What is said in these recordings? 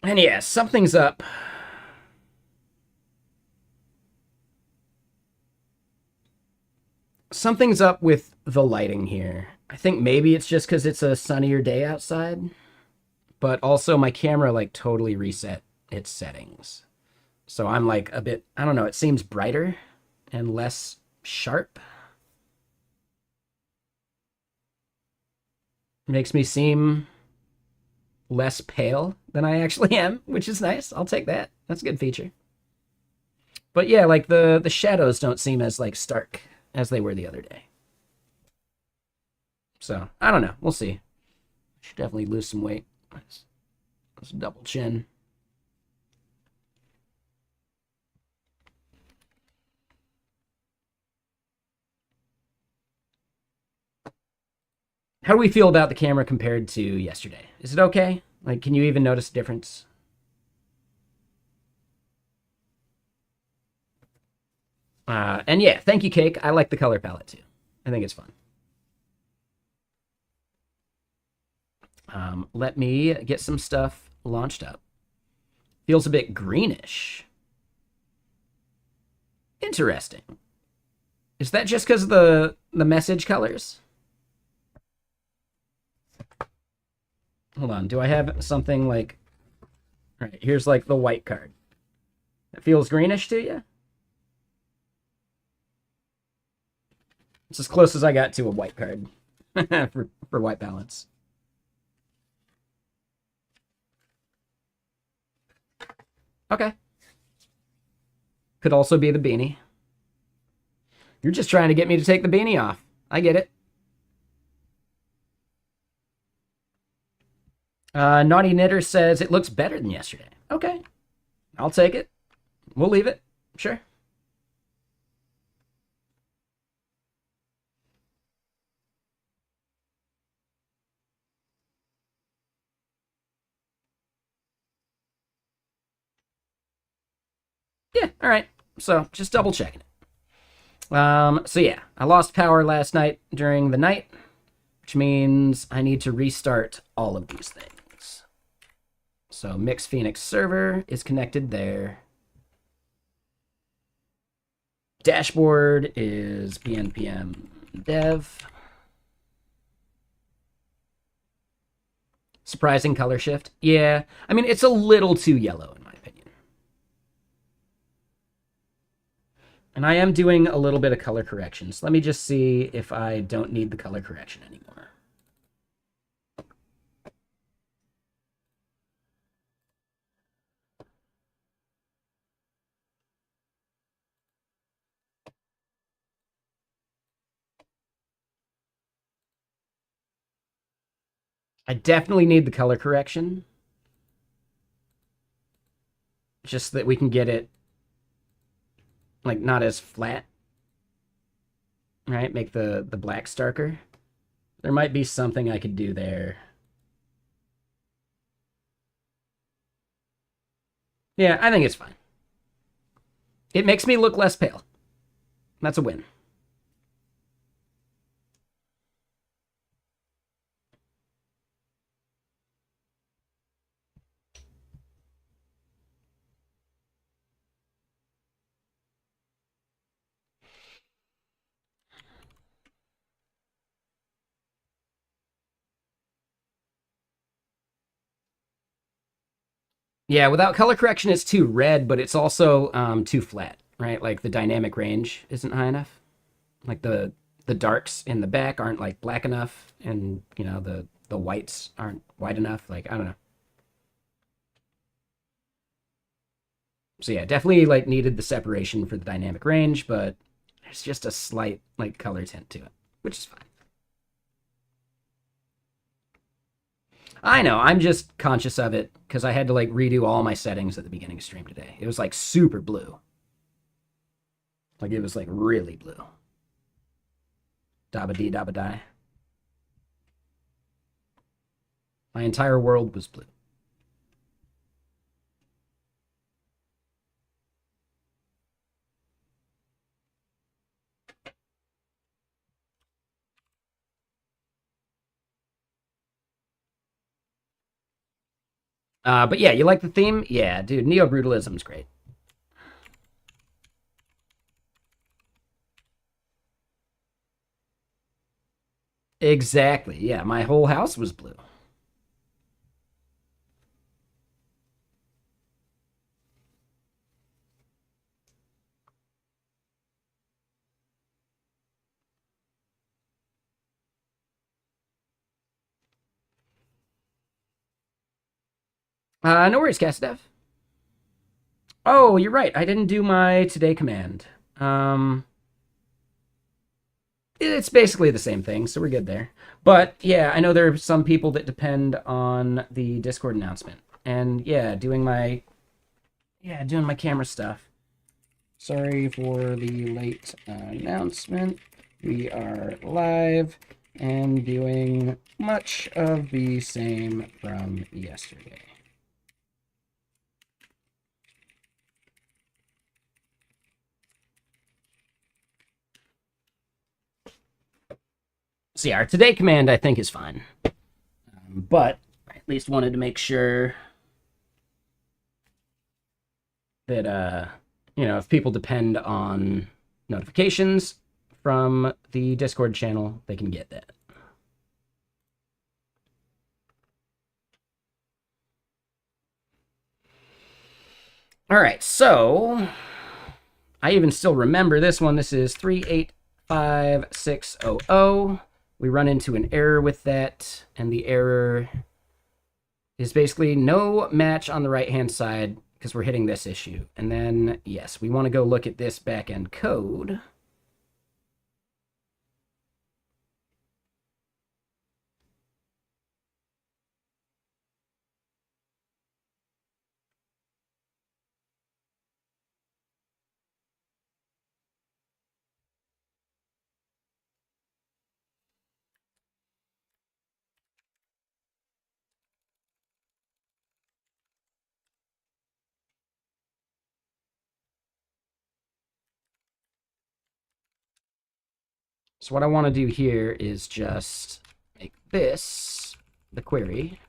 And yeah, something's up. Something's up with the lighting here. I think maybe it's just because it's a sunnier day outside, but also my camera like totally reset its settings. So I'm like a bit, I don't know, it seems brighter and less sharp. Makes me seem less pale than I actually am, which is nice. I'll take that. That's a good feature. But yeah, like the shadows don't seem as like stark as they were the other day. So I don't know. We'll see. Should definitely lose some weight. Let's double chin. How do we feel about the camera compared to yesterday? Is it okay? Like, can you even notice a difference? And yeah, thank you, Cake. I like the color palette too. I think it's fun. Let me get some stuff launched up. Feels a bit greenish. Interesting. Is that just because of the message colors? Hold on. Do I have something like? All right, here's like the white card. It feels greenish to you. It's as close as I got to a white card for white balance. Okay. Could also be the beanie. You're just trying to get me to take the beanie off. I get it. Naughty Knitter says it looks better than yesterday. Okay. I'll take it. We'll leave it. Sure. Yeah, all right. So just double checking it. So yeah, I lost power last night during the night, which means I need to restart all of these things. So Mix Phoenix server is connected there. Dashboard is bnpm dev. Surprising color shift. Yeah, I mean, it's a little too yellow in my opinion. And I am doing a little bit of color corrections. Let me just see if I don't need the color correction anymore. I definitely need the color correction. Just so that we can get it like not as flat. Right? Make the black starker. There might be something I could do there. Yeah, I think it's fine. It makes me look less pale. That's a win. Yeah, without color correction, it's too red, but it's also too flat, right? Like the dynamic range isn't high enough. Like the darks in the back aren't like black enough, and you know the whites aren't white enough. Like I don't know. So yeah, definitely like needed the separation for the dynamic range, but there's just a slight like color tint to it, which is fine. I know. I'm just conscious of it because I had to like redo all my settings at the beginning of stream today. It was like super blue. Like it was like really blue. Dabba dee dabba die. My entire world was blue. But yeah, you like the theme? Yeah, dude, neo-brutalism's great. Exactly. Yeah, my whole house was blue. No worries, Castadev. Oh, you're right. I didn't do my today command. Um, it's basically the same thing, so we're good there. But yeah, I know there are some people that depend on the Discord announcement, and doing my camera stuff. Sorry for the late announcement. We are live and doing much of the same from yesterday. So yeah, our today command I think is fine, but I at least wanted to make sure that if people depend on notifications from the Discord channel, they can get that. All right, so I even still remember this one. This is 385600. We run into an error with that, and the error is basically no match on the right-hand side because we're hitting this issue. And then, yes, we want to go look at this back-end code. So what I want to do here is just make this the query.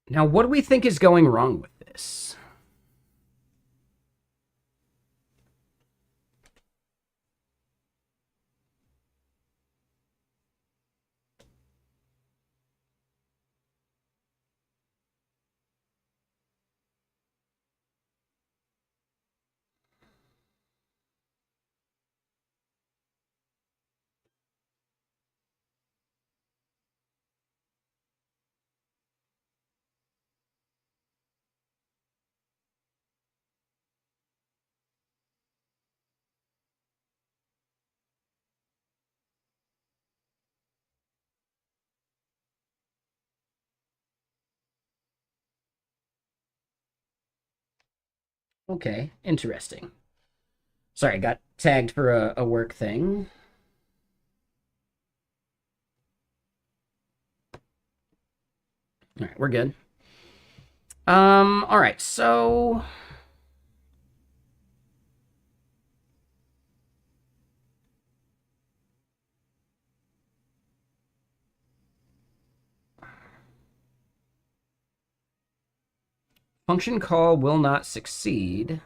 Now, what do we think is going wrong with this? Okay, interesting. Sorry, got tagged for a work thing. All right, we're good. All right, so function call will not succeed.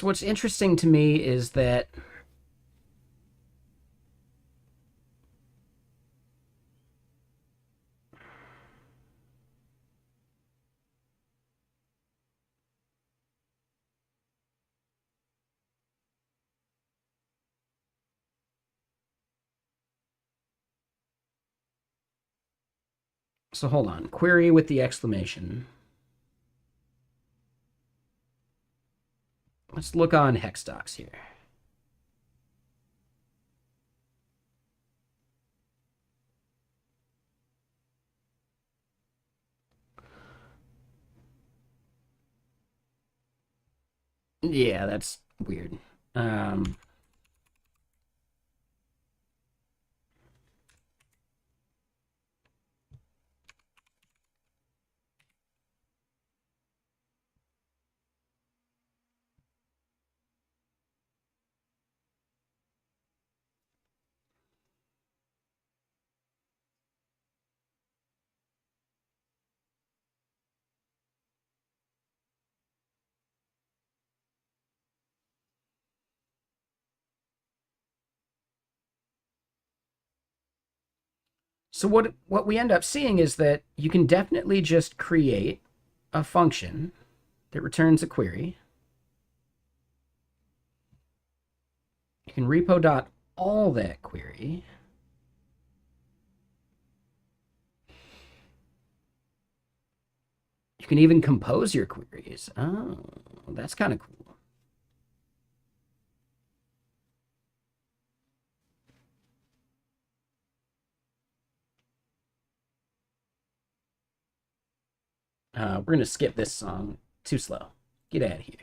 So what's interesting to me is that so hold on. Query with the exclamation. Let's look on hex docs here. Yeah, that's weird. Um, so what we end up seeing is that you can definitely just create a function that returns a query. You can repo dot all that query. You can even compose your queries. Oh, that's kind of cool. We're going to skip this song. Too slow. Get out of here.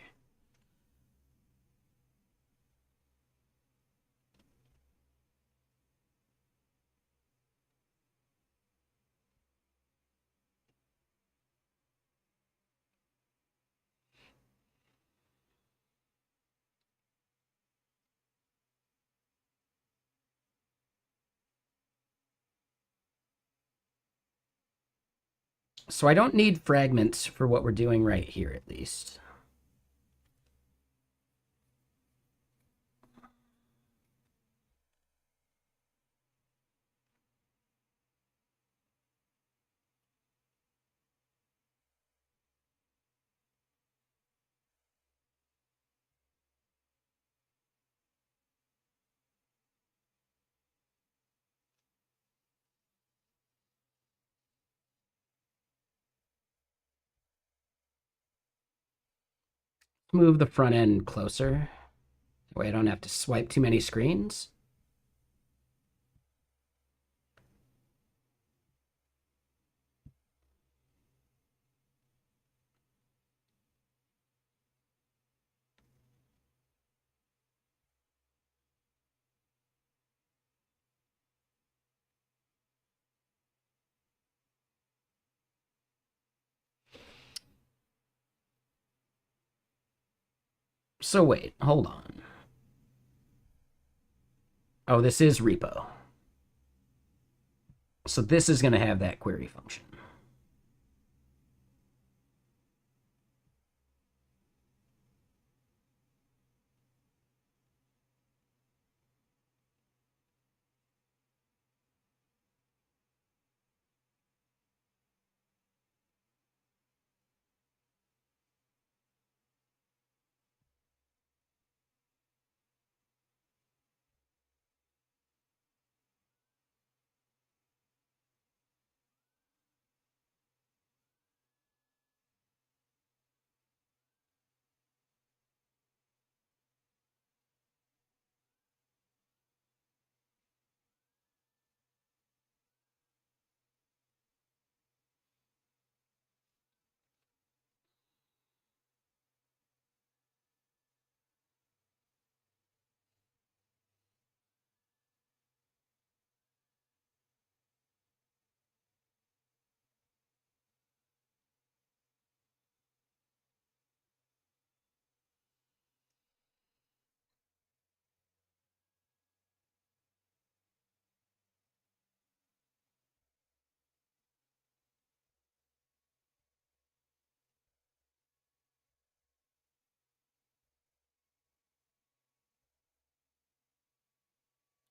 So I don't need fragments for what we're doing right here, at least. Move the front end closer. That way I don't have to swipe too many screens. So wait, hold on. Oh, this is repo. So this is going to have that query function.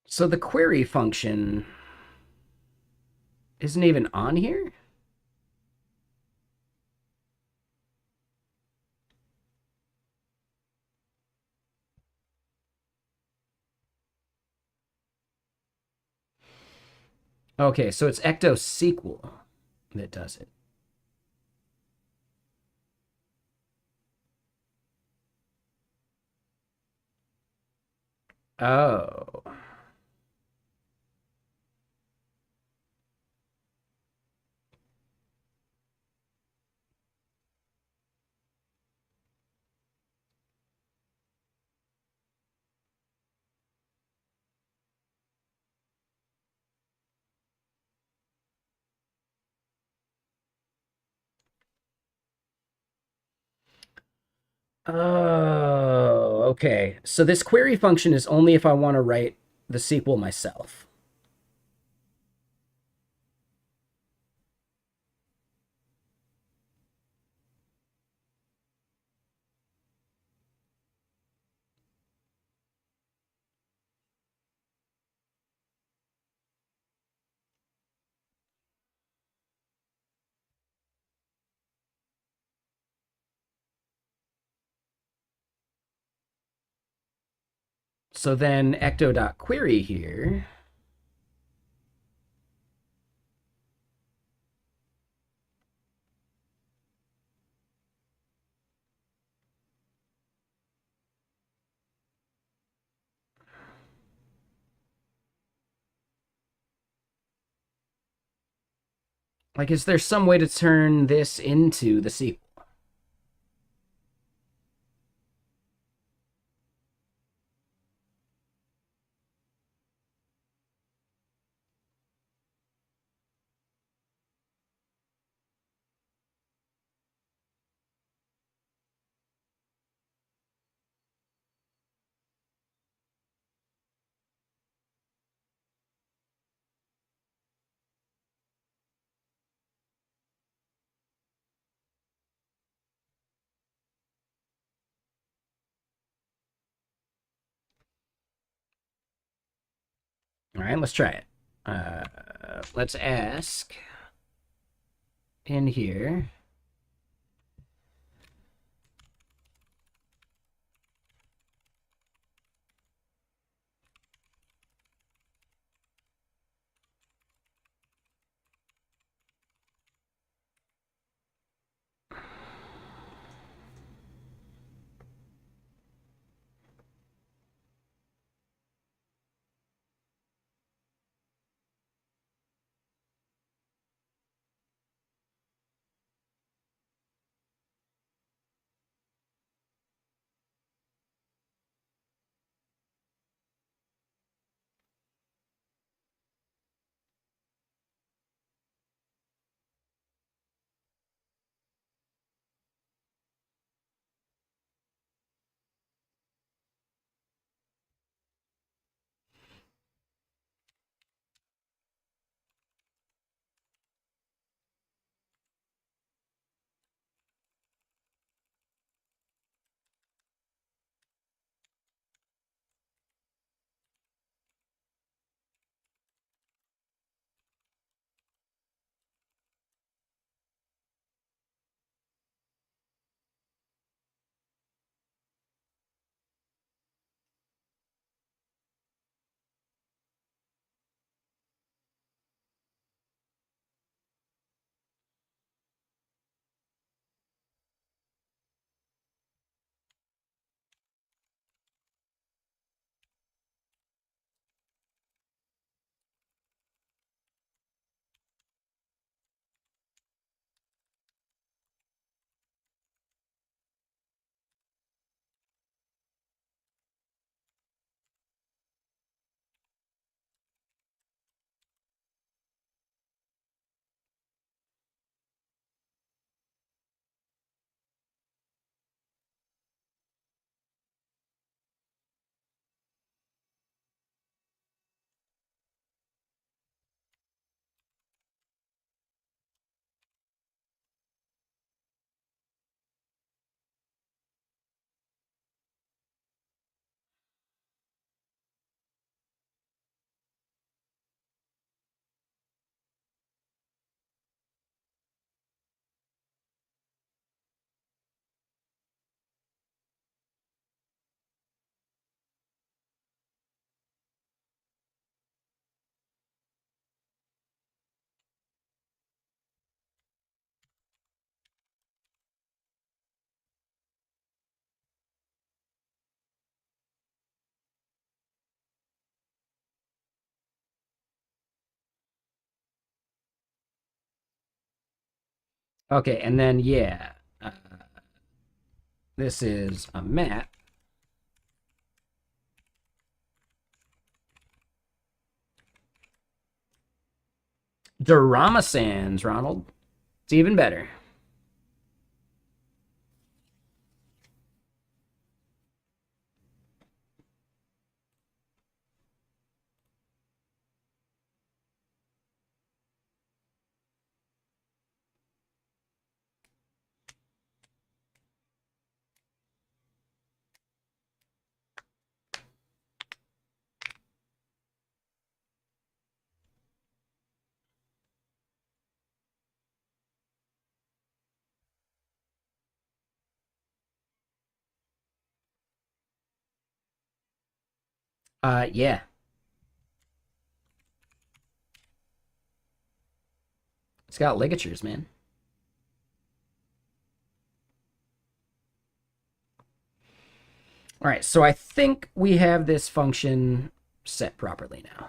So the query function isn't even on here? Okay, so it's ecto-SQL that does it. Oh. Oh, okay. So this query function is only if I want to write the SQL myself. So then ecto.query here. Like, is there some way to turn this into the SQL? All right, let's try it. Let's ask in here. Okay, and then yeah, this is a map. Dorama Sands, Ronald. It's even better. Yeah, it's got ligatures, man. All right, so I think we have this function set properly now.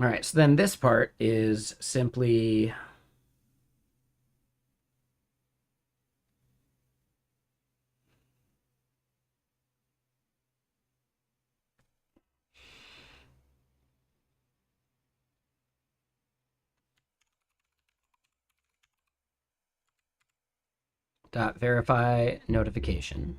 All right, so then this part is simply dot verify notification.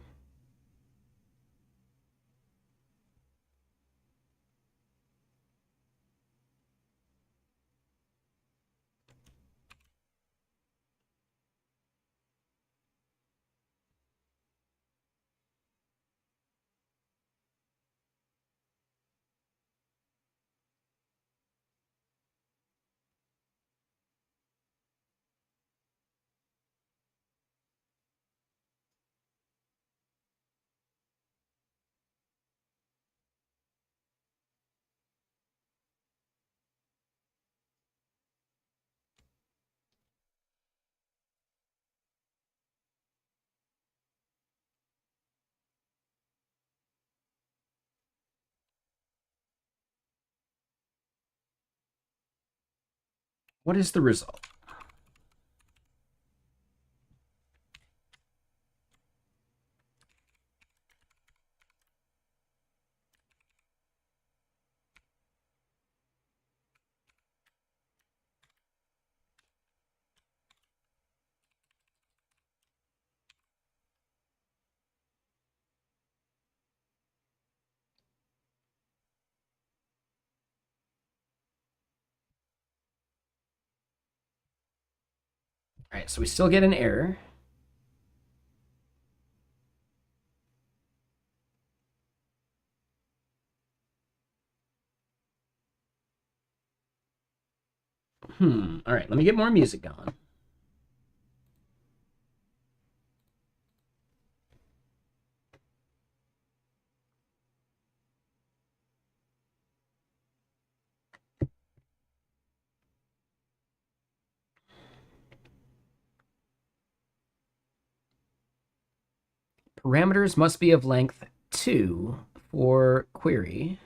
What is the result? All right, so we still get an error. All right, let me get more music going. Parameters must be of length 2 for query.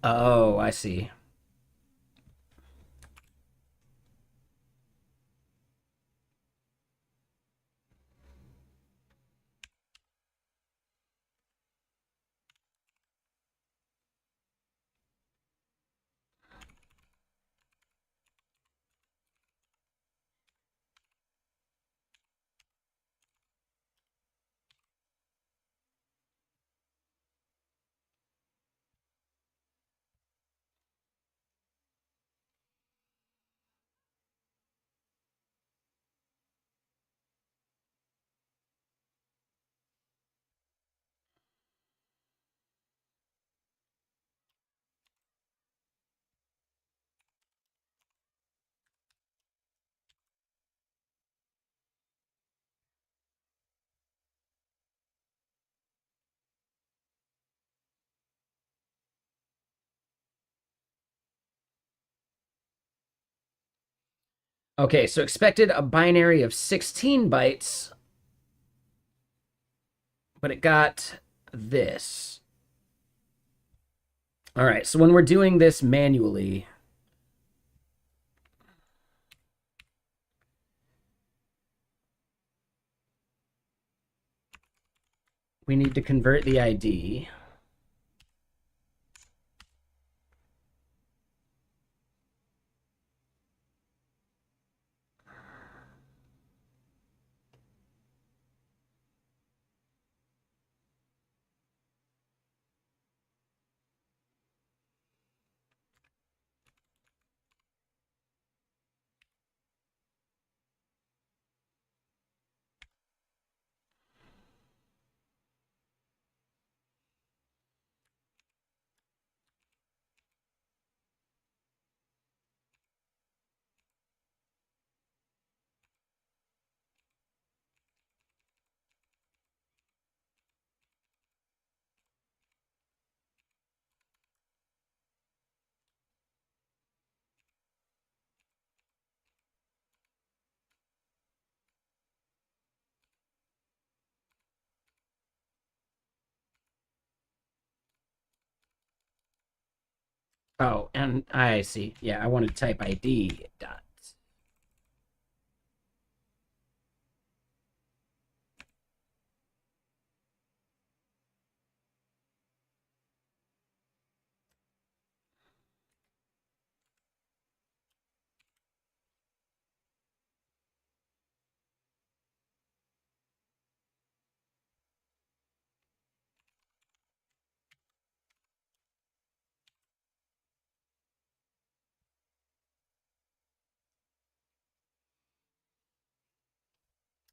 Oh, I see. Okay, so expected a binary of 16 bytes, but it got this. All right, so when we're doing this manually, we need to convert the ID. Oh, and I see. Yeah, I want to type ID dot.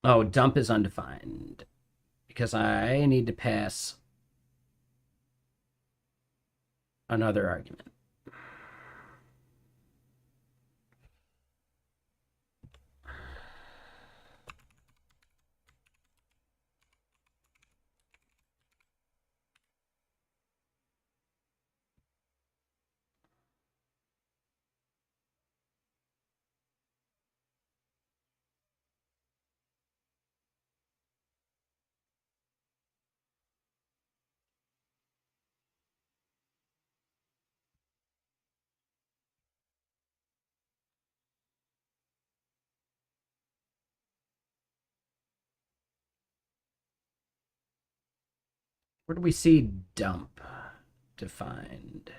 Oh, dump is undefined because I need to pass another argument. Where do we see dump defined?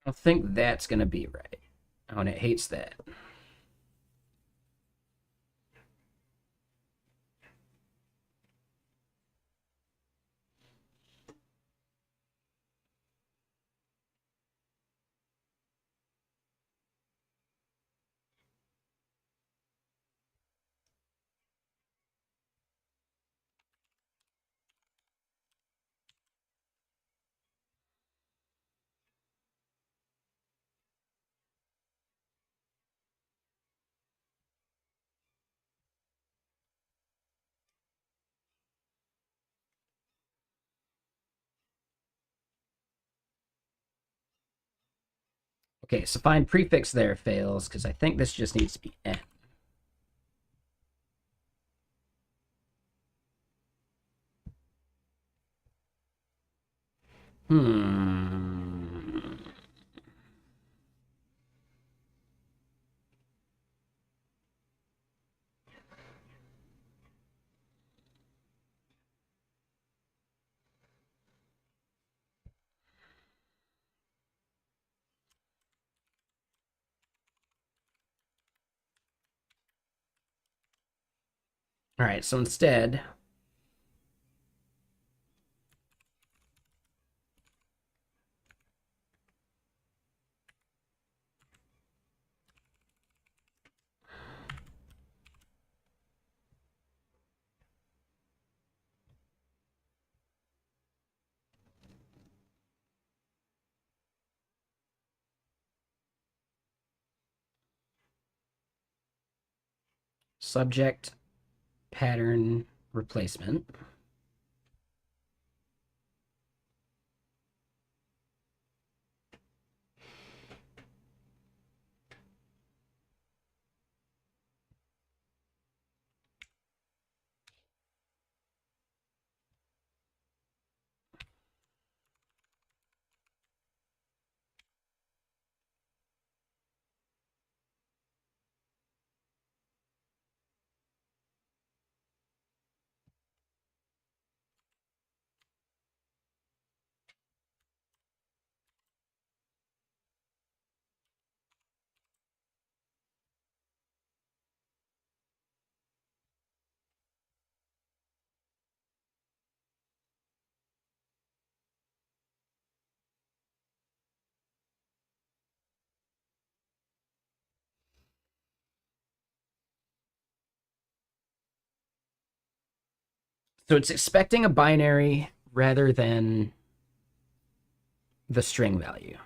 I don't think that's going to be right. Oh, and it hates that. Okay, so find prefix there fails because I think this just needs to be N. Hmm. All right, so instead, subject pattern replacement. So it's expecting a binary rather than the string value.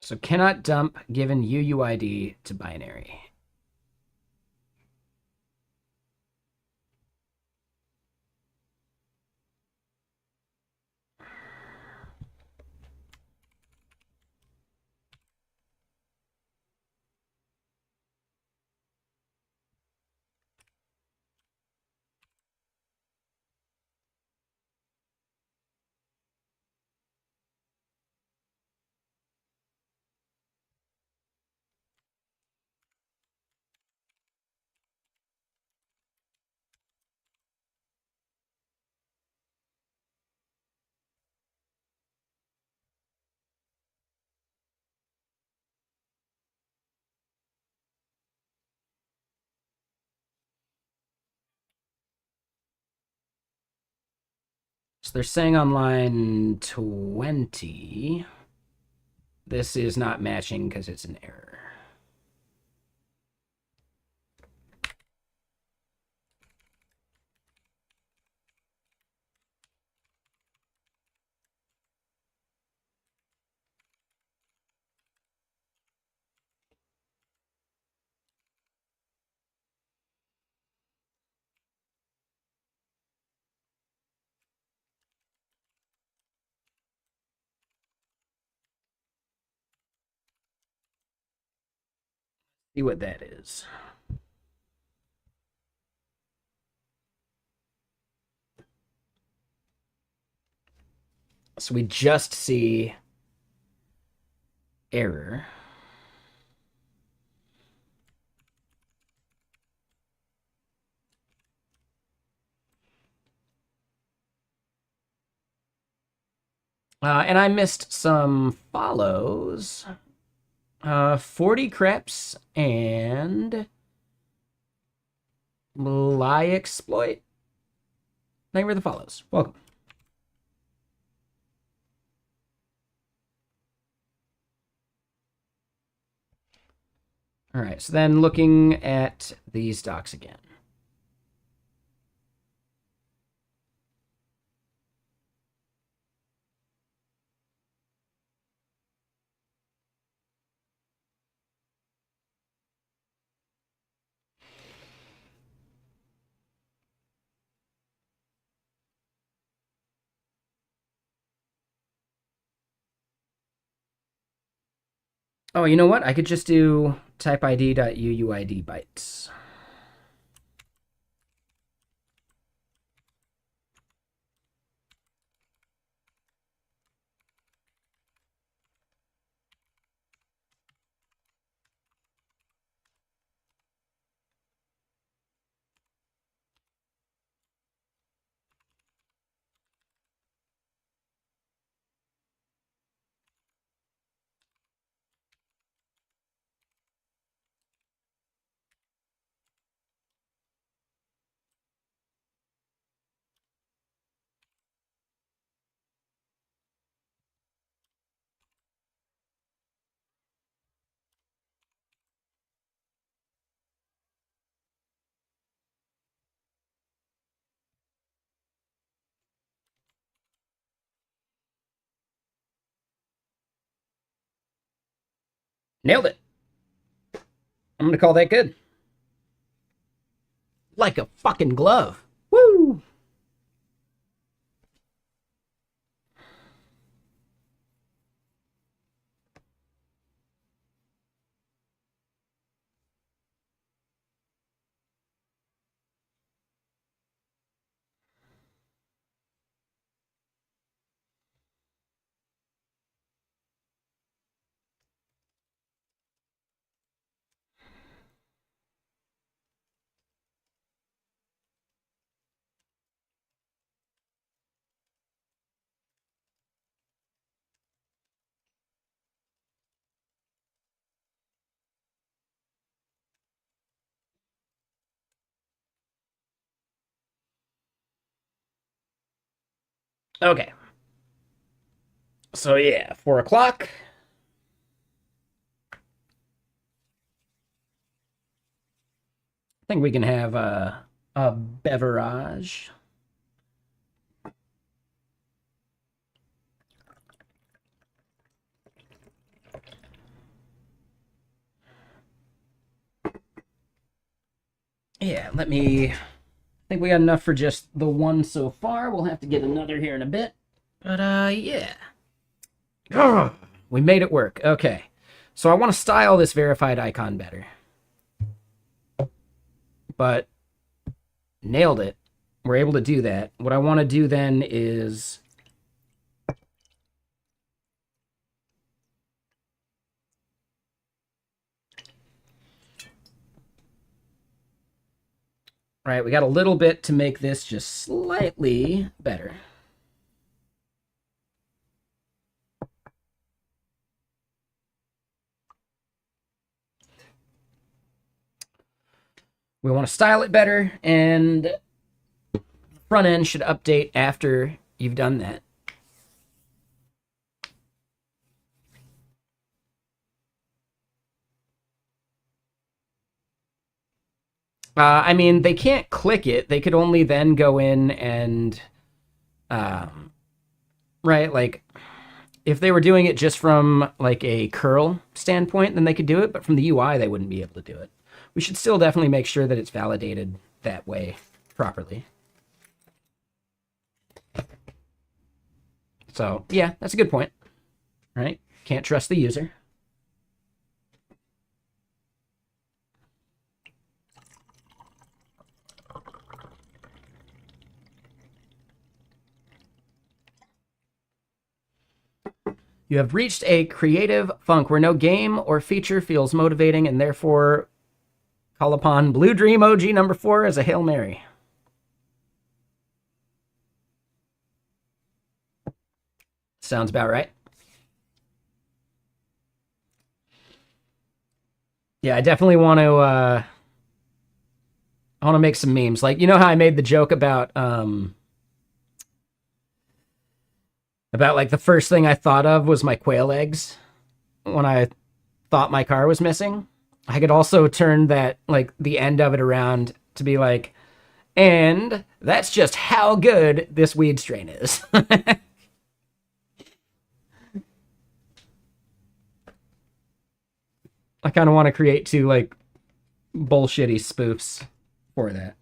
So cannot dump given UUID to binary. So they're saying on line 20, this is not matching because it's an error. See what that is. So we just see error. And I missed some follows. 40 creps and lie exploit. Thank you for the follows. Welcome. All right, so then looking at these docs again. Oh, you know what? I could just do typeid.uuid bytes. Nailed it. I'm going to call that good. Like a fucking glove. Woo! Okay. So yeah, 4 o'clock. I think we can have a beverage. Yeah, let me. I think we got enough for just the one so far. We'll have to get another here in a bit. But yeah. Ugh, we made it work. Okay. So I want to style this verified icon better. But nailed it. We're able to do that. What I want to do then is right, we got a little bit to make this just slightly better. We want to style it better, and the front end should update after You've done that. I mean, they can't click it. They could only then go in and, um, right, like if they were doing it just from like a curl standpoint, then they could do it. But from the UI, they wouldn't be able to do it. We should still definitely make sure that it's validated that way properly. So yeah, that's a good point. Right? Can't trust the user. You have reached a creative funk where no game or feature feels motivating, and therefore call upon Blue Dream OG number 4 as a Hail Mary. Sounds about right. Yeah, I definitely want to. I want to make some memes. Like, you know how I made the joke about like the first thing I thought of was my quail eggs when I thought my car was missing. I could also turn that like the end of it around to be like, and that's just how good this weed strain is. I kind of want to create two like bullshitty spoofs for that.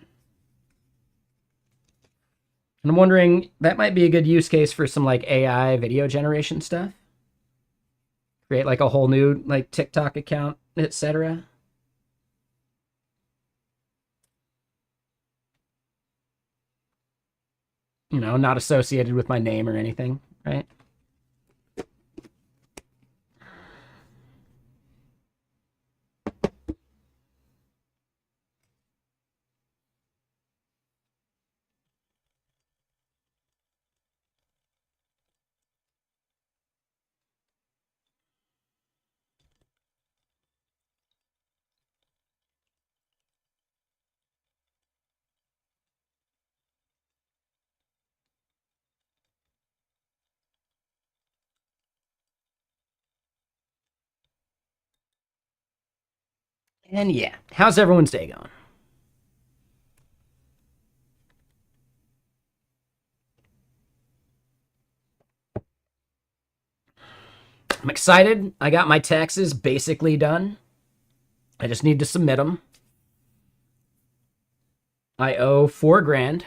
And I'm wondering that might be a good use case for some like AI video generation stuff. Create like a whole new like TikTok account, etc. You know, not associated with my name or anything, right? And yeah, how's everyone's day going? I'm excited. I got my taxes basically done. I just need to submit them. I owe 4 grand.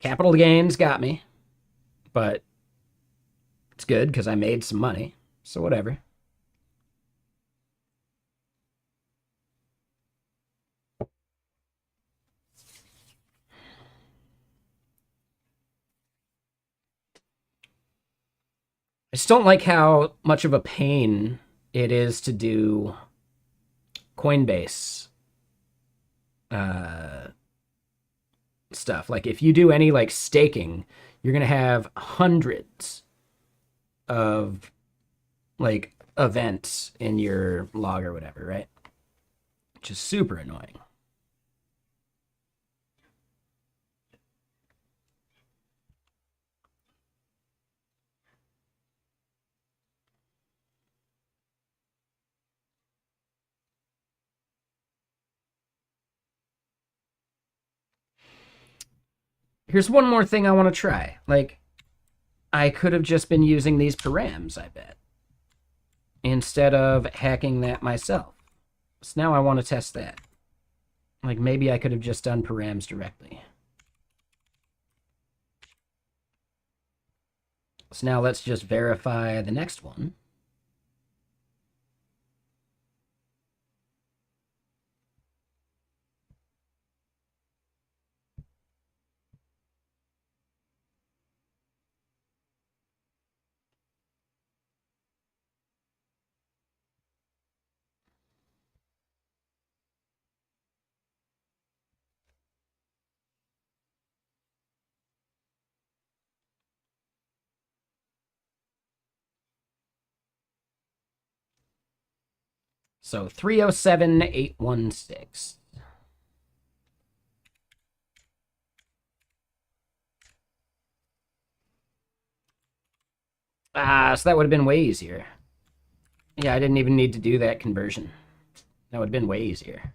Capital gains got me, but it's good because I made some money. So whatever. I just don't like how much of a pain it is to do Coinbase uh, stuff. Like if you do any like staking, you're gonna have hundreds of like events in your log or whatever, right? Which is super annoying. Here's one more thing I want to try. Like, I could have just been using these params, I bet, instead of hacking that myself. So now I want to test that. Like, maybe I could have just done params directly. So now let's just verify the next one. So 307,816. So that would have been way easier. Yeah, I didn't even need to do that conversion. That would have been way easier.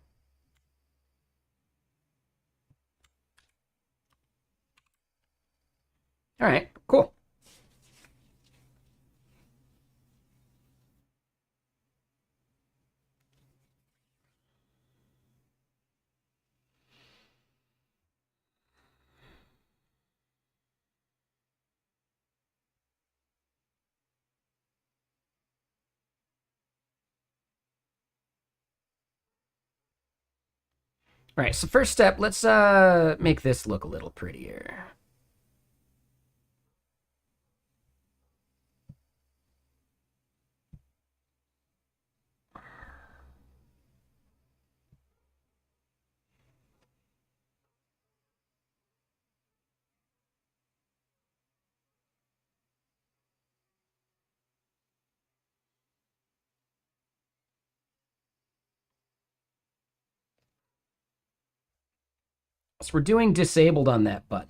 All right, cool. All right, so first step, let's make this look a little prettier. So we're doing disabled on that button.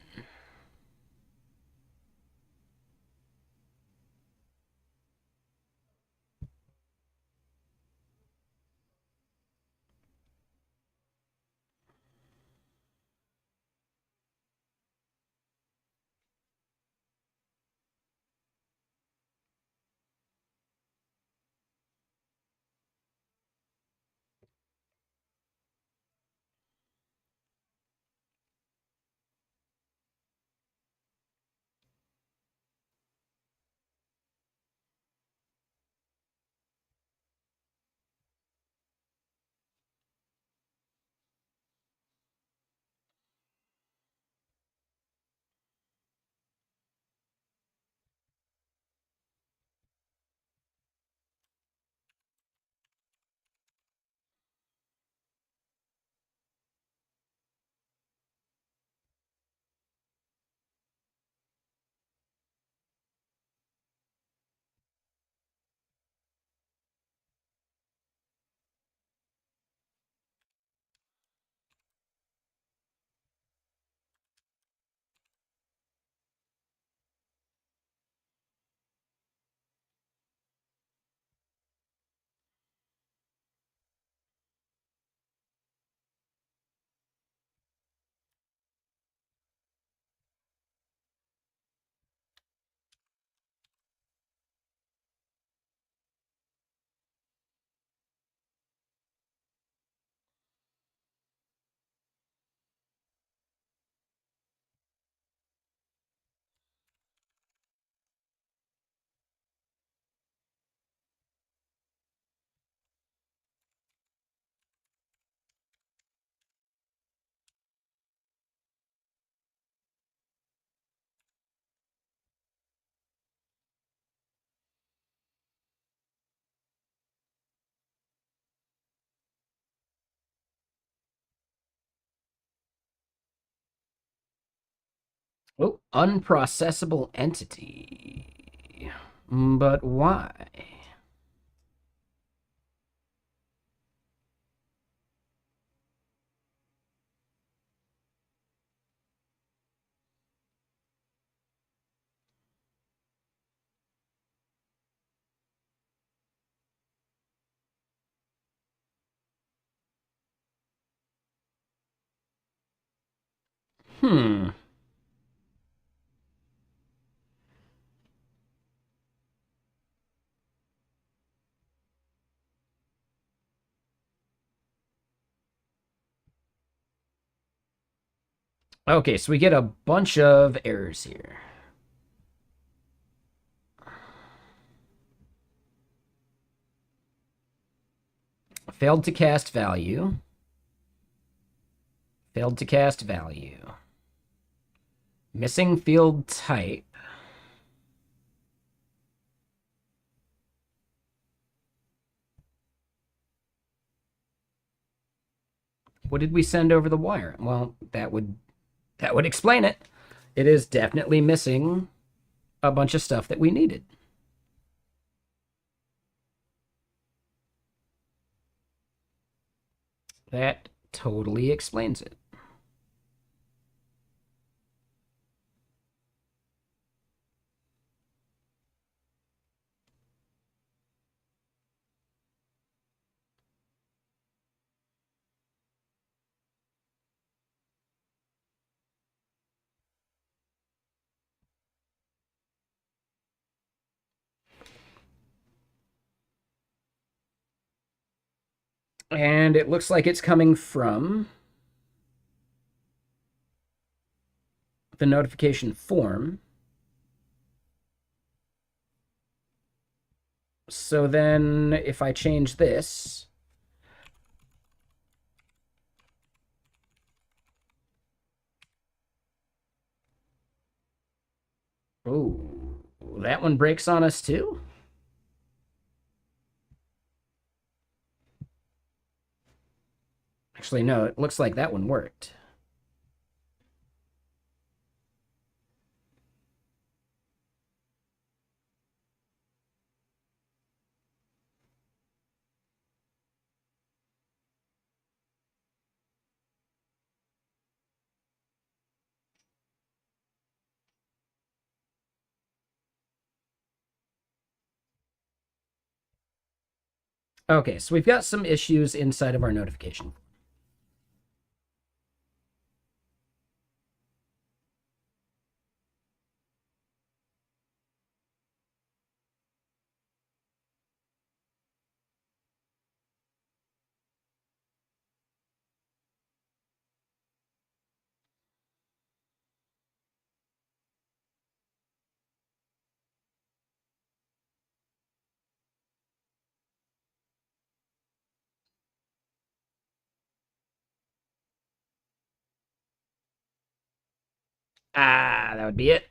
Oh, unprocessable entity. But why? Hmm. Okay, so we get a bunch of errors here. Failed to cast value. Failed to cast value. Missing field type. What did we send over the wire? Well, that would explain it. It is definitely missing a bunch of stuff that we needed. That totally explains it. And it looks like it's coming from the notification form. So then if I change this, oh, that one breaks on us too? Actually, no, it looks like that one worked. Okay, so we've got some issues inside of our notification. Ah, that would be it.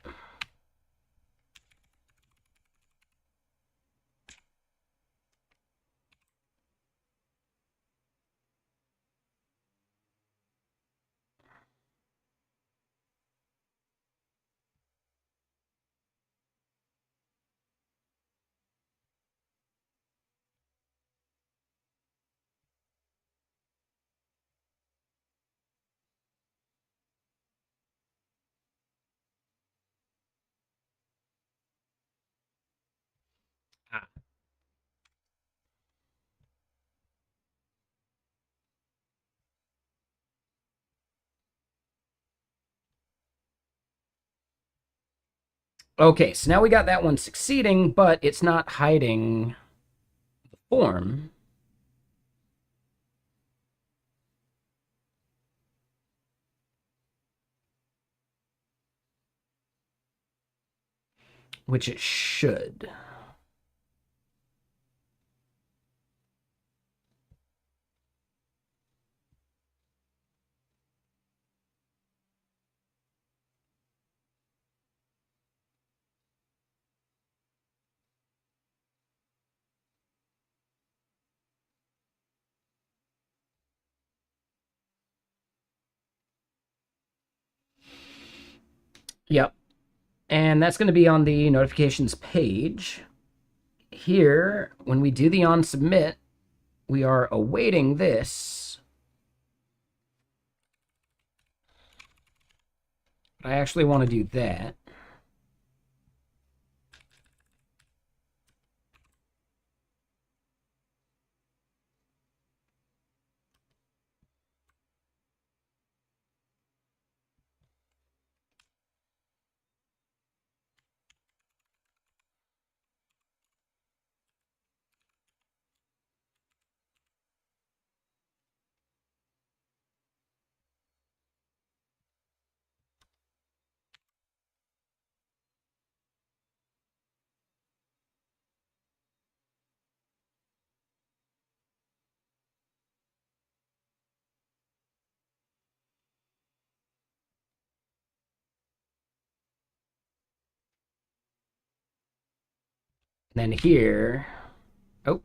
Ah. Okay, so now we got that one succeeding, but it's not hiding the form. Which it should. Yep. And that's going to be on the notifications page. Here, when we do the on submit, we are awaiting this. I actually want to do that. Then here, oh,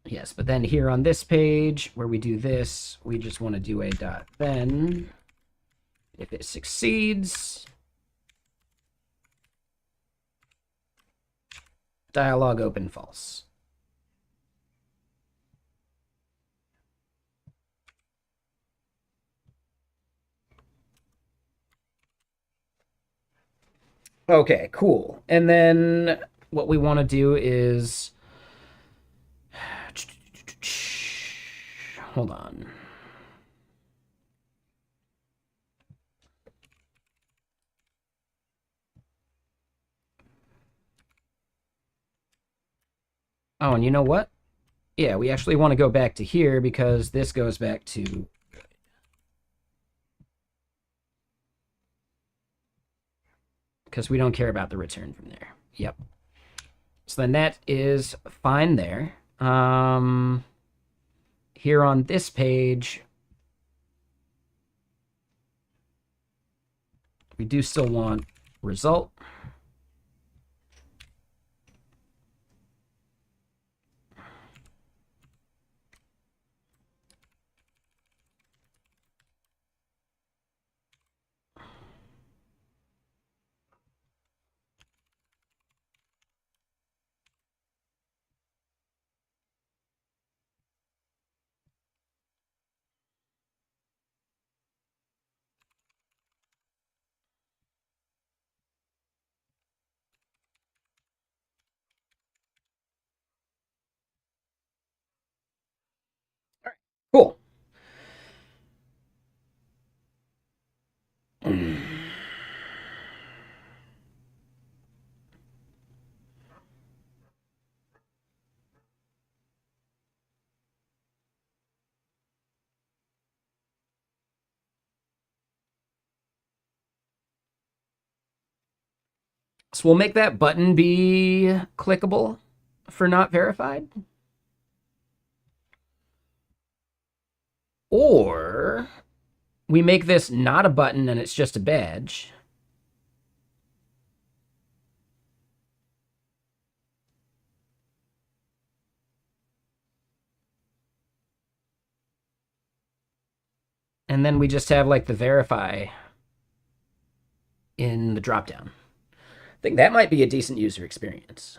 Yes, but then here on this page where we do this, we just want to do a dot then. If it succeeds, dialog open false. Okay, cool. And then what we want to do is hold on. Oh, and you know what? Yeah, we actually want to go back to here because this goes back to because we don't care about the return from there. Yep. So the net is fine there. Here on this page, we do still want result. Cool. So we'll make that button be clickable for not verified. Or we make this not a button and it's just a badge. And then we just have like the verify in the dropdown. I think that might be a decent user experience.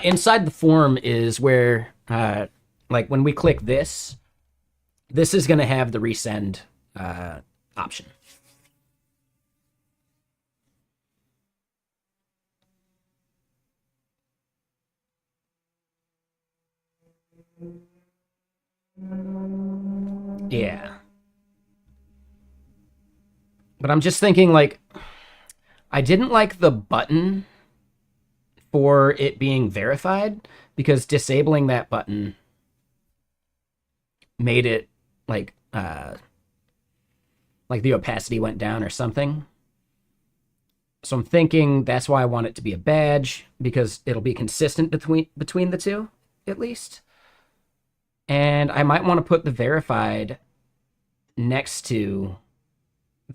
Inside the form is where, like, when we click this, this is going to have the resend option. Yeah. But I'm just thinking, like, I didn't like the button for it being verified because disabling that button made it like the opacity went down or something. So I'm thinking that's why I want it to be a badge because it'll be consistent between the two at least. And I might want to put the verified next to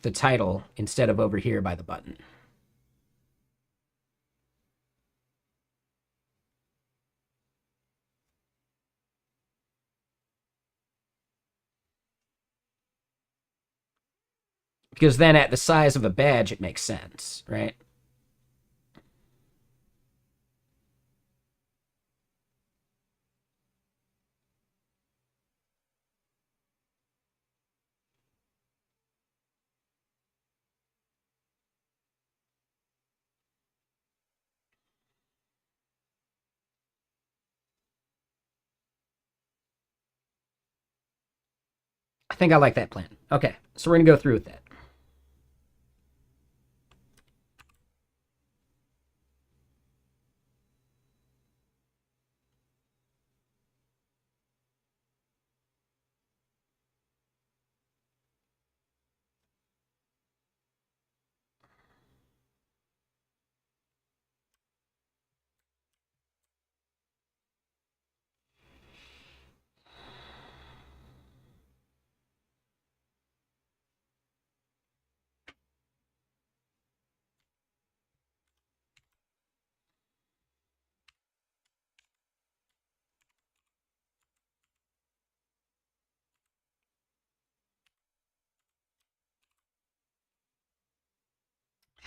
the title instead of over here by the button. Because then at the size of a badge, it makes sense, right? I think I like that plan. Okay, so we're going to go through with that.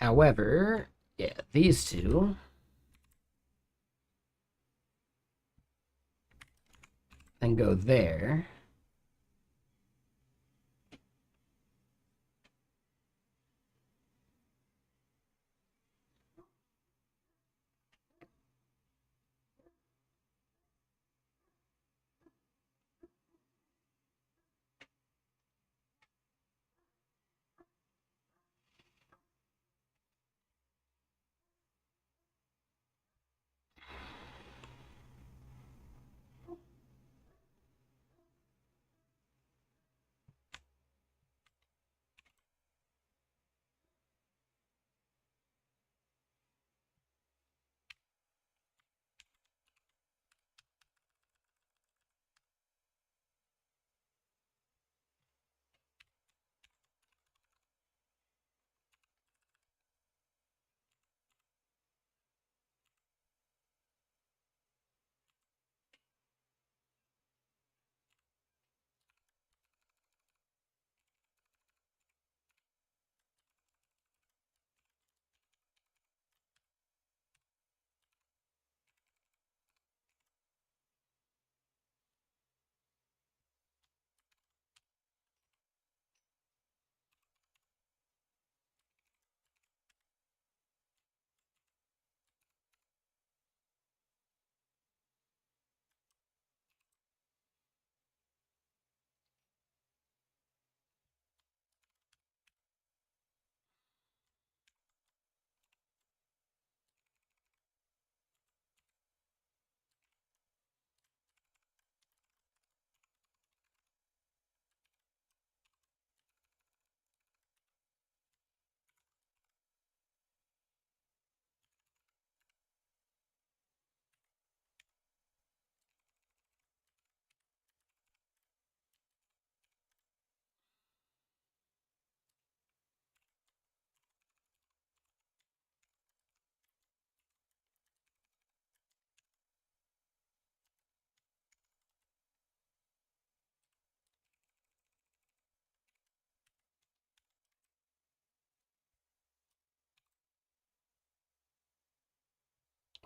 However, yeah, these two then go there.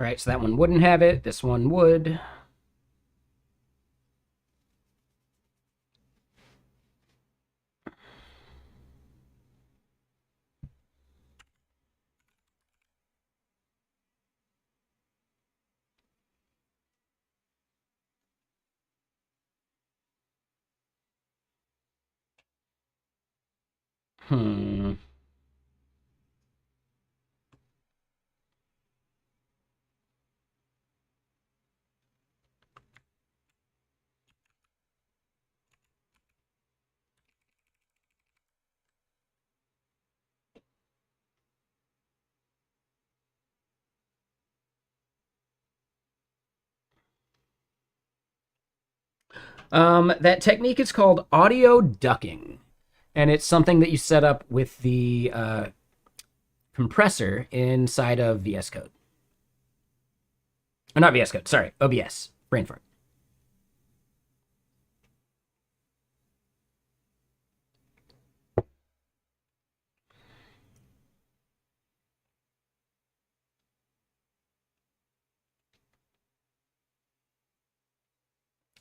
All right, so that one wouldn't have it. This one would. Hmm. That technique is called audio ducking, and it's something that you set up with the compressor inside of VS Code. Or not VS Code, sorry, OBS. Brain fart.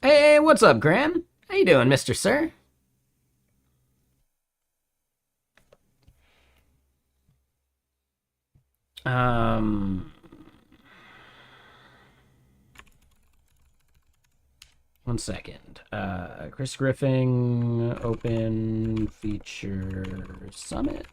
Hey, what's up, Graham? How you doing, Mr. Sir? Um, One second. Chris Griffin, open feature summit.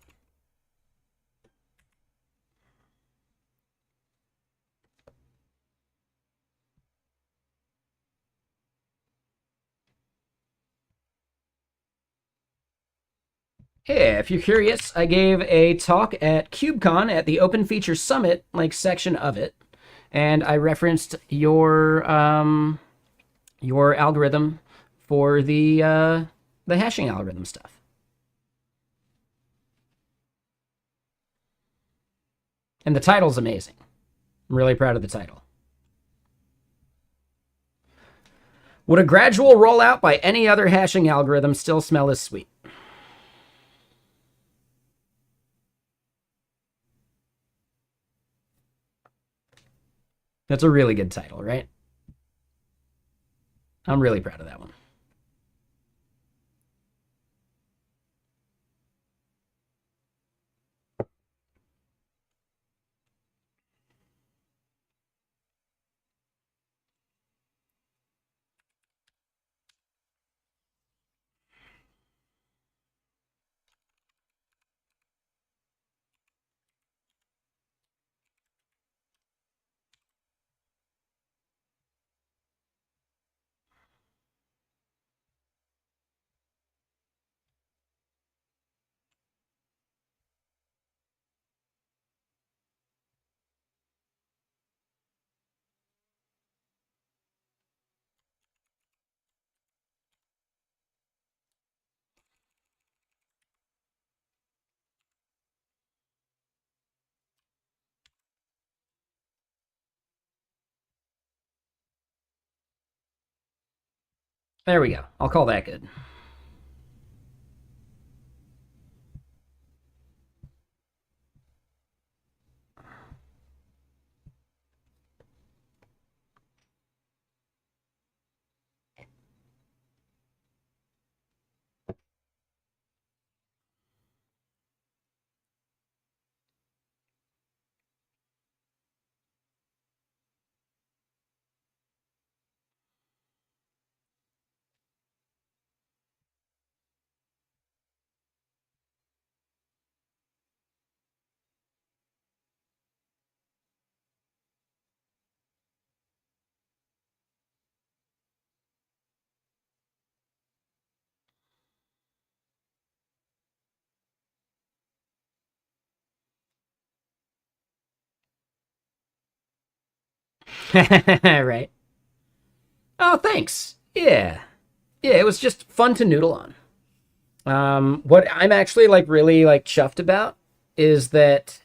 Hey, if you're curious, I gave a talk at KubeCon at the Open Feature Summit, like section of it, and I referenced your algorithm for the hashing algorithm stuff. And the title's amazing. I'm really proud of the title. Would a gradual rollout by any other hashing algorithm still smell as sweet? That's a really good title, right? I'm really proud of that one. There we go. I'll call that good. Right. Oh, thanks. Yeah. Yeah, it was just fun to noodle on. What I'm actually like really like chuffed about is that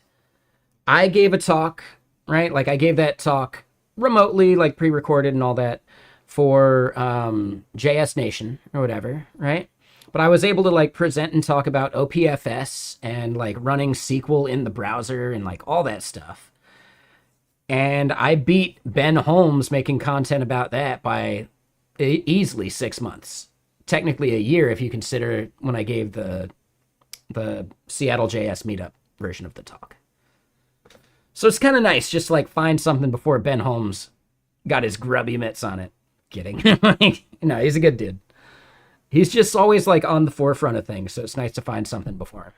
I gave a talk, right? Like I gave that talk remotely, like pre-recorded and all that for JS Nation or whatever, right? But I was able to like present and talk about OPFS and like running SQL in the browser and like all that stuff. And I beat Ben Holmes making content about that by easily 6 months. Technically a year if you consider when I gave the Seattle JS meetup version of the talk. So it's kind of nice just to like find something before Ben Holmes got his grubby mitts on it. Kidding. Like, no, he's a good dude. He's just always like on the forefront of things, so it's nice to find something before him.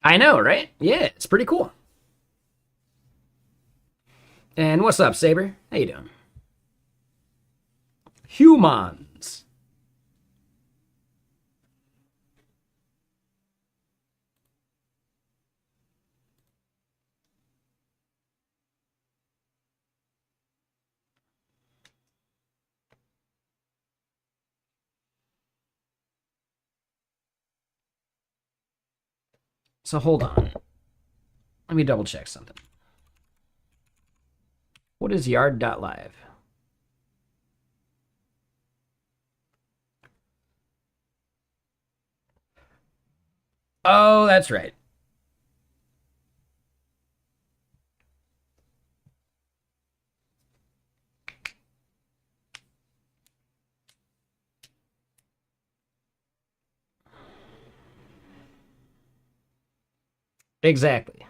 I know, right? Yeah, it's pretty cool. And what's up, Saber? How you doing? Humans. So hold on. Let me double check something. What is yard.live? Oh, that's right. Exactly.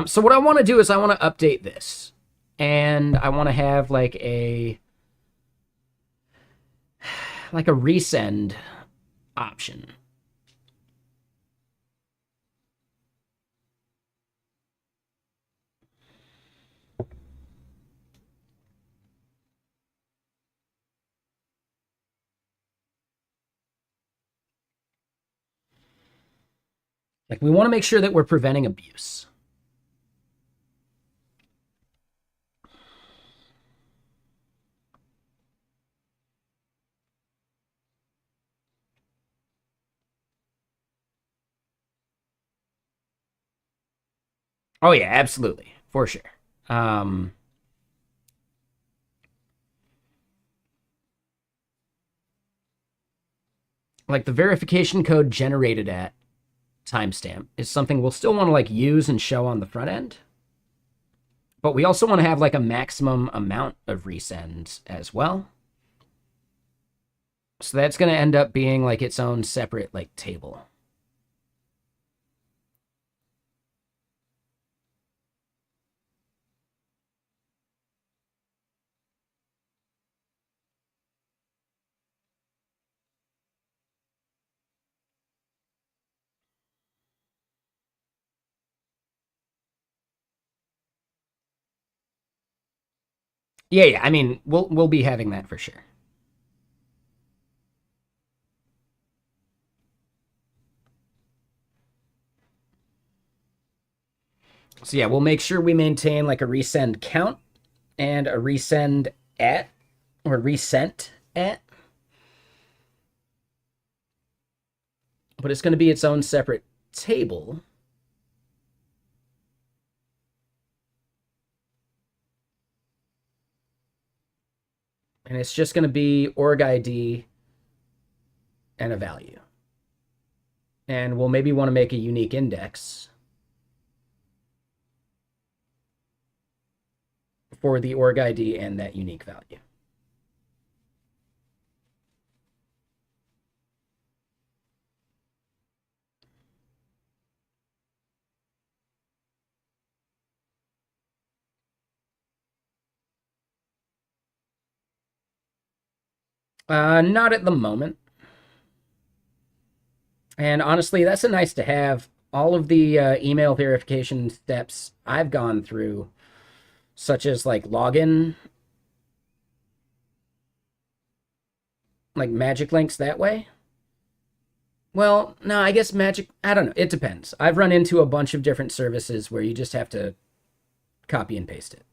So what I want to do is I want to update this, and I want to have like a resend option. Like we want to make sure that we're preventing abuse. Oh yeah, absolutely, for sure. Um, like the verification code generated at timestamp is something we'll still want to like use and show on the front end. But we also want to have like a maximum amount of resends as well. So that's going to end up being like its own separate like table. Yeah. I mean, we'll be having that for sure. So yeah, we'll make sure we maintain like a resend count and a resend at or resent at. But it's going to be its own separate table. And it's just going to be org ID and a value. And we'll maybe want to make a unique index for the org ID and that unique value. Not at the moment. And honestly, that's a nice to have. All of the email verification steps I've gone through, such as like login, like magic links that way. Well, no, I guess magic, I don't know. It depends. I've run into a bunch of different services where you just have to copy and paste it.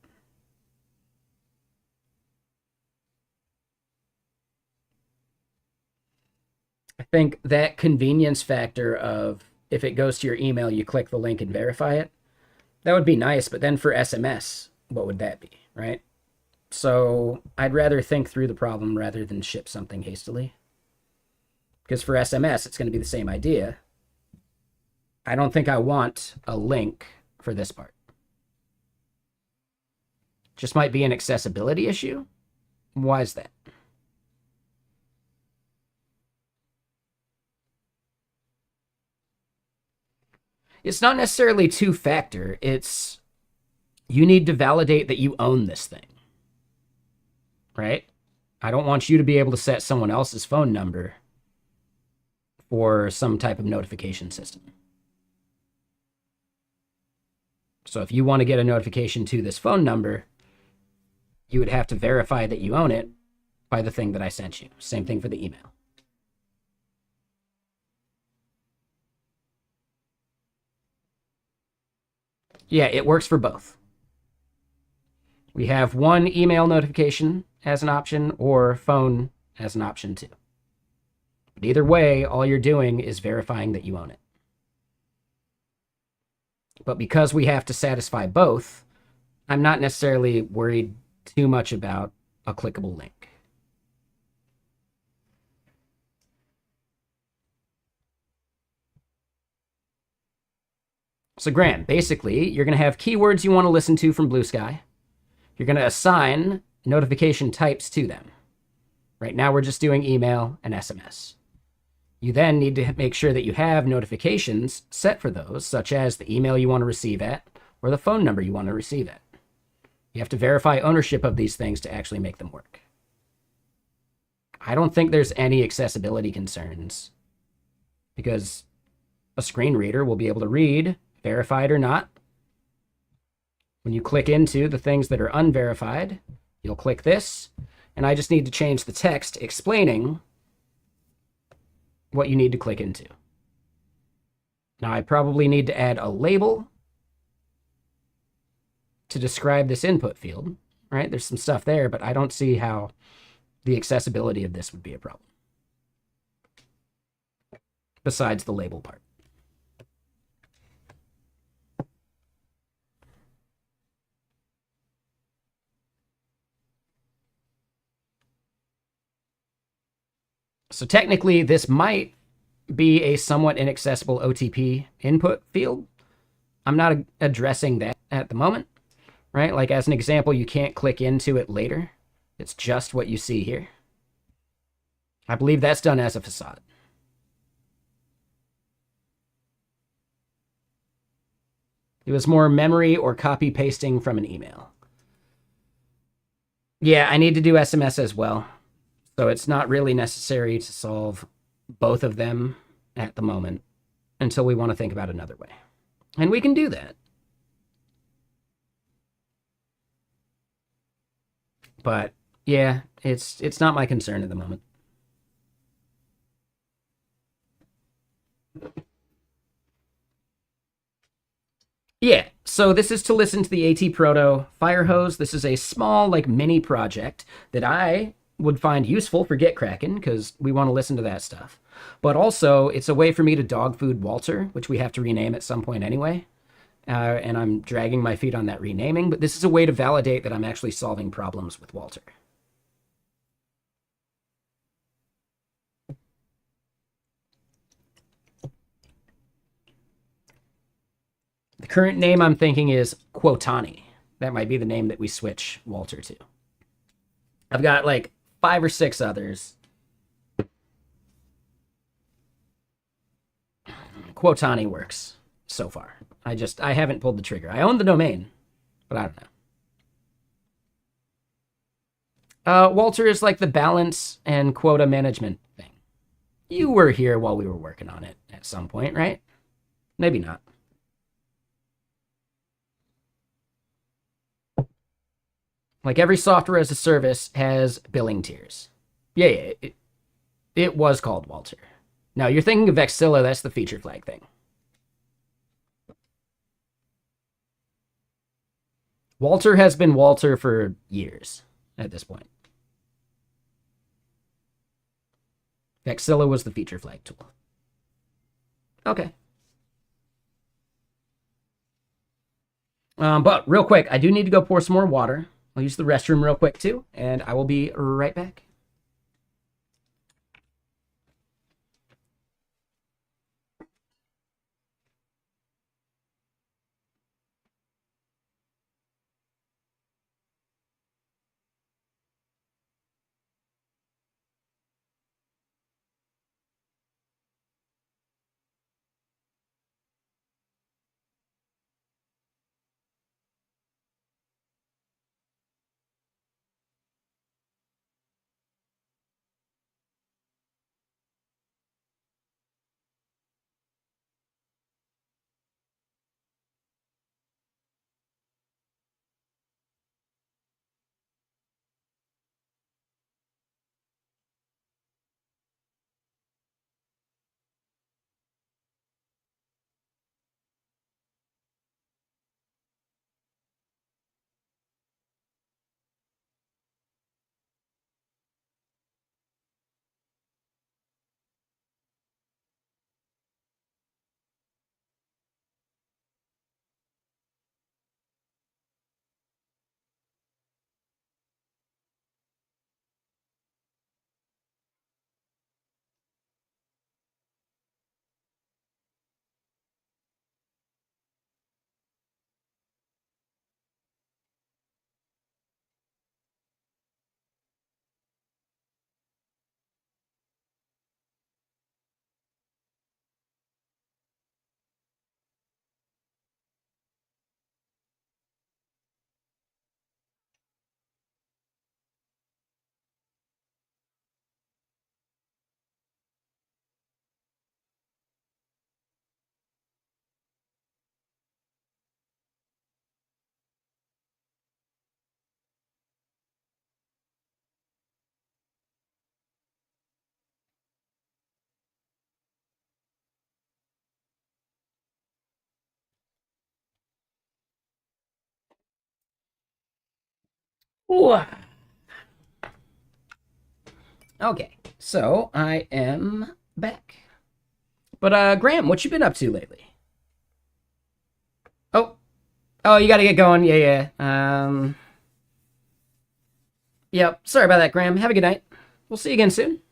I think that convenience factor of if it goes to your email, you click the link and verify it, that would be nice. But then for SMS, what would that be, right? So I'd rather think through the problem rather than ship something hastily. Because for SMS, it's going to be the same idea. I don't think I want a link for this part. Just might be an accessibility issue. Why is that? It's not necessarily two-factor. It's you need to validate that you own this thing, right? I don't want you to be able to set someone else's phone number for some type of notification system. So if you want to get a notification to this phone number, you would have to verify that you own it by the thing that I sent you. Same thing for the email. Yeah, it works for both. We have one email notification as an option or phone as an option too. But either way, all you're doing is verifying that you own it. But because we have to satisfy both, I'm not necessarily worried too much about a clickable link. So Graham, basically, you're going to have keywords you want to listen to from Blue Sky. You're going to assign notification types to them. Right now, we're just doing email and SMS. You then need to make sure that you have notifications set for those, such as the email you want to receive at or the phone number you want to receive at. You have to verify ownership of these things to actually make them work. I don't think there's any accessibility concerns because a screen reader will be able to read, verified or not. When you click into the things that are unverified, you'll click this, and I just need to change the text explaining what you need to click into. Now, I probably need to add a label to describe this input field, right? There's some stuff there, but I don't see how the accessibility of this would be a problem, besides the label part. So technically, this might be a somewhat inaccessible OTP input field. I'm not addressing that at the moment, right? Like as an example, you can't click into it later. It's just what you see here. I believe that's done as a facade. It was more memory or copy pasting from an email. Yeah, I need to do SMS as well. So it's not really necessary to solve both of them at the moment until we want to think about another way. And we can do that. But yeah, it's not my concern at the moment. Yeah, so this is to listen to the ATProto firehose. This is a small, like, mini project that I would find useful for Get Kraken because we want to listen to that stuff. But also, it's a way for me to dog food Walter, which we have to rename at some point anyway. And I'm dragging my feet on that renaming, but this is a way to validate that I'm actually solving problems with Walter. The current name I'm thinking is Quotani. That might be the name that we switch Walter to. I've got like 5 or 6 others. Quotani works so far. I haven't pulled the trigger. I own the domain, but I don't know. Walter is like the balance and quota management thing. You were here while we were working on it at some point, right? Maybe not. Like every software as a service has billing tiers. Yeah, it was called Walter. Now you're thinking of Vexilla, that's the feature flag thing. Walter has been Walter for years at this point. Vexilla was the feature flag tool. Okay. But real quick, I do need to go pour some more water. I'll use the restroom real quick too, and I will be right back. Ooh. Okay, so I am back. But Graham, what you been up to lately? Oh, oh, you got to get going. Yeah, yeah. Yep. Sorry about that, Graham. Have a good night. We'll see you again soon.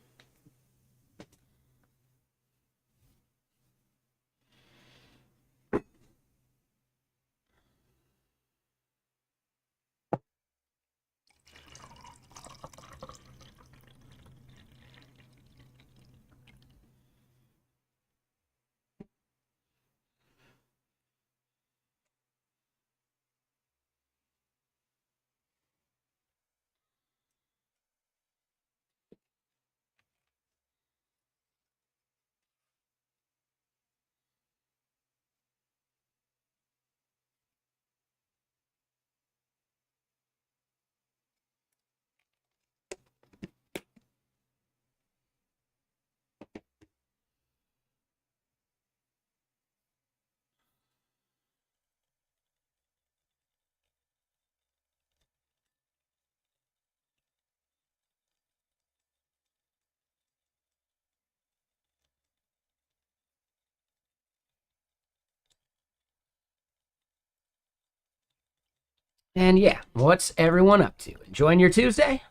And yeah, what's everyone up to? Enjoying your Tuesday?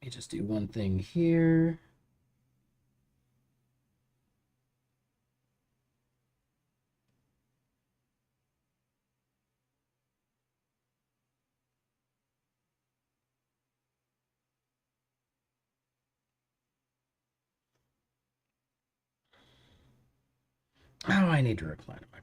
Let me just do one thing here. Oh, I need to reply to my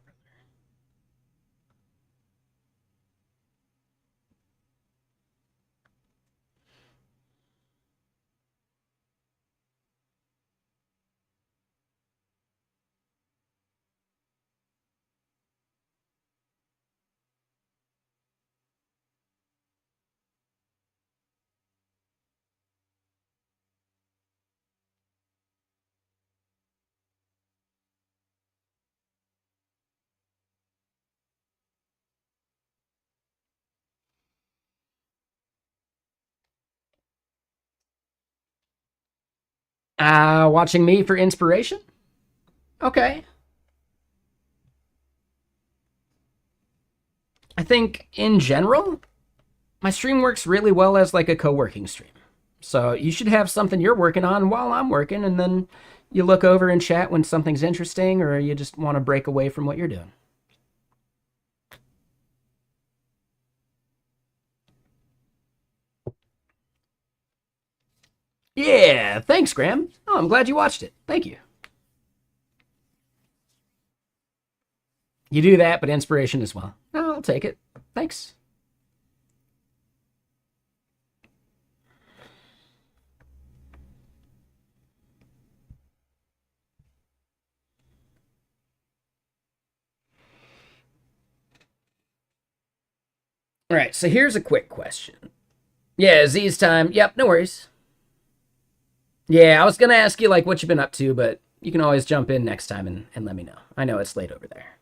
brother. Watching me for inspiration? Okay. I think in general, my stream works really well as like a co-working stream. So you should have something you're working on while I'm working, and then you look over and chat when something's interesting or you just want to break away from what you're doing. Yeah, thanks, Graham. Oh, I'm glad you watched it. Thank you. You do that, but inspiration as well. Oh, I'll take it. Thanks. All right, so here's a quick question. Yeah, Z's time. Yep, no worries. Yeah, I was gonna ask you like what you've been up to, but you can always jump in next time and let me know. I know it's late over there.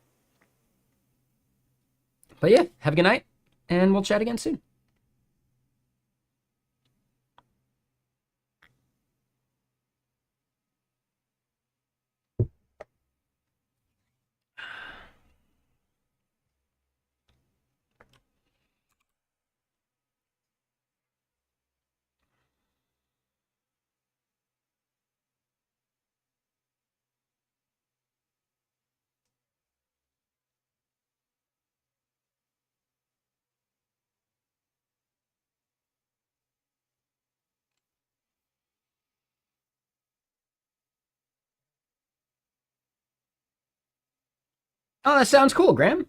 But yeah, have a good night, and we'll chat again soon. Oh, that sounds cool, Graham.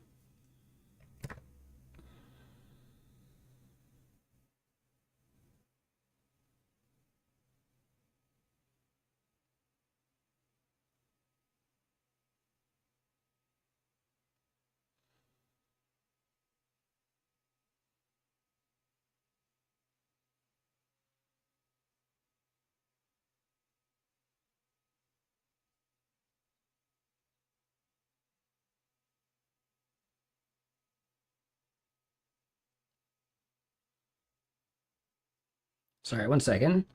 Sorry, one second.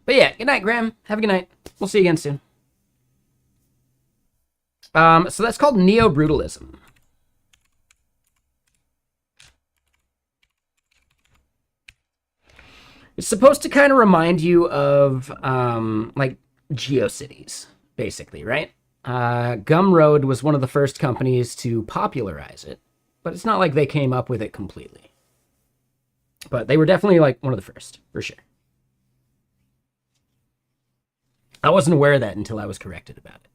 But yeah, good night, Graham. Have a good night. We'll see you again soon. So that's called neo-brutalism. It's supposed to kind of remind you of like GeoCities, basically, right? Gumroad was one of the first companies to popularize it, but it's not like they came up with it completely. But they were definitely like one of the first, for sure. I wasn't aware of that until I was corrected about it.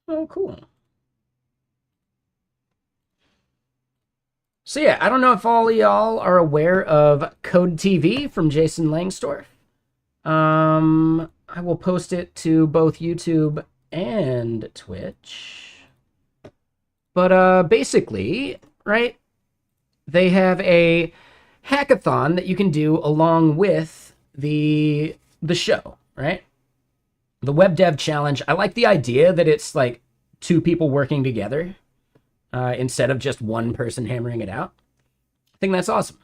Oh, cool. So yeah, I don't know if all y'all are aware of Code TV from Jason Langsdorff. I will post it to both YouTube and Twitch. But basically, right? They have a hackathon that you can do along with the show, right? The web dev challenge. I like the idea that it's like two people working together instead of just one person hammering it out. I think that's awesome.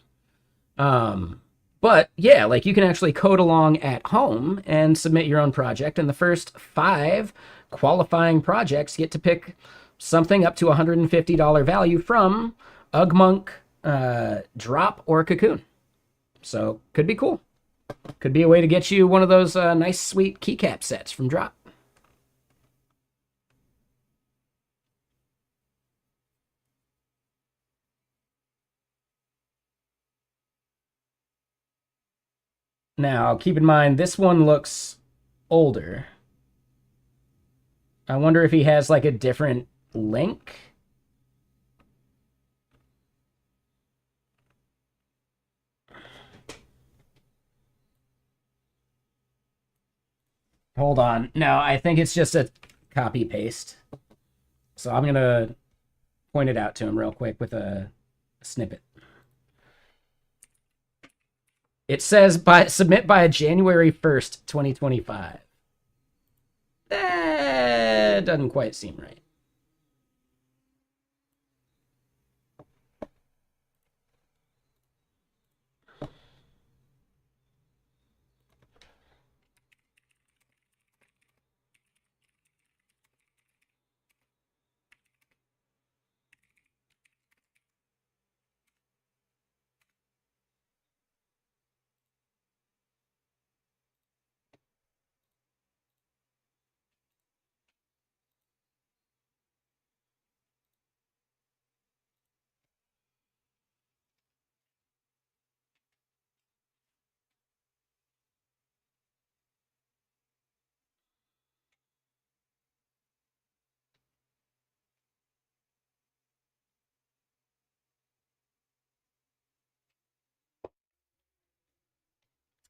But yeah, like you can actually code along at home and submit your own project, and the first 5 qualifying projects get to pick something up to $150 value from Ugmonk, Drop, or Cocoon. So could be cool. Could be a way to get you one of those nice, sweet keycap sets from Drop. Now, keep in mind, this one looks older. I wonder if he has like a different link. Hold on. No, I think it's just a copy paste. So I'm going to point it out to him real quick with a snippet. It says submit by January 1st, 2025. That doesn't quite seem right.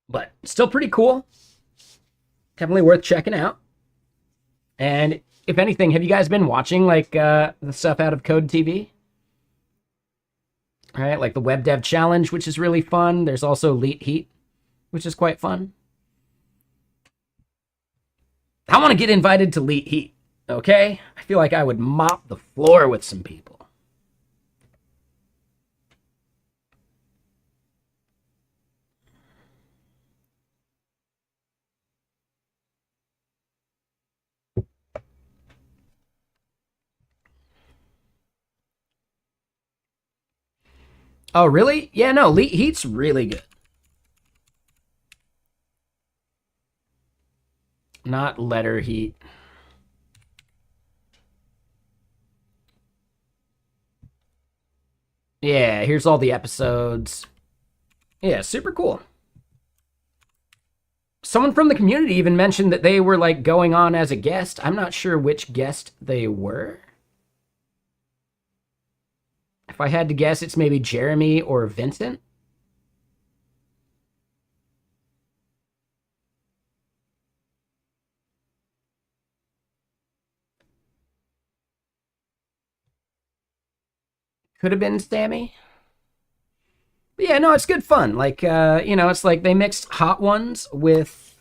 But still pretty cool. Definitely worth checking out. And if anything, have you guys been watching like the stuff out of Code TV? All right, like the Web Dev Challenge, which is really fun. There's also Elite Heat, which is quite fun. I want to get invited to Elite Heat, okay? I feel like I would mop the floor with some people. Oh, really? Yeah, no, Elite Heat's really good. Not Letter Heat. Yeah, here's all the episodes. Yeah, super cool. Someone from the community even mentioned that they were like going on as a guest. I'm not sure which guest they were. If I had to guess, it's maybe Jeremy or Vincent. Could have been Sammy. But yeah, no, it's good fun. Like, it's like they mixed hot ones with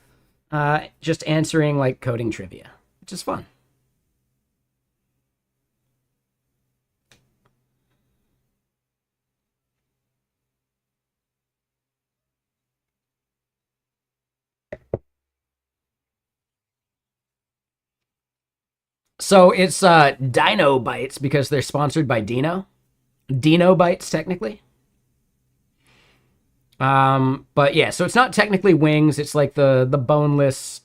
just answering like coding trivia, which is fun. So it's Dino Bites because they're sponsored by Dino. Dino Bites, technically. But yeah, so it's not technically wings. It's like the boneless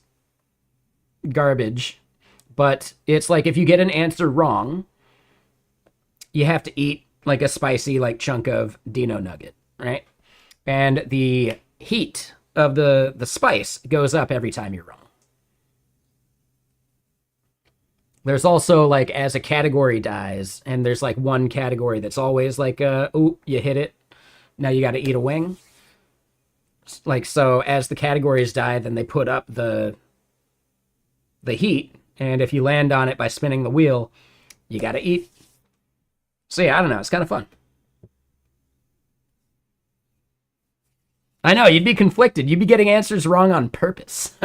garbage. But it's like if you get an answer wrong, you have to eat like a spicy like chunk of Dino nugget, right? And the heat of the spice goes up every time you're wrong. There's also like as a category dies, and there's like one category that's always like, oh, you hit it, now you got to eat a wing. Like so, as the categories die, then they put up the heat, and if you land on it by spinning the wheel, you got to eat. So yeah, I don't know. It's kind of fun. I know you'd be conflicted. You'd be getting answers wrong on purpose.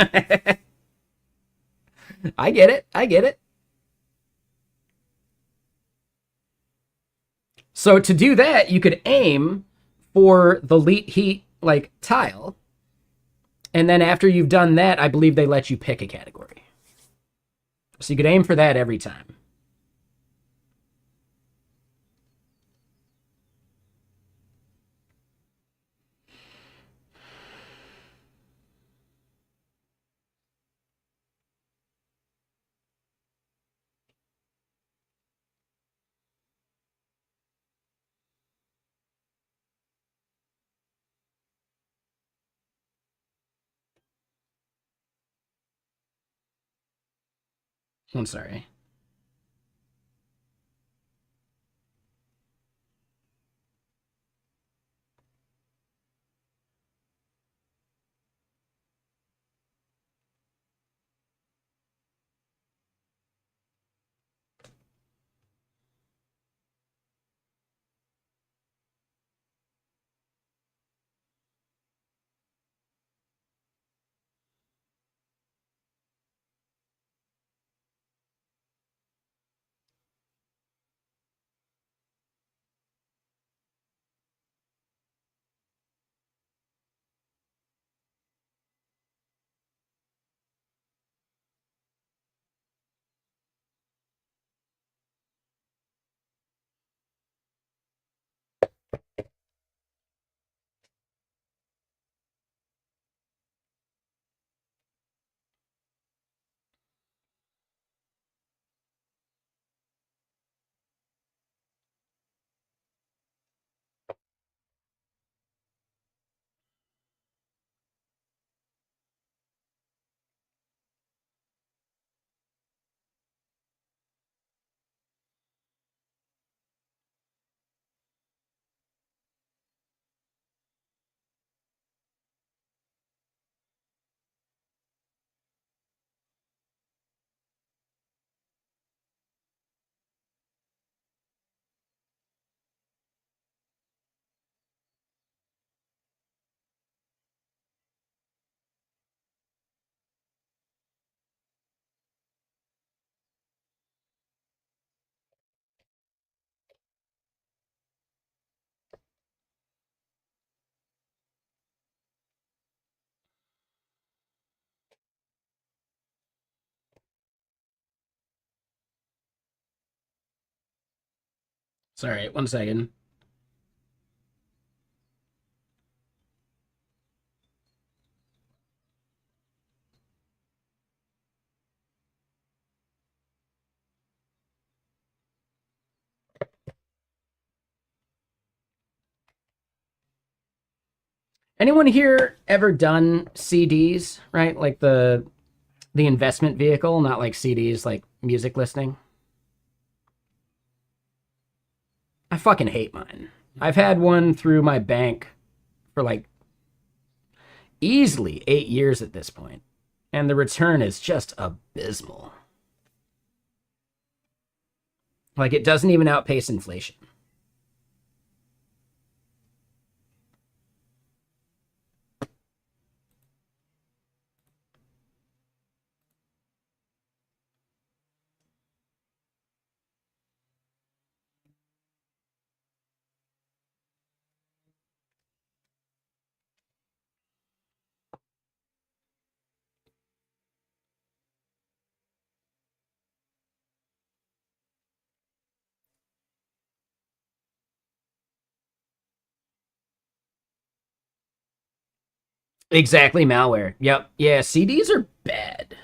I get it. I get it. So to do that, you could aim for the leet heat like tile, and then after you've done that, I believe they let you pick a category. So you could aim for that every time. I'm sorry. Sorry, 1 second. Anyone here ever done CDs, right? Like the investment vehicle, not like CDs like music listening? I fucking hate mine. I've had one through my bank for like easily 8 years at this point, and the return is just abysmal. Like it doesn't even outpace inflation. Exactly, malware. Yep. Yeah, CDs are bad.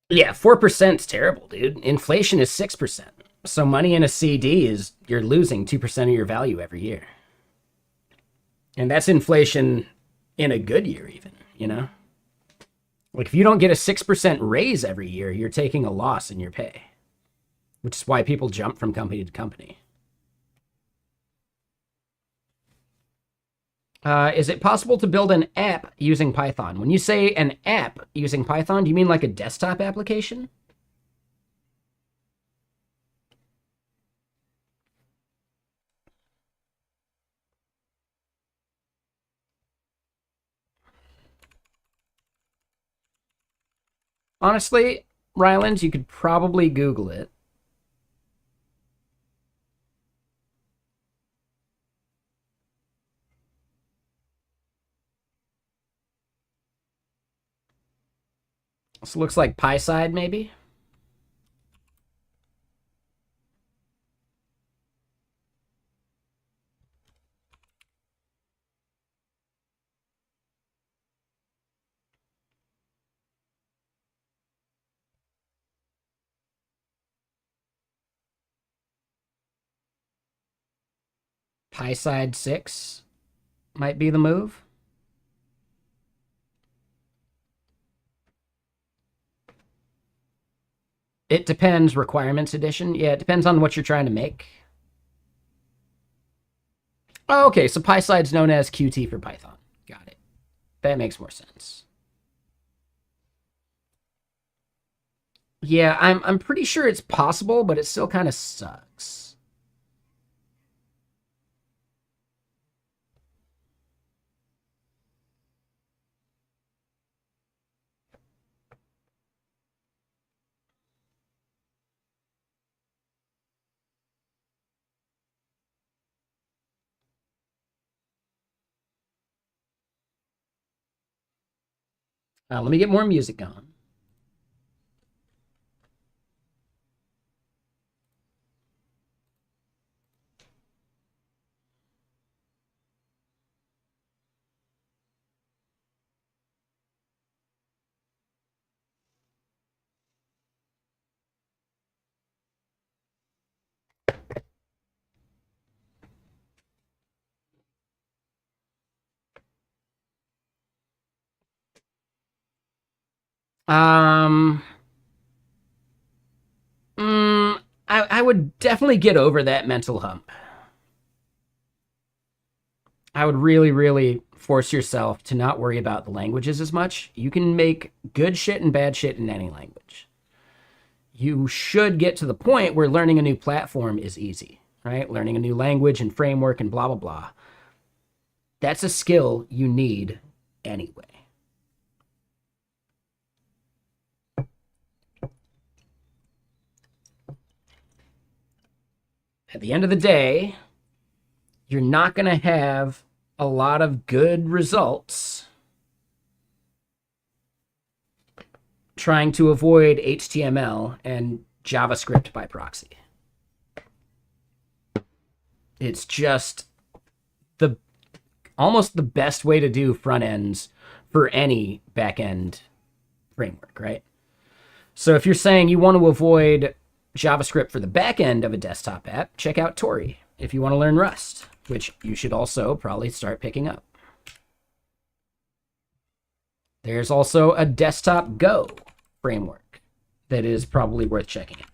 Yeah, 4% is terrible, dude. Inflation is 6%. So money in a CD is you're losing 2% of your value every year. And that's inflation in a good year, even, you know? Like if you don't get a 6% raise every year, you're taking a loss in your pay, which is why people jump from company to company. Is it possible to build an app using Python? When you say an app using Python, do you mean like a desktop application? Honestly, Rylands, you could probably Google it. This looks like PySide, maybe? PySide 6 might be the move. It depends, requirements edition. Yeah, it depends on what you're trying to make. Oh, okay, so PySide's known as Qt for Python. Got it. That makes more sense. Yeah, I'm pretty sure it's possible, but it still kind of sucks. Let me get more music going. Um, mm, I would definitely get over that mental hump. I would really, really force yourself to not worry about the languages as much. You can make good shit and bad shit in any language. You should get to the point where learning a new platform is easy, right? Learning a new language and framework and blah, blah, blah. That's a skill you need anyway. At the end of the day, you're not going to have a lot of good results trying to avoid HTML and JavaScript by proxy. It's just the almost the best way to do front ends for any back end framework, right? So if you're saying you want to avoid JavaScript for the back end of a desktop app, check out Tori. If you want to learn Rust, which you should also probably start picking up. There's also a desktop Go framework that is probably worth checking out.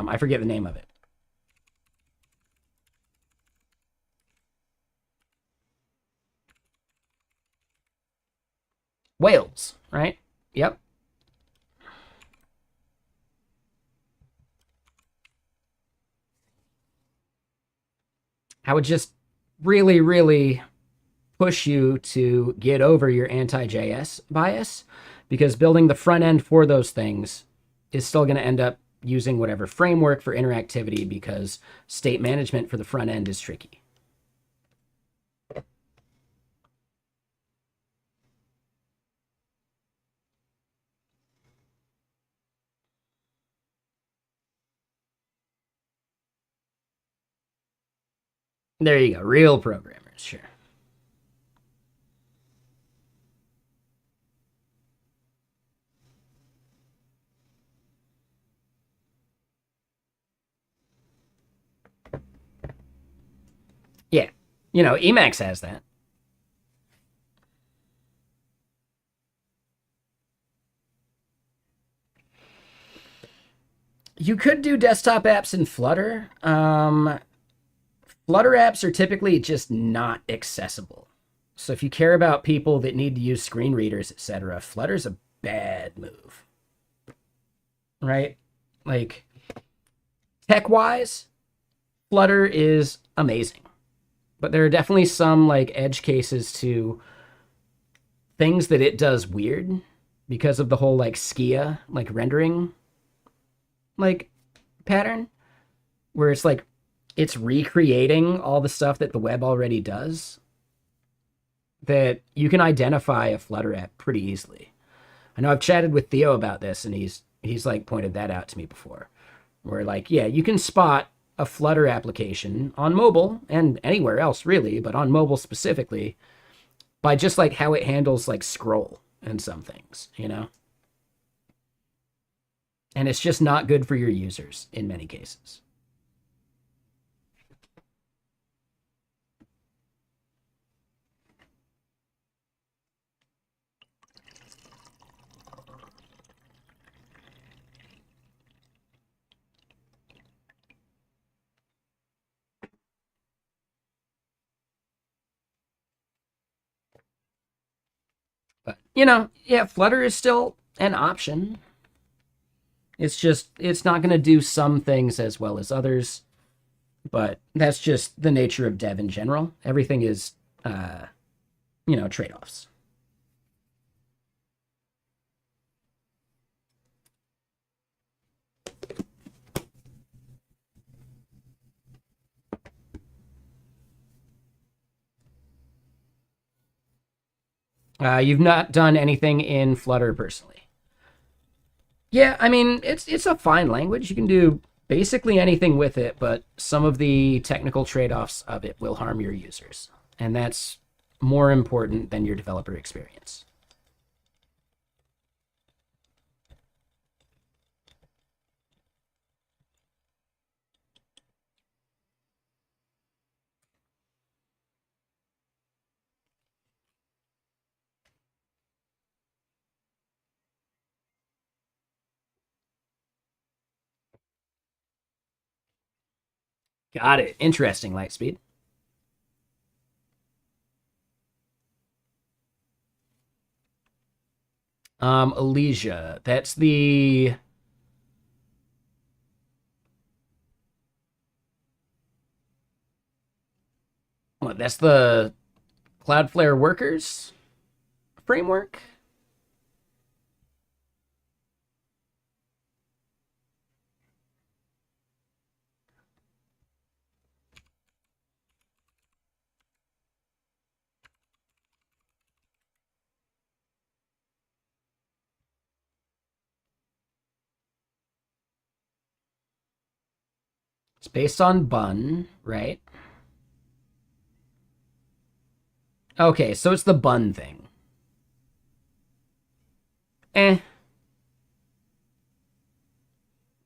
I forget the name of it. Wales, right? Yep. I would just really, really push you to get over your anti-JS bias because building the front end for those things is still going to end up using whatever framework for interactivity because state management for the front end is tricky. There you go. Real programmers, sure. You know, Emacs has that. You could do desktop apps in Flutter. Flutter apps are typically just not accessible. So if you care about people that need to use screen readers, etc., Flutter's a bad move, right? Like tech wise, Flutter is amazing, but there are definitely some like edge cases to things that it does weird because of the whole like Skia like rendering like pattern where it's like it's recreating all the stuff that the web already does that you can identify a Flutter app pretty easily. I know I've chatted with Theo about this and he's like pointed that out to me before. Where like, yeah, you can spot a Flutter application on mobile and anywhere else really, but on mobile specifically by just like how it handles like scroll and some things, you know? And it's just not good for your users in many cases. But, you know, yeah, Flutter is still an option. It's just, it's not going to do some things as well as others, but that's just the nature of dev in general. Everything is, uh, trade offs. You've not done anything in Flutter personally. Yeah, I mean it's a fine language. You can do basically anything with it, but some of the technical trade-offs of it will harm your users, and that's more important than your developer experience. Got it. Interesting, Lightspeed. Elysia. That's the Cloudflare Workers framework. It's based on Bun, right? Okay, so it's the Bun thing. Eh.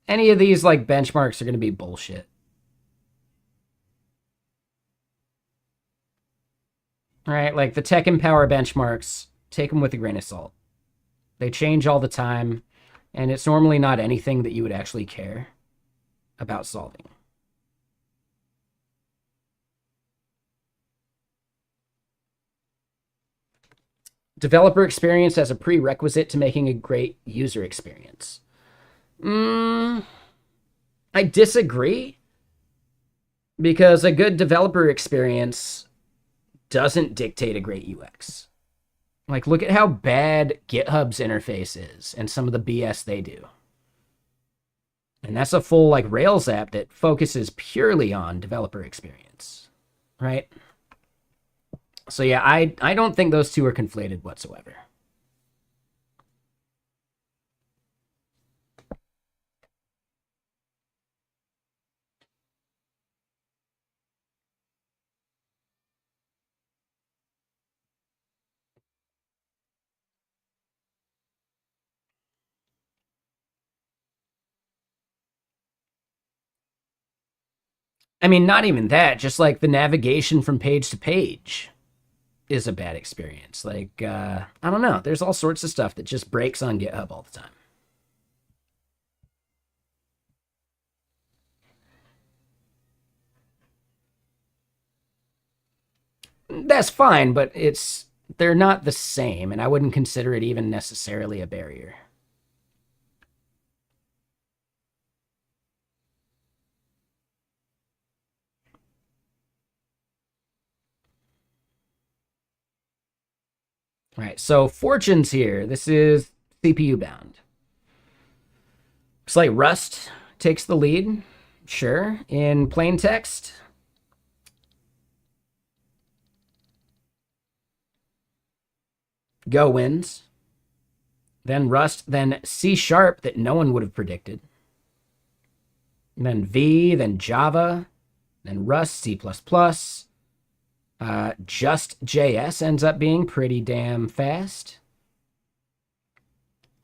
Any of these like benchmarks are going to be bullshit. Right? Like the Tech and Power benchmarks, take them with a grain of salt. They change all the time, and it's normally not anything that you would actually care about solving. Developer experience as a prerequisite to making a great user experience. I disagree because a good developer experience doesn't dictate a great UX. Like, look at how bad GitHub's interface is and some of the BS they do. And that's a full like Rails app that focuses purely on developer experience, right? So yeah, I don't think those two are conflated whatsoever. I mean, not even that, just like the navigation from page to page is a bad experience. Like, I don't know. There's all sorts of stuff that just breaks on GitHub all the time. That's fine, but they're not the same, and I wouldn't consider it even necessarily a barrier. All right, so fortunes here. This is CPU bound. Looks like Rust takes the lead. Sure. In plain text, Go wins. Then Rust, then C Sharp that no one would have predicted. And then V, then Java, then Rust, C++. Just JS ends up being pretty damn fast.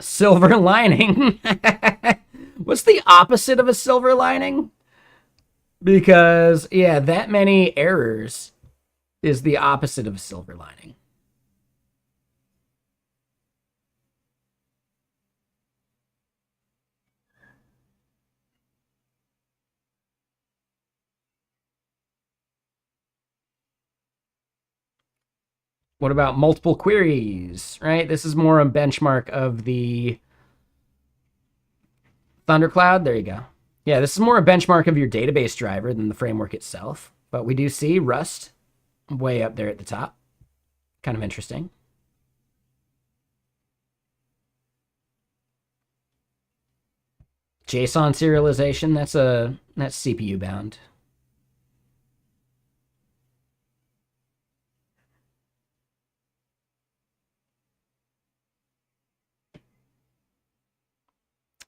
Silver lining. What's the opposite of a silver lining? Because, yeah, that many errors is the opposite of a silver lining. What about multiple queries, right? This is more a benchmark of the Thundercloud. There you go. Yeah, this is more a benchmark of your database driver than the framework itself. But we do see Rust way up there at the top. Kind of interesting. JSON serialization, that's CPU bound.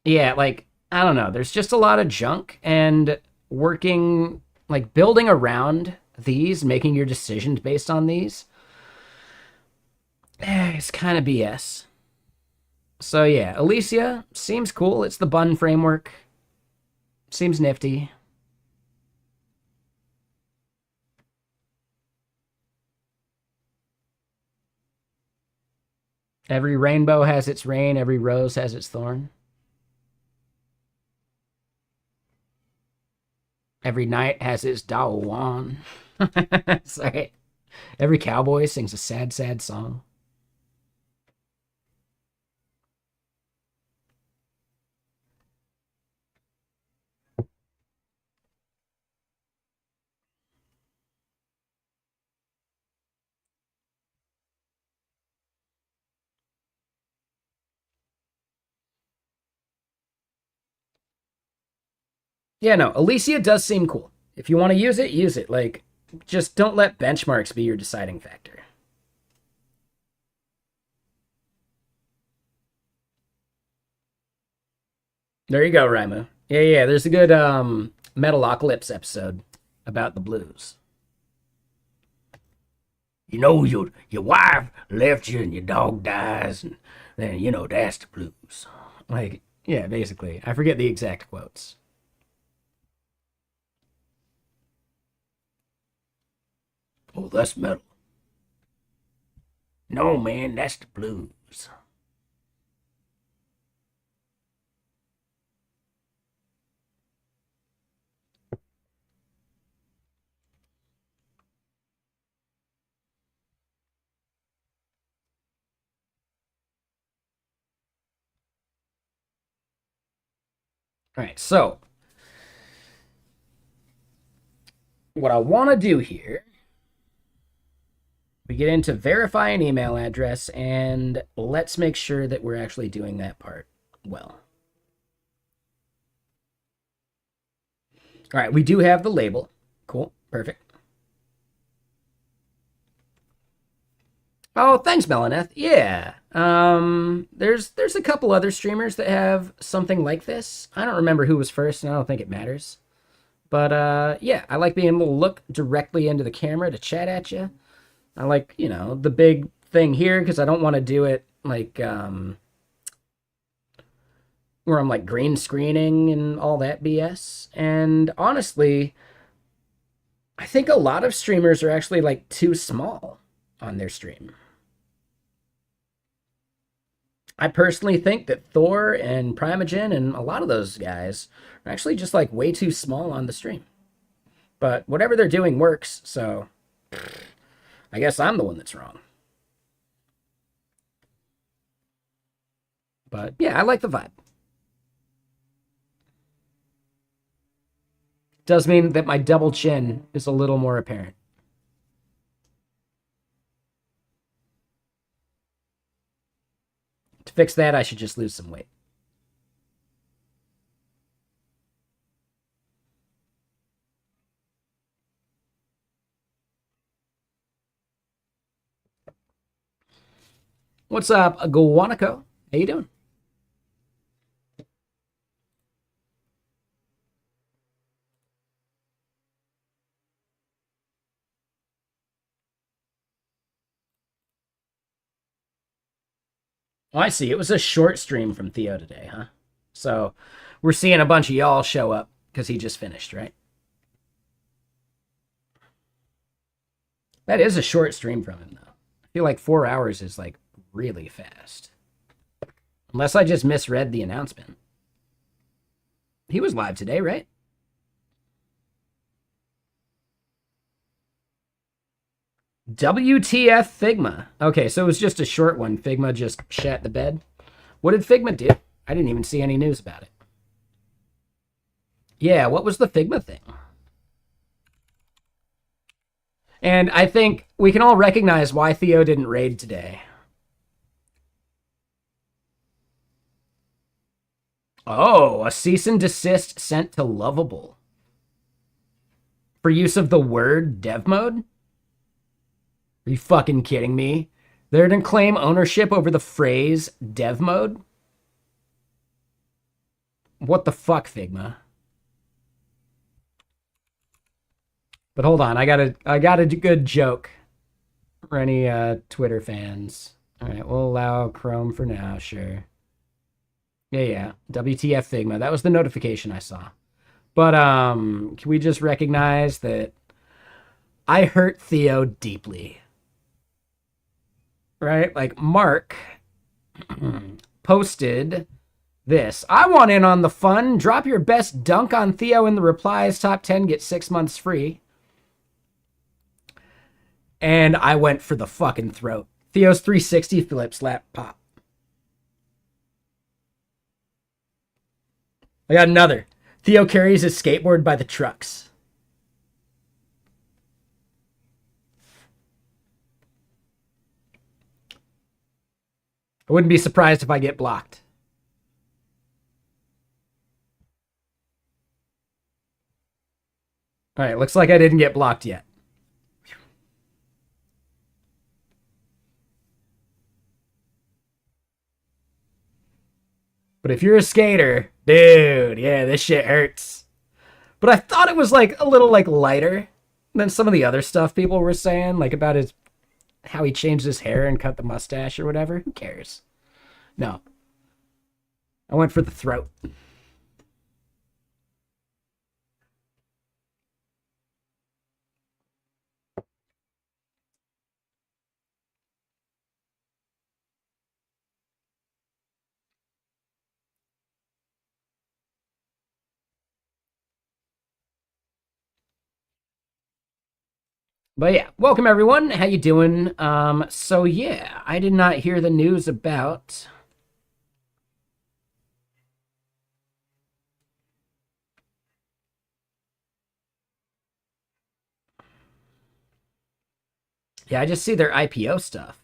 Yeah, like, I don't know. There's just a lot of junk, and working, like, building around these, making your decisions based on these, it's kind of BS. So yeah, Elixir seems cool. It's the bun framework. Seems nifty. Every rainbow has its rain, every rose has its thorn. Every night has its dawan. Sorry. Every cowboy sings a sad, sad song. Yeah, no, Alicia does seem cool. If you want to use it, use it. Like, just don't let benchmarks be your deciding factor. There you go, Raimu. Yeah, yeah. There's a good Metalocalypse episode about the blues. You know, your wife left you and your dog dies, and then that's the blues. Like, yeah, basically. I forget the exact quotes. Oh, that's metal. No, man, that's the blues. All right, so what I want to do here, we get into verify an email address, and let's make sure that we're actually doing that part well. All right, we do have the label. Cool, perfect. Oh, thanks, Melaneth. Yeah. There's a couple other streamers that have something like this. I don't remember who was first, and I don't think it matters. But yeah, I like being able to look directly into the camera to chat at you. I like, the big thing here because I don't want to do it like where I'm like green screening and all that BS. And honestly, I think a lot of streamers are actually like too small on their stream. I personally think that Thor and Primogen and a lot of those guys are actually just like way too small on the stream. But whatever they're doing works, so I guess I'm the one that's wrong. But yeah, I like the vibe. Does mean that my double chin is a little more apparent. To fix that, I should just lose some weight. What's up, Guanaco? How you doing? Oh, I see. It was a short stream from Theo today, huh? So we're seeing a bunch of y'all show up because he just finished, right? That is a short stream from him, though. I feel like 4 hours is like really fast. Unless I just misread the announcement. He was live today, right? WTF Figma. Okay, so it was just a short one. Figma just shat the bed. What did Figma do? I didn't even see any news about it. Yeah, what was the Figma thing? And I think we can all recognize why Theo didn't raid today. Oh, a cease and desist sent to Lovable for use of the word dev mode? Are you fucking kidding me? They're gonna claim ownership over the phrase dev mode? What the fuck, Figma? But hold on, I got a good joke for any Twitter fans. All right, we'll allow Chrome for now, sure. Yeah. WTF Figma. That was the notification I saw. But can we just recognize that I hurt Theo deeply? Right? Like Mark posted this. I want in on the fun. Drop your best dunk on Theo in the replies. Top 10 get 6 months free. And I went for the fucking throat. Theo's 360 flip slap pop. I got another. Theo carries his skateboard by the trucks. I wouldn't be surprised if I get blocked. All right, looks like I didn't get blocked yet. But if you're a skater, dude, yeah, this shit hurts. But I thought it was like a little like lighter than some of the other stuff people were saying, like about his how he changed his hair and cut the mustache or whatever. Who cares? No. I went for the throat. But yeah, welcome everyone. How you doing? So yeah, I did not hear the news about Yeah, I just see their IPO stuff.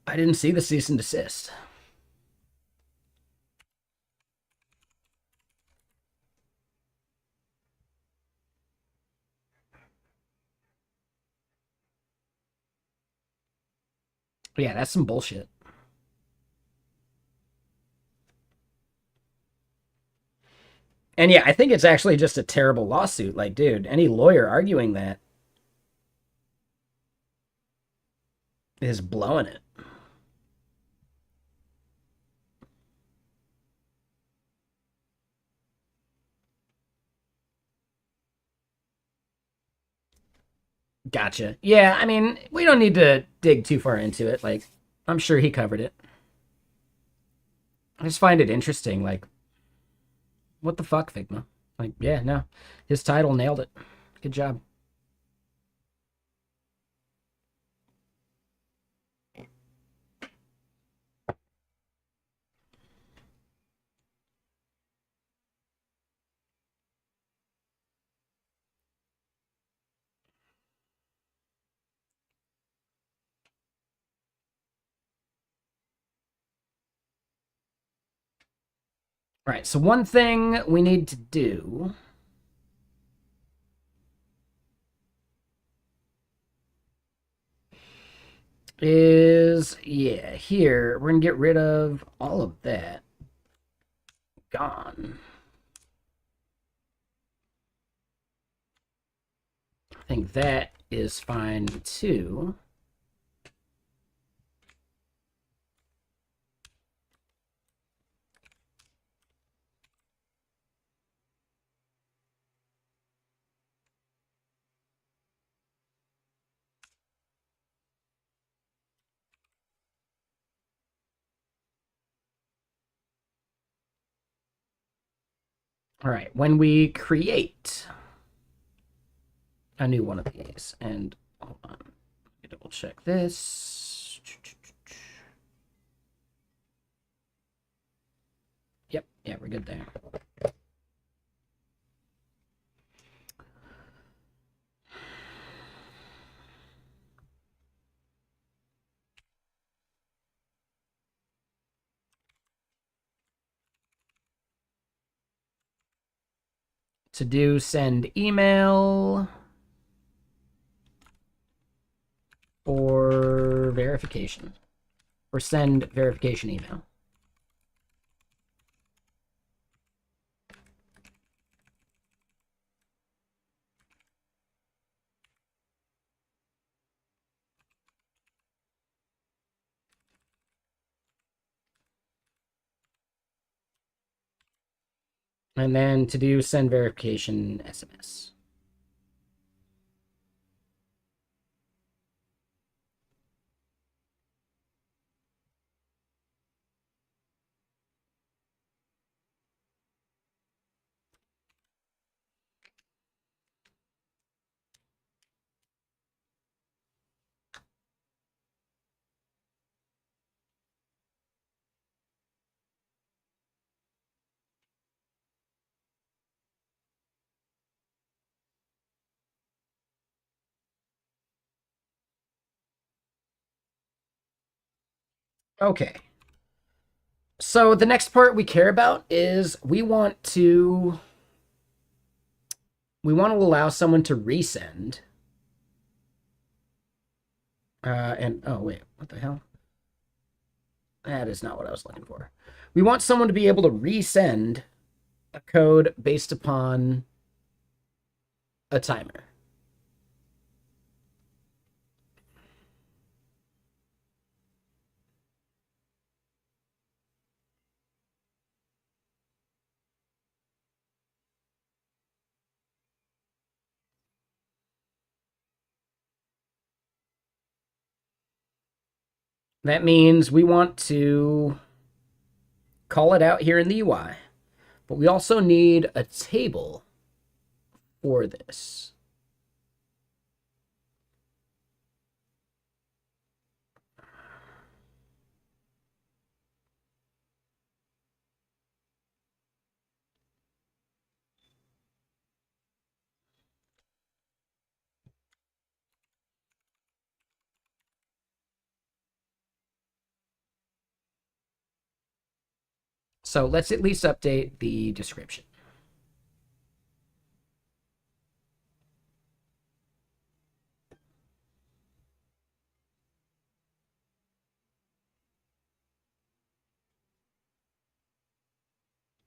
I didn't see the cease and desist. Yeah, that's some bullshit. And yeah, I think it's actually just a terrible lawsuit. Like, dude, any lawyer arguing that is blowing it. Gotcha. Yeah, I mean, we don't need to dig too far into it. Like, I'm sure he covered it. I just find it interesting. Like, what the fuck, Figma? Like, yeah, no. His title nailed it. Good job. All right, so one thing we need to do is, yeah, here, we're going to get rid of all of that. Gone. I think that is fine too. All right, when we create a new one of these, and hold on, let me double check this. Yep, yeah, we're good there. To do send email or verification, or send verification email. And then to do send verification SMS. Okay. So the next part we care about is we want to allow someone to resend. And oh wait, what the hell? That is not what I was looking for. We want someone to be able to resend a code based upon a timer. That means we want to call it out here in the UI, but we also need a table for this. So let's at least update the description.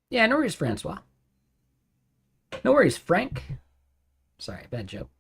Yeah, no worries, Francois. No worries, Frank. Sorry, bad joke.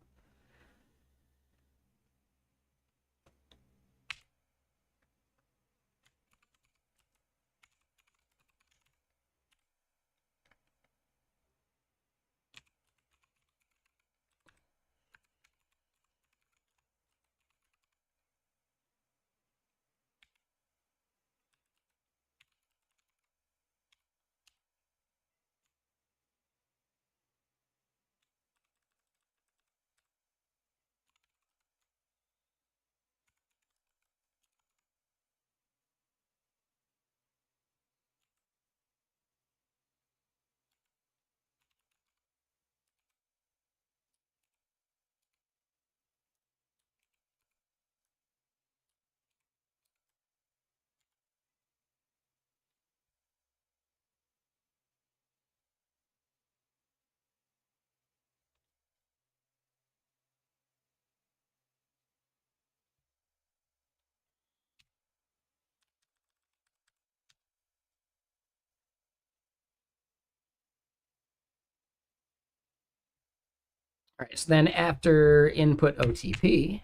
All right, so then after input OTP,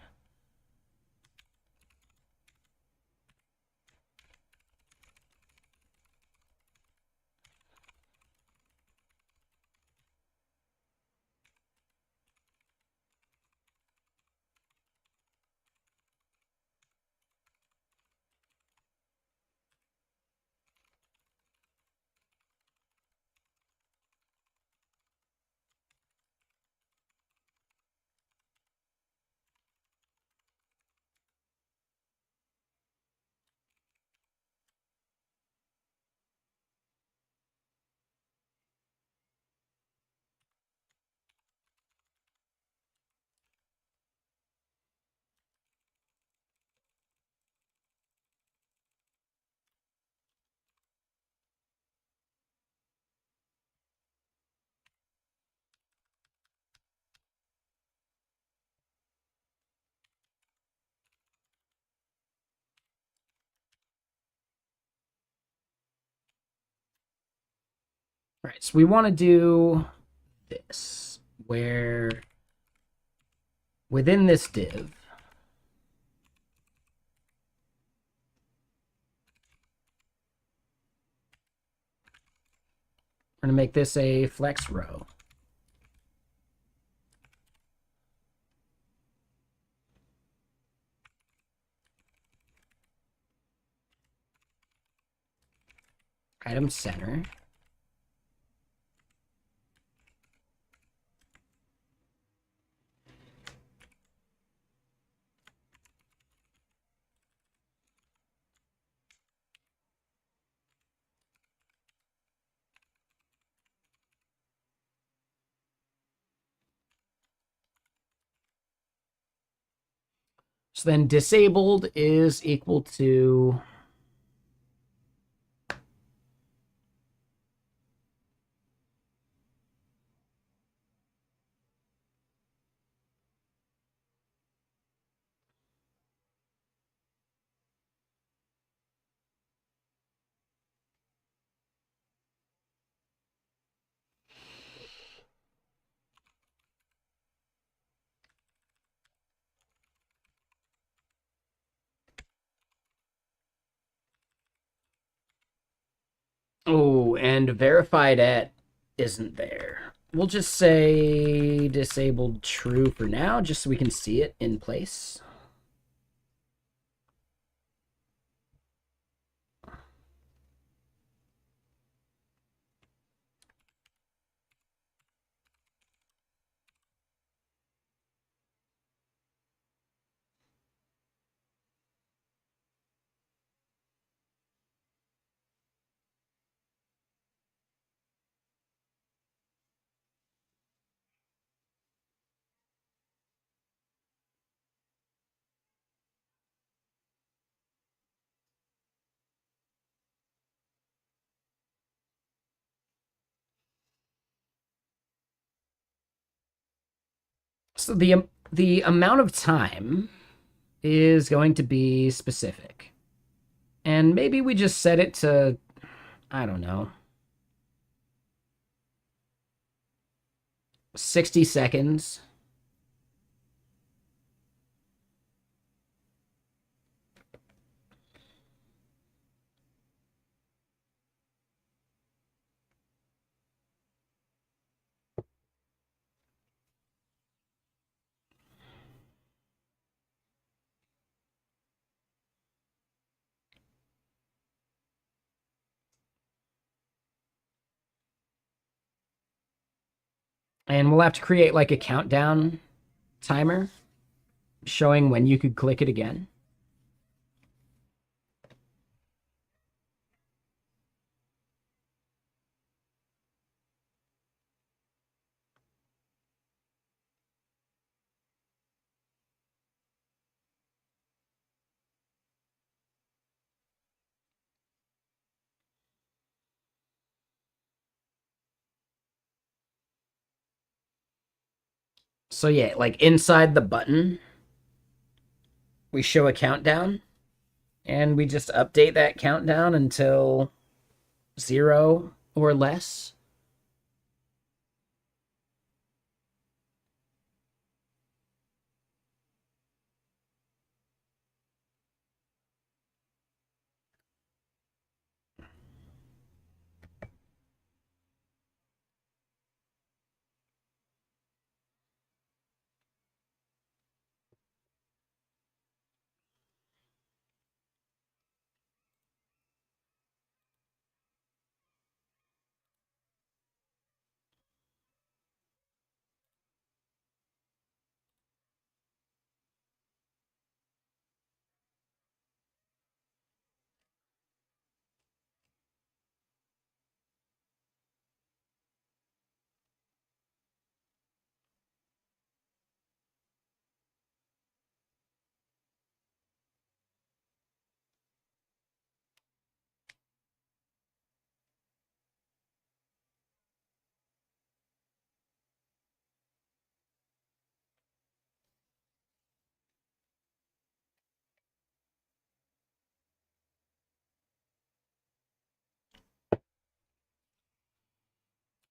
all right, so we want to do this, where within this div, we're going to make this a flex row. Item center. So then disabled is equal to and verified at isn't there. We'll just say disabled true for now, just so we can see it in place. So the amount of time is going to be specific. And maybe we just set it to, I don't know, 60 seconds. And we'll have to create like a countdown timer showing when you could click it again. So yeah, like inside the button, we show a countdown, and we just update that countdown until 0 or less.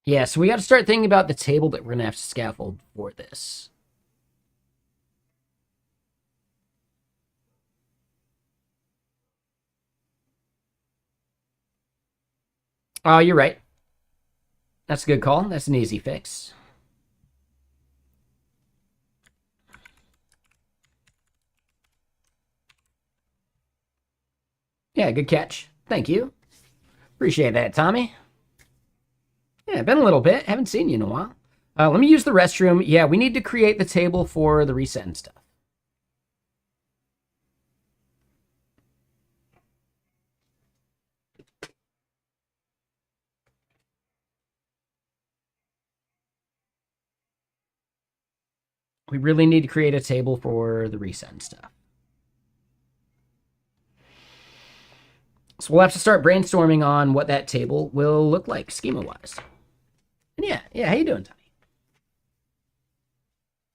Yeah, so we got to start thinking about the table that we're going to have to scaffold for this. Oh, you're right. That's a good call. That's an easy fix. Yeah, good catch. Thank you. Appreciate that, Tommy. Yeah, been a little bit. Haven't seen you in a while. Let me use the restroom. Yeah, we need to create the table for the reset and stuff. We really need to create a table for the reset and stuff. So we'll have to start brainstorming on what that table will look like schema-wise. And yeah, how you doing, Tommy?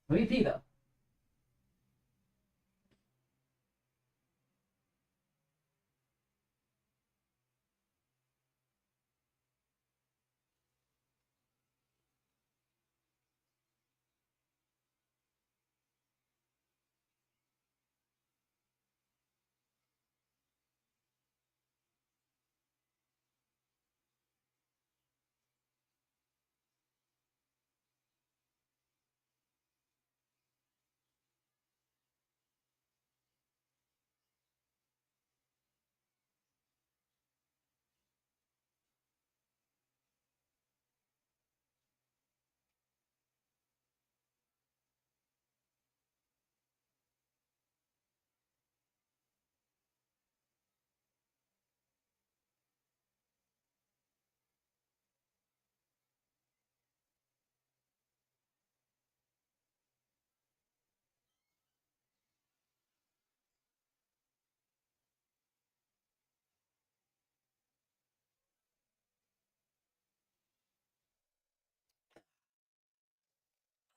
What do you pee, though?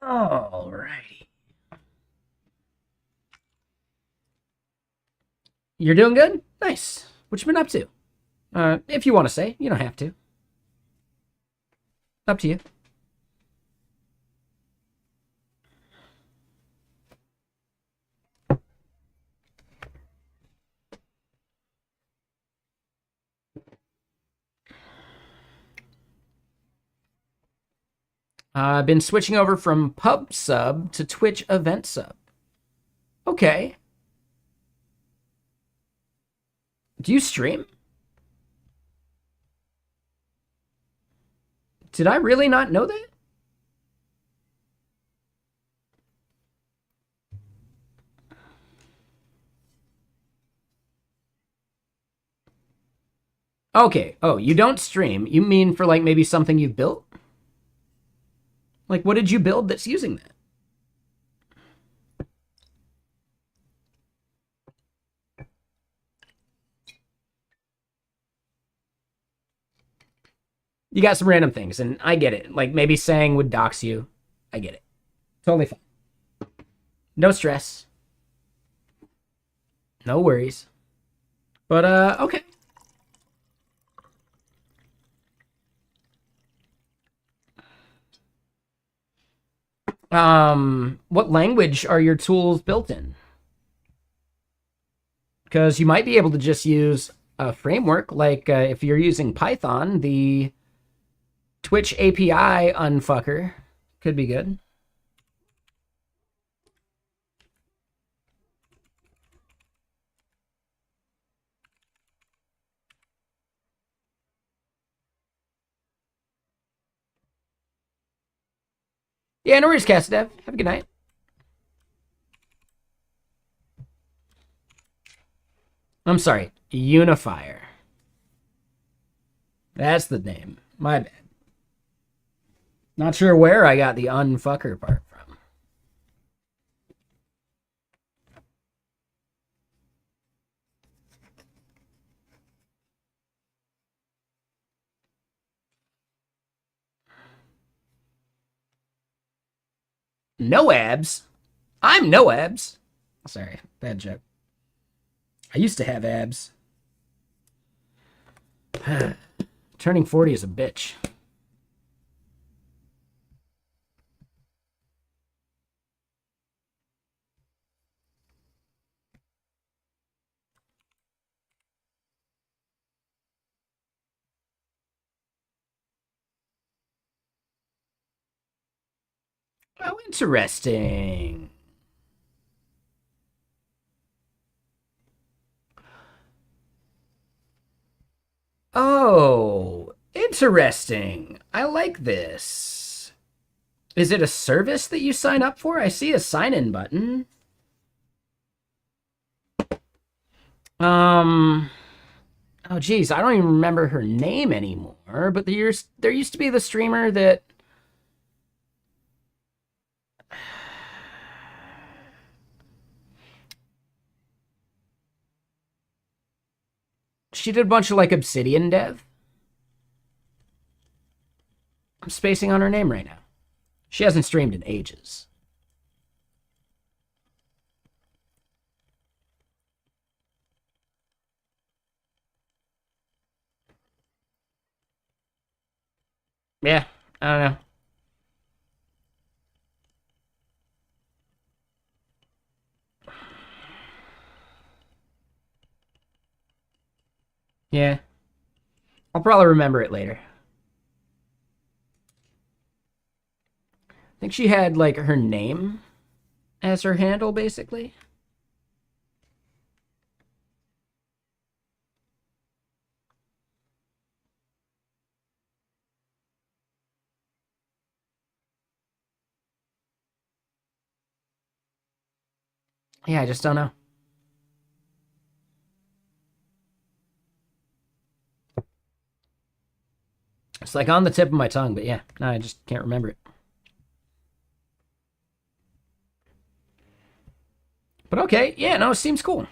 Alrighty. You're doing good? Nice. What you been up to? If you want to say, you don't have to. Up to you. I've been switching over from pub sub to Twitch event sub. Okay. Do you stream? Did I really not know that? Okay. Oh, you don't stream. You mean for like maybe something you've built? Like, what did you build that's using that? You got some random things, and I get it. Like, maybe saying would dox you. I get it. Totally fine. No stress. No worries. But, okay. What language are your tools built in? Because you might be able to just use a framework, like if you're using Python, the Twitch API unfucker could be good. Yeah, no worries, Castadev. Have a good night. I'm sorry, Unifier. That's the name. My bad. Not sure where I got the unfucker part from. No abs. I'm no abs. Sorry, bad joke. I used to have abs. Turning 40 is a bitch. Oh, interesting. Oh, interesting. I like this. Is it a service that you sign up for? I see a sign in button. Um, oh geez, I don't even remember her name anymore, but there used to be the streamer that she did a bunch of like Obsidian dev. I'm spacing on her name right now. She hasn't streamed in ages. Yeah, I don't know. Yeah, I'll probably remember it later. I think she had like her name as her handle, basically. Yeah, I just don't know. It's like on the tip of my tongue, but yeah, no, I just can't remember it. But okay, yeah, no, it seems cool.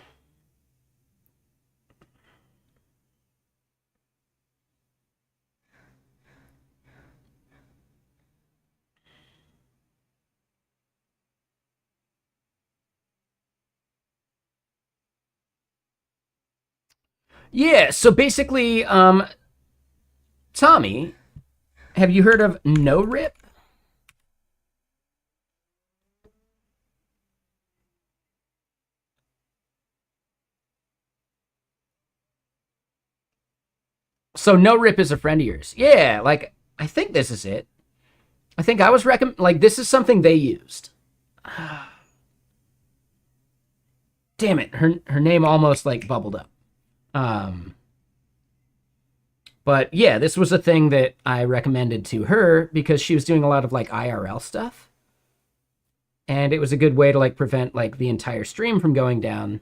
Yeah, so basically, Tommy, have you heard of No Rip? So No Rip is a friend of yours. Yeah, like I think this is it. I think I was like this is something they used. Damn it, her name almost like bubbled up. Um, but yeah, this was a thing that I recommended to her because she was doing a lot of like IRL stuff, and it was a good way to like prevent like the entire stream from going down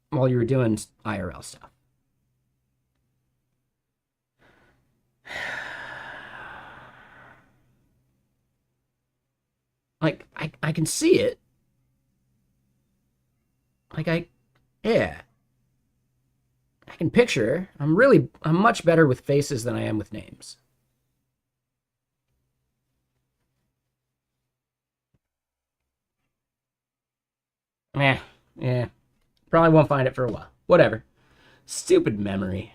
while you were doing IRL stuff. Like I can see it. Like yeah, I can picture. I'm much better with faces than I am with names. Yeah, yeah. Probably won't find it for a while. Whatever. Stupid memory.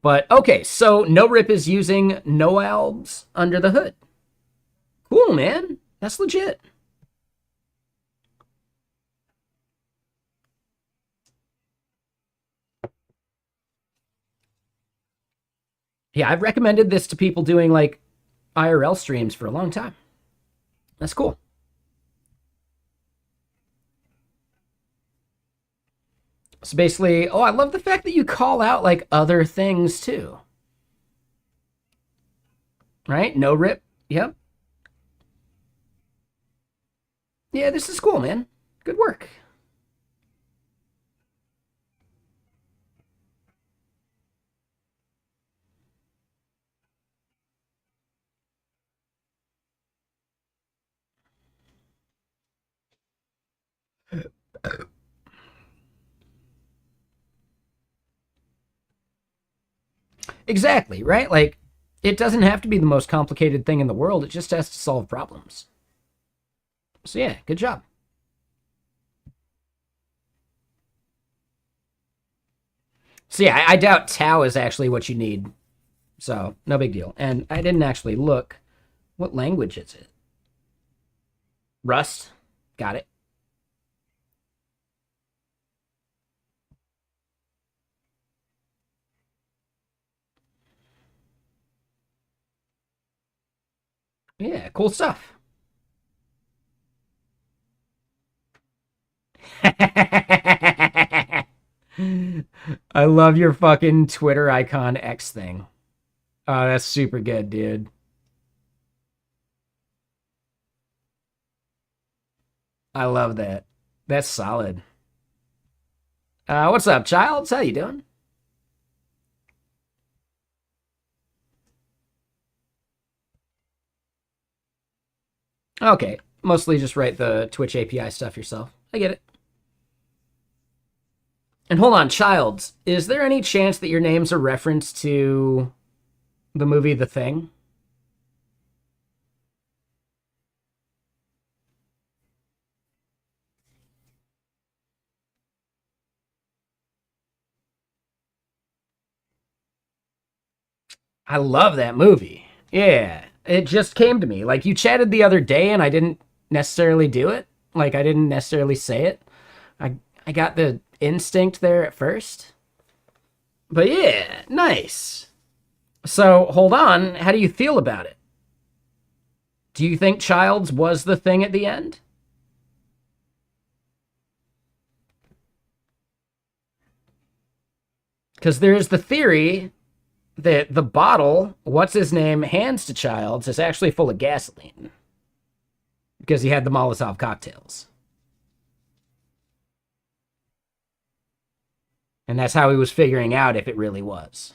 But okay, so No Rip is using no albs under the hood. Cool, man. That's legit. Yeah, I've recommended this to people doing like IRL streams for a long time. That's cool. So basically, oh, I love the fact that you call out like other things too. Right? No Rip. Yep. Yeah, this is cool, man. Good work. Exactly, right? Like, it doesn't have to be the most complicated thing in the world. It just has to solve problems. So, yeah, good job. So, yeah, I doubt Tau is actually what you need. So, no big deal. And I didn't actually look. What language is it? Rust. Got it. Yeah, cool stuff. I love your fucking Twitter icon X thing. Oh, that's super good, dude. I love that. That's solid. What's up, Childs? How you doing? Okay, mostly just write the Twitch API stuff yourself. I get it. And hold on, Childs, is there any chance that your name's a reference to the movie The Thing? I love that movie. Yeah, it just came to me. Like you chatted the other day and I didn't necessarily do it. Like I didn't necessarily say it. I got the instinct there at first. But yeah, nice. So, hold on, how do you feel about it? Do you think Childs was the thing at the end? Cuz there's the theory that the bottle, what's his name, hands to Childs is actually full of gasoline because he had the Molotov cocktails. And that's how he was figuring out if it really was.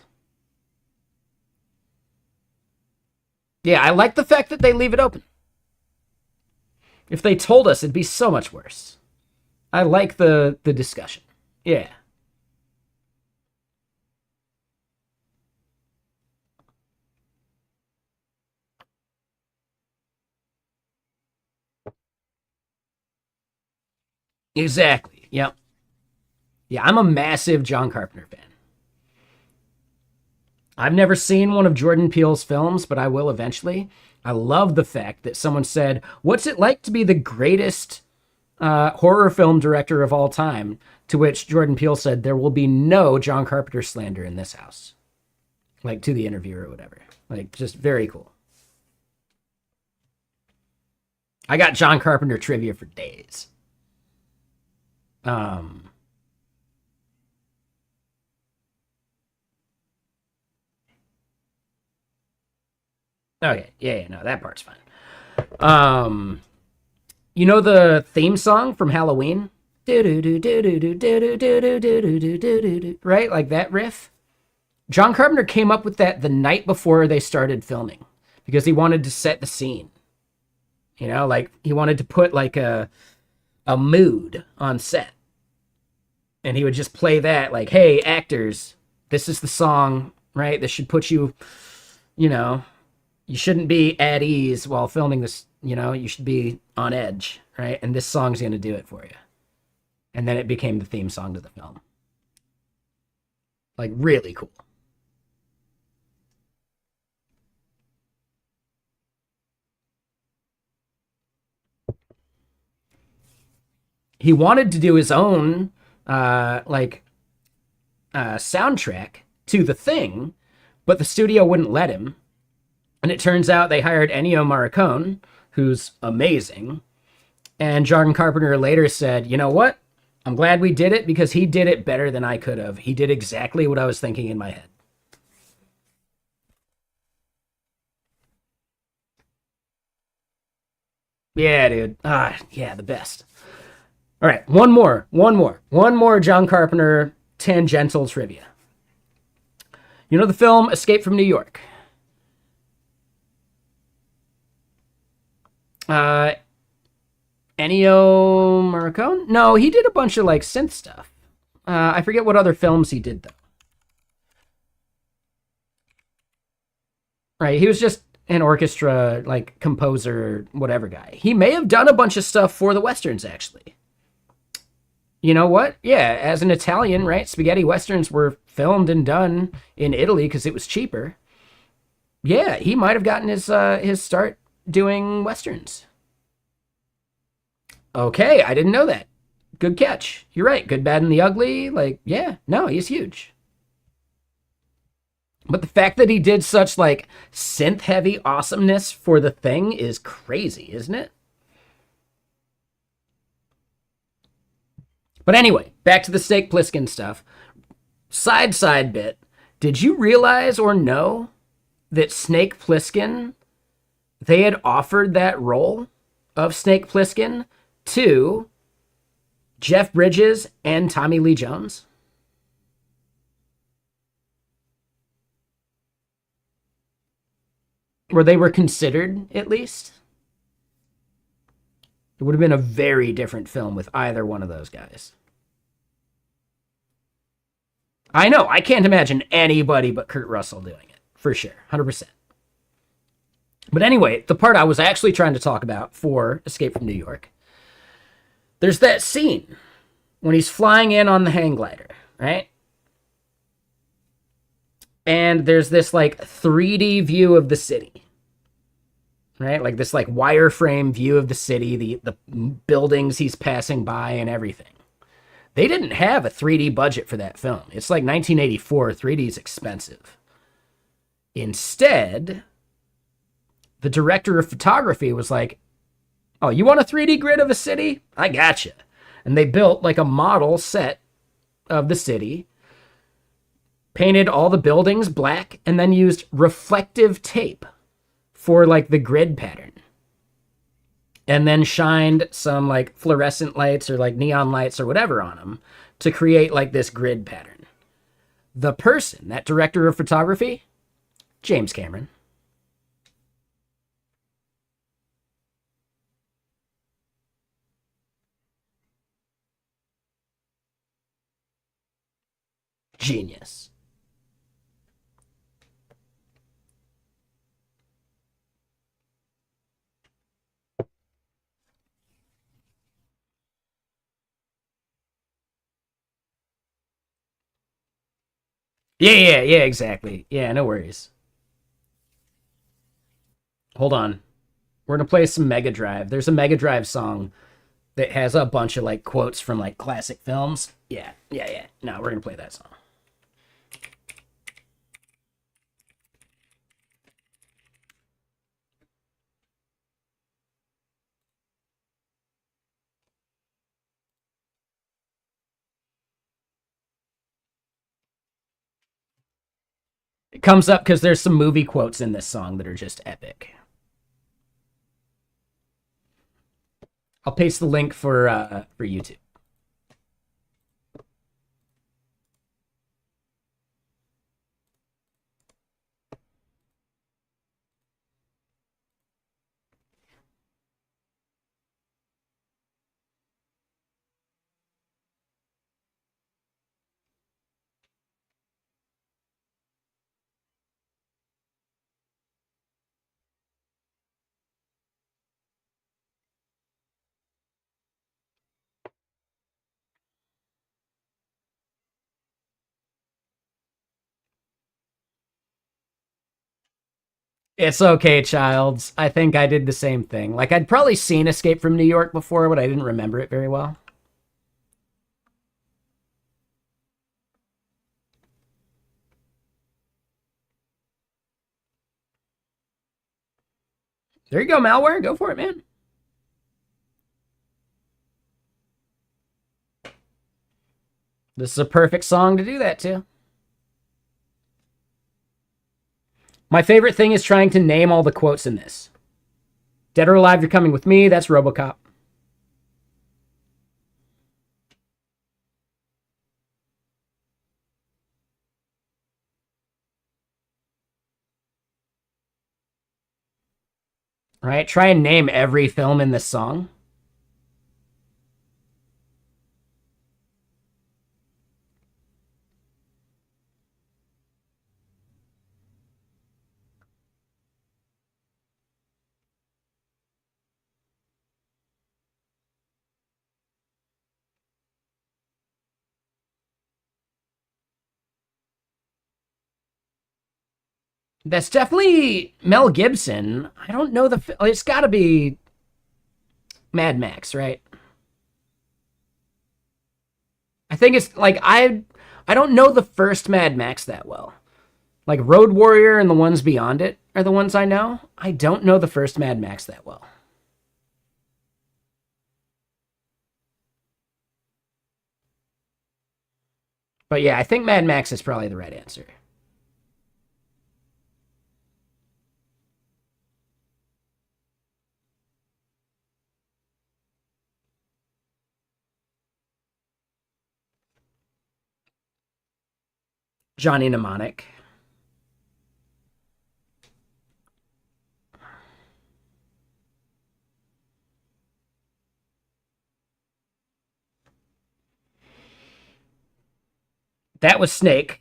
Yeah, I like the fact that they leave it open. If they told us, it'd be so much worse. I like the discussion. Yeah. Exactly. Yep. Yeah, I'm a massive John Carpenter fan. I've never seen one of Jordan Peele's films, but I will eventually. I love the fact that someone said, "What's it like to be the greatest horror film director of all time?" To which Jordan Peele said, "There will be no John Carpenter slander in this house." Like to the interviewer or whatever. Like just very cool. I got John Carpenter trivia for days. Um, okay, yeah, no, that part's fine. Um, you know the theme song from Halloween? Right? Like that riff? John Carpenter came up with that the night before they started filming because he wanted to set the scene. You know, like he wanted to put like a mood on set. And he would just play that like, "Hey, actors, this is the song, right? This should put you, you know, you shouldn't be at ease while filming this, you should be on edge, right? And this song's going to do it for you." And then it became the theme song to the film. Like really cool. He wanted to do his own like soundtrack to the thing, but the studio wouldn't let him. And it turns out they hired Ennio Morricone, who's amazing. And John Carpenter later said, "You know what? I'm glad we did it because he did it better than I could have. He did exactly what I was thinking in my head." Yeah, dude. Yeah, the best. All right, one more John Carpenter tangential trivia. You know the film Escape from New York? Uh, Ennio Morricone? No, he did a bunch of like synth stuff. I forget what other films he did though. Right, he was just an orchestra like composer, whatever guy. He may have done a bunch of stuff for the westerns actually. You know what? Yeah, as an Italian, right? Spaghetti westerns were filmed and done in Italy because it was cheaper. Yeah, he might have gotten his start doing westerns. Okay, I didn't know that. Good catch. You're right. Good, bad, and the ugly. Like, yeah, no, he's huge. But the fact that he did such like synth heavy awesomeness for the thing is crazy, isn't it? But anyway, back to the Snake Plissken stuff. Side bit. Did you realize or know that Snake Plissken, they had offered that role of Snake Plissken to Jeff Bridges and Tommy Lee Jones? Or they were considered, at least? It would have been a very different film with either one of those guys. I know, I can't imagine anybody but Kurt Russell doing it, for sure, 100%. But anyway, the part I was actually trying to talk about for Escape from New York, there's that scene when he's flying in on the hang glider, right? And there's this like 3D view of the city, right? Like this like wireframe view of the city, the buildings he's passing by and everything. They didn't have a 3D budget for that film. It's like 1984. 3D is expensive. Instead, the director of photography was like, oh, you want a 3D grid of a city? I gotcha. And they built like a model set of the city, painted all the buildings black, and then used reflective tape for like the grid pattern. And then shined some like fluorescent lights or like neon lights or whatever on them to create like this grid pattern. The person, that director of photography, James Cameron. Genius. Yeah, exactly. Yeah, no worries. Hold on. We're gonna play some Mega Drive. There's a Mega Drive song that has a bunch of like quotes from like classic films. Yeah. No, we're gonna play that song. It comes up because there's some movie quotes in this song that are just epic. I'll paste the link for YouTube. It's okay, Childs. I think I did the same thing. Like, I'd probably seen Escape from New York before, but I didn't remember it very well. There you go, Malware. Go for it, man. This is a perfect song to do that to. My favorite thing is trying to name all the quotes in this. Dead or Alive, You're Coming With Me. That's RoboCop. Right? Try and name every film in this song. That's definitely Mel Gibson. I don't know the. It's got to be Mad Max, right? I think it's like I don't know the first Mad Max that well. Like Road Warrior and the ones beyond it are the ones I know. I don't know the first Mad Max that well. But yeah, I think Mad Max is probably the right answer. Johnny Mnemonic. That was Snake.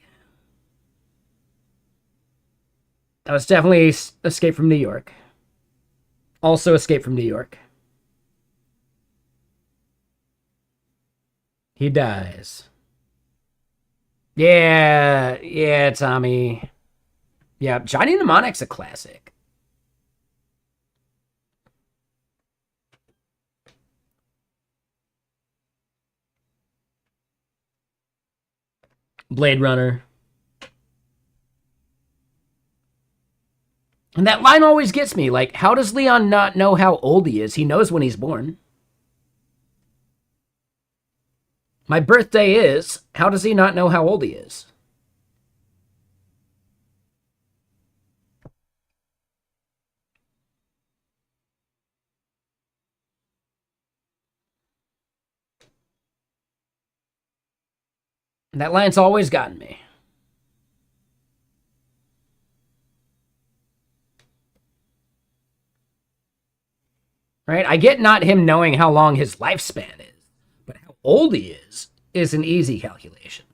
That was definitely Escape from New York. Also Escape from New York. He dies. Yeah, yeah, Tommy. Yeah, Johnny Mnemonic's a classic. Blade Runner. And that line always gets me. Like, how does Leon not know how old he is? He knows when he's born. My birthday is. How does he not know how old he is? And that line's always gotten me. Right? I get not him knowing how long his lifespan is, but how old he is an easy calculation.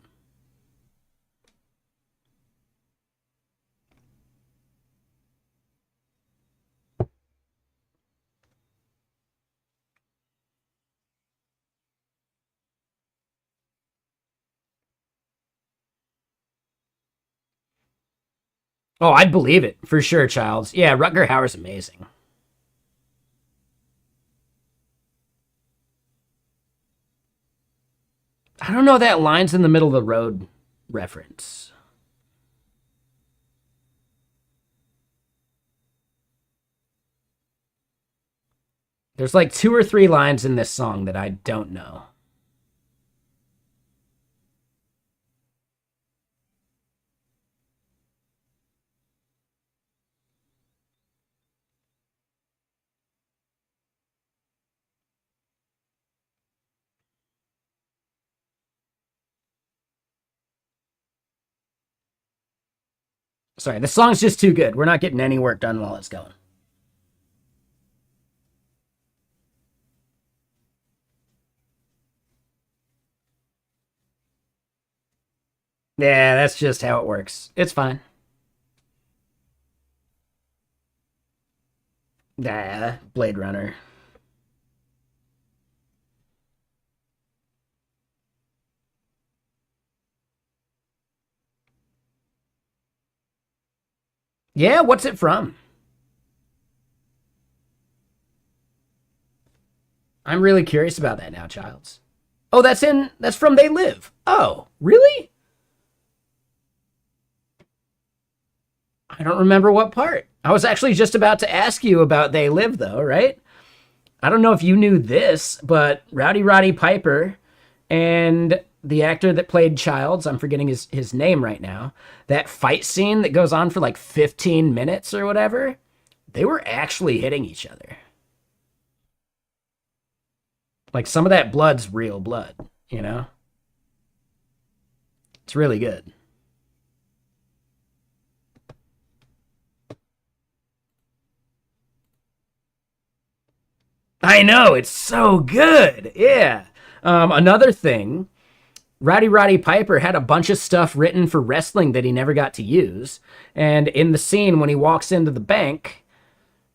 Oh, I'd believe it for sure, Childs. Yeah, Rutger Hauer's amazing. I don't know that lines in the middle of the road reference. There's like 2 or 3 lines in this song that I don't know. Sorry, the song's just too good. We're not getting any work done while it's going. Yeah, that's just how it works. It's fine. Nah, Blade Runner. Yeah, what's it from? I'm really curious about that now, Childs. Oh, that's from They Live. Oh, really? I don't remember what part. I was actually just about to ask you about They Live, though, right? I don't know if you knew this, but Rowdy Roddy Piper and the actor that played Childs, I'm forgetting his name right now, that fight scene that goes on for like 15 minutes or whatever, they were actually hitting each other. Like some of that blood's real blood, you know? It's really good. I know, it's so good. Yeah. Another thing, Roddy Piper had a bunch of stuff written for wrestling that he never got to use. And in the scene when he walks into the bank,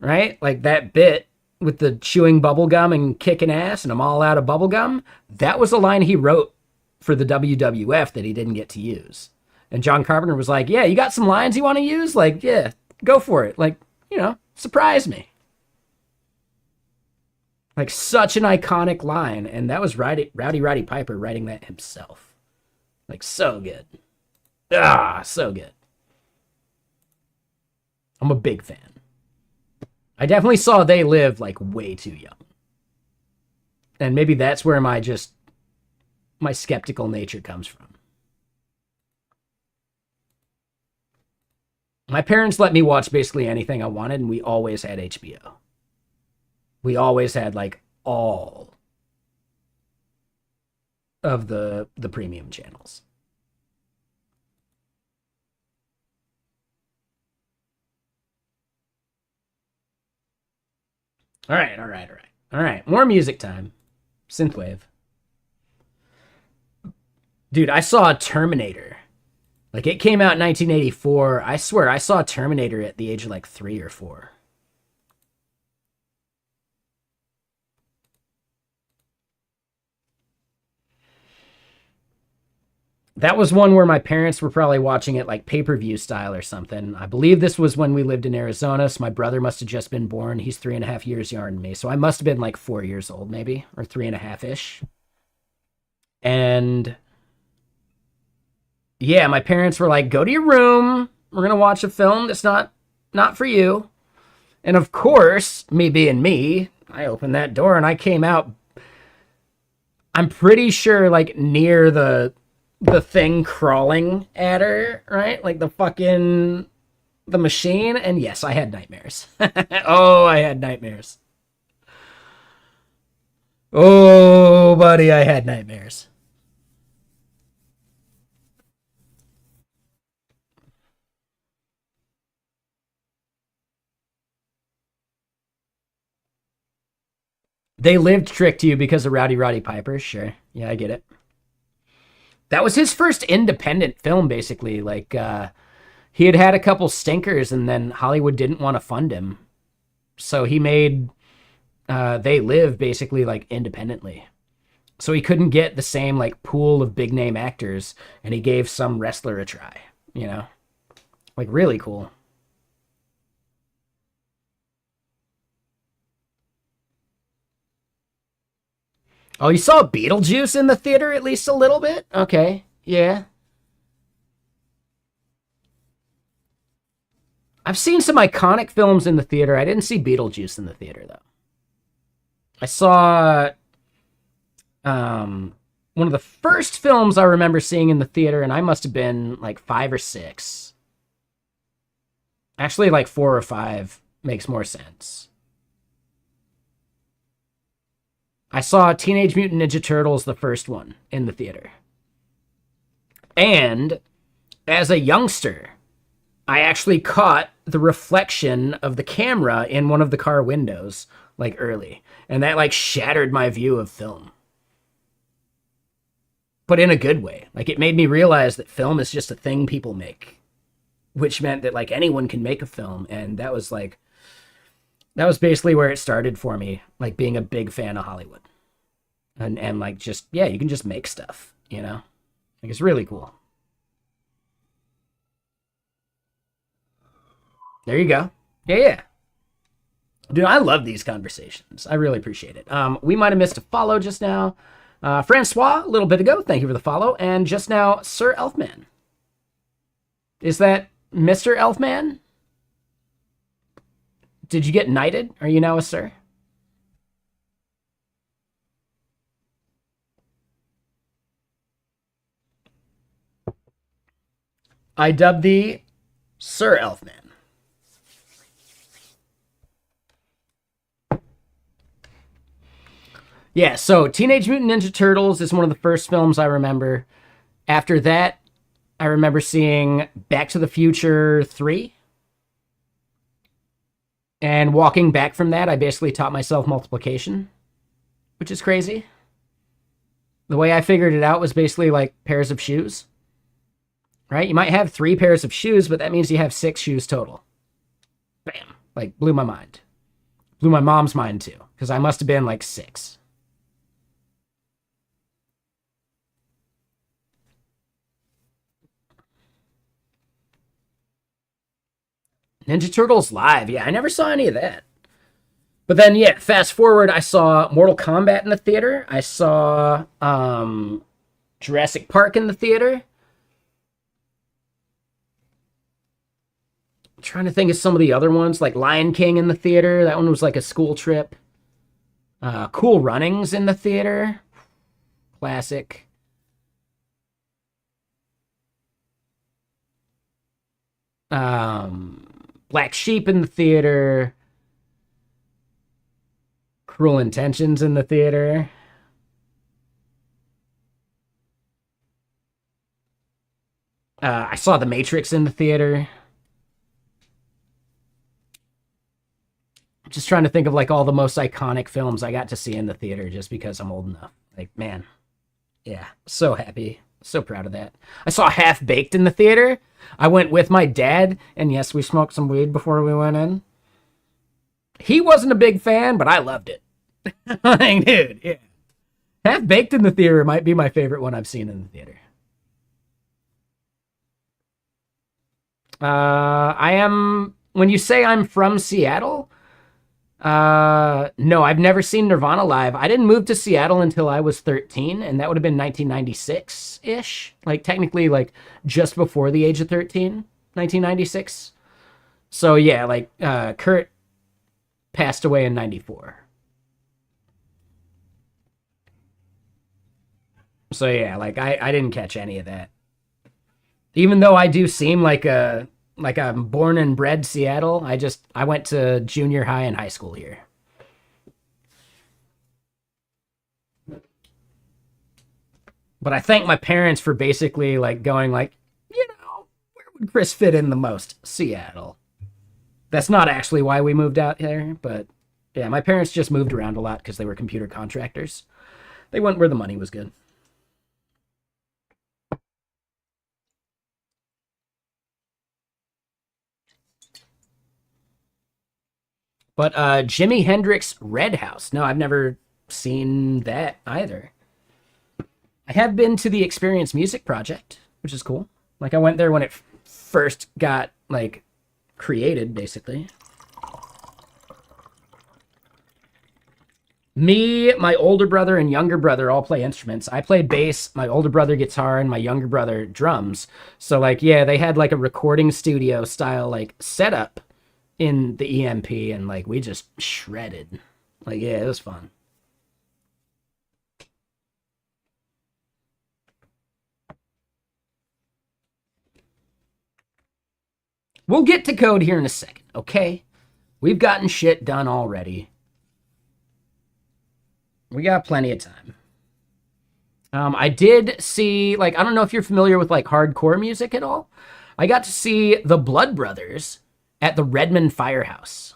right? Like that bit with the chewing bubblegum and kicking ass and I'm all out of bubblegum, that was a line he wrote for the WWF that he didn't get to use. And John Carpenter was like, yeah, you got some lines you want to use? Like, yeah, go for it. Like, surprise me. Like such an iconic line. And that was Rowdy Piper writing that himself. Like so good. Ah, so good. I'm a big fan. I definitely saw They Live like way too young. And maybe that's where my skeptical nature comes from. My parents let me watch basically anything I wanted, and we always had HBO. We always had like all of the premium channels. All right, all right, all right. All right, more music time. Synthwave. Dude, I saw Terminator. Like, it came out in 1984. I swear, I saw Terminator at the age of like 3 or 4. That was one where my parents were probably watching it like pay-per-view style or something. I believe this was when we lived in Arizona, so my brother must have just been born. He's 3.5 years younger than me, so I must have been like 4 years old, maybe, or 3.5-ish. And yeah, my parents were like, "Go to your room. We're gonna watch a film that's not for you." And of course, me being me, I opened that door and I came out. I'm pretty sure like near the thing crawling at her, right? Like the machine. And yes, I had nightmares. Oh, I had nightmares. Oh, buddy, I had nightmares. They Lived tricked you because of Rowdy Roddy Piper. Sure. Yeah, I get it. That was his first independent film, basically. Like, he had a couple stinkers, and then Hollywood didn't want to fund him. So he made They Live basically like independently. So he couldn't get the same like pool of big name actors, and he gave some wrestler a try, you know? Like, really cool. Oh, you saw Beetlejuice in the theater at least a little bit? Okay. Yeah. I've seen some iconic films in the theater. I didn't see Beetlejuice in the theater though. I saw one of the first films I remember seeing in the theater, and I must have been like 5 or 6. Actually, like 4 or 5 makes more sense. I saw Teenage Mutant Ninja Turtles, the first one, in the theater. And as a youngster, I actually caught the reflection of the camera in one of the car windows, like early. And that like shattered my view of film. But in a good way. Like, it made me realize that film is just a thing people make, which meant that like anyone can make a film. And that was basically where it started for me, like being a big fan of Hollywood. And like, just, yeah, you can just make stuff, you know? Like, it's really cool. There you go. Yeah, yeah. Dude, I love these conversations. I really appreciate it. We might have missed a follow just now. Francois, a little bit ago, thank you for the follow. And just now, Sir Elfman. Is that Mr. Elfman? Did you get knighted? Are you now a sir? I dub thee Sir Elfman. Yeah, so Teenage Mutant Ninja Turtles is one of the first films I remember. After that, I remember seeing Back to the Future 3. And walking back from that, I basically taught myself multiplication, which is crazy. The way I figured it out was basically like pairs of shoes, right? You might have 3 pairs of shoes, but that means you have 6 shoes total. Bam. Like, blew my mind. Blew my mom's mind too, because I must have been like 6. Ninja Turtles Live. Yeah, I never saw any of that. But then, yeah, fast forward, I saw Mortal Kombat in the theater. I saw Jurassic Park in the theater. Trying to think of some of the other ones, like Lion King in the theater. That one was like a school trip. Cool Runnings in the theater. Classic. Black Sheep in the theater. Cruel Intentions in the theater. I saw The Matrix in the theater. Just trying to think of like all the most iconic films I got to see in the theater just because I'm old enough. Like, man, yeah, so happy. So proud of that. I saw Half Baked in the theater. I went with my dad, and yes, we smoked some weed before we went in. He wasn't a big fan, but I loved it. Like, dude, yeah. Half Baked in the theater might be my favorite one I've seen in the theater. I am, when you say I'm from Seattle, no, I've never seen Nirvana live. I didn't move to Seattle until I was 13, and that would have been 1996-ish. Like, technically, like, just before the age of 13, 1996. So, yeah, like, Kurt passed away in 94. So, yeah, like, I didn't catch any of that. Even though I do seem like I'm born and bred Seattle, I went to junior high and high school here. But I thank my parents for basically like going like, where would Chris fit in the most? Seattle. That's not actually why we moved out here, but yeah, my parents just moved around a lot because they were computer contractors. They went where the money was good. But Jimi Hendrix Red House. No, I've never seen that either. I have been to the Experience Music Project, which is cool. Like I went there when it first got like created, basically. Me, my older brother, and younger brother all play instruments. I play bass, my older brother guitar, and my younger brother drums. So like, yeah, they had like a recording studio style like setup in the EMP, and like we just shredded. Like, yeah, it was fun. We'll get to code here in a second, okay? We've gotten shit done already. We got plenty of time. I did see, like, I don't know if you're familiar with like hardcore music at all. I got to see the Blood Brothers at the Redmond Firehouse.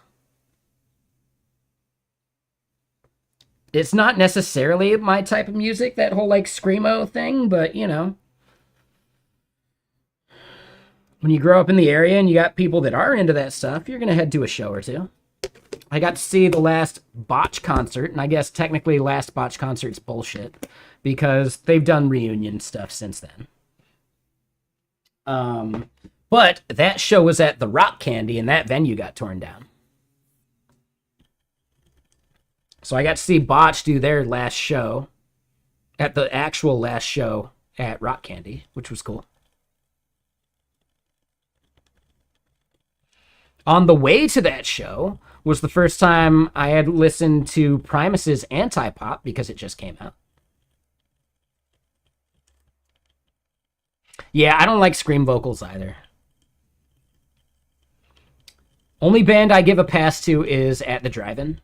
It's not necessarily my type of music, that whole like screamo thing, but you know, when you grow up in the area and you got people that are into that stuff, you're gonna head to a show or two. I got to see the last Botch concert, and I guess technically last Botch concert's bullshit because they've done reunion stuff since then. But that show was at the Rock Candy, and that venue got torn down. So I got to see Botch do their last show at the actual last show at Rock Candy, which was cool. On the way to that show was the first time I had listened to Primus's Anti-Pop because it just came out. Yeah, I don't like scream vocals either. Only band I give a pass to is At the Drive-In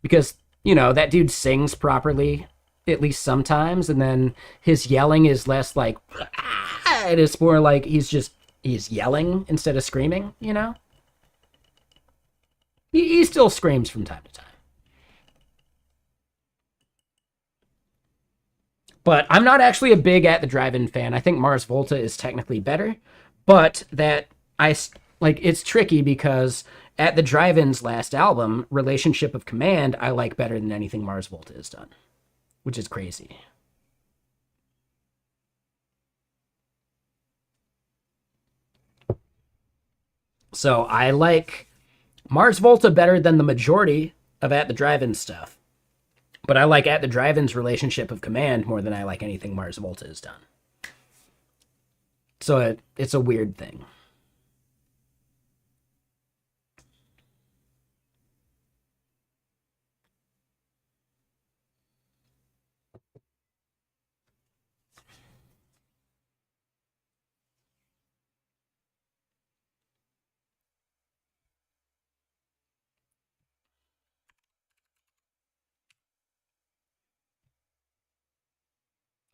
because, you know, that dude sings properly at least sometimes, and then his yelling is less like, ah! It is more like he's yelling instead of screaming, you know? He still screams from time to time. But I'm not actually a big At the Drive-In fan. I think Mars Volta is technically better, but that like it's tricky because At the Drive-In's last album, Relationship of Command, I like better than anything Mars Volta has done, which is crazy. So I like Mars Volta better than the majority of At the Drive-In stuff. But I like At the Drive-In's Relationship of Command more than I like anything Mars Volta has done. So it's a weird thing.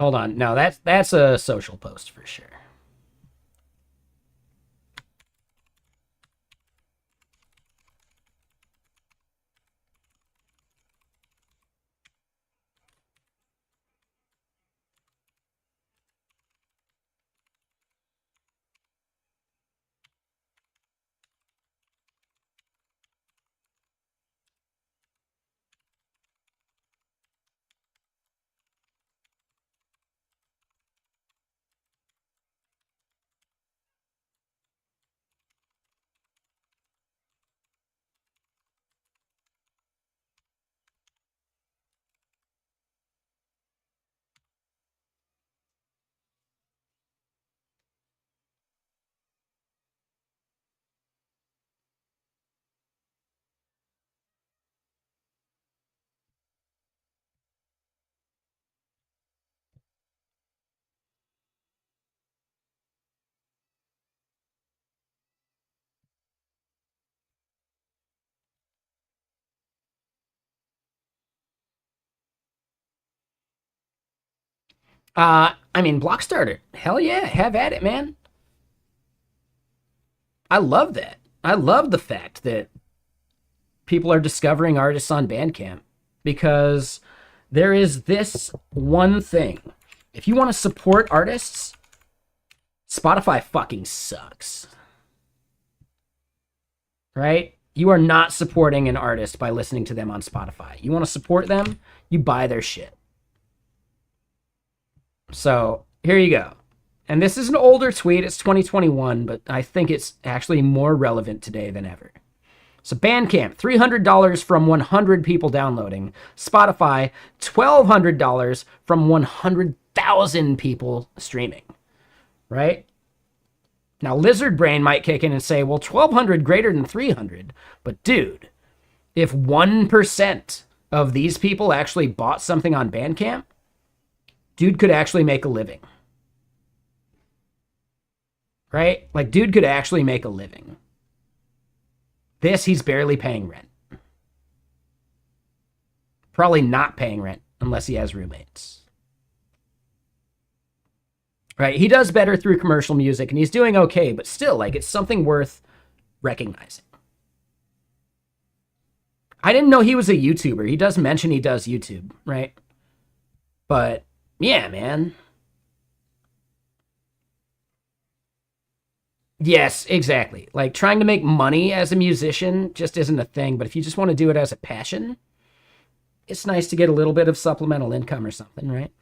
Hold on. No, that's a social post for sure. I mean, block starter. Hell yeah, have at it, man. I love that. I love the fact that people are discovering artists on Bandcamp because there is this one thing. If you want to support artists, Spotify fucking sucks. Right? You are not supporting an artist by listening to them on Spotify. You want to support them, you buy their shit. So here you go. And this is an older tweet. It's 2021, but I think it's actually more relevant today than ever. So Bandcamp, $300 from 100 people downloading. Spotify, $1,200 from 100,000 people streaming. Right? Now, Lizard Brain might kick in and say, well, 1,200 greater than 300. But dude, if 1% of these people actually bought something on Bandcamp, dude could actually make a living. Right? Like, dude could actually make a living. This, he's barely paying rent. Probably not paying rent unless he has roommates. Right? He does better through commercial music, and he's doing okay, but still, like, it's something worth recognizing. I didn't know he was a YouTuber. He does mention he does YouTube, right? But, yeah, man. Yes, exactly. Like, trying to make money as a musician just isn't a thing, but if you just want to do it as a passion, it's nice to get a little bit of supplemental income or something, right?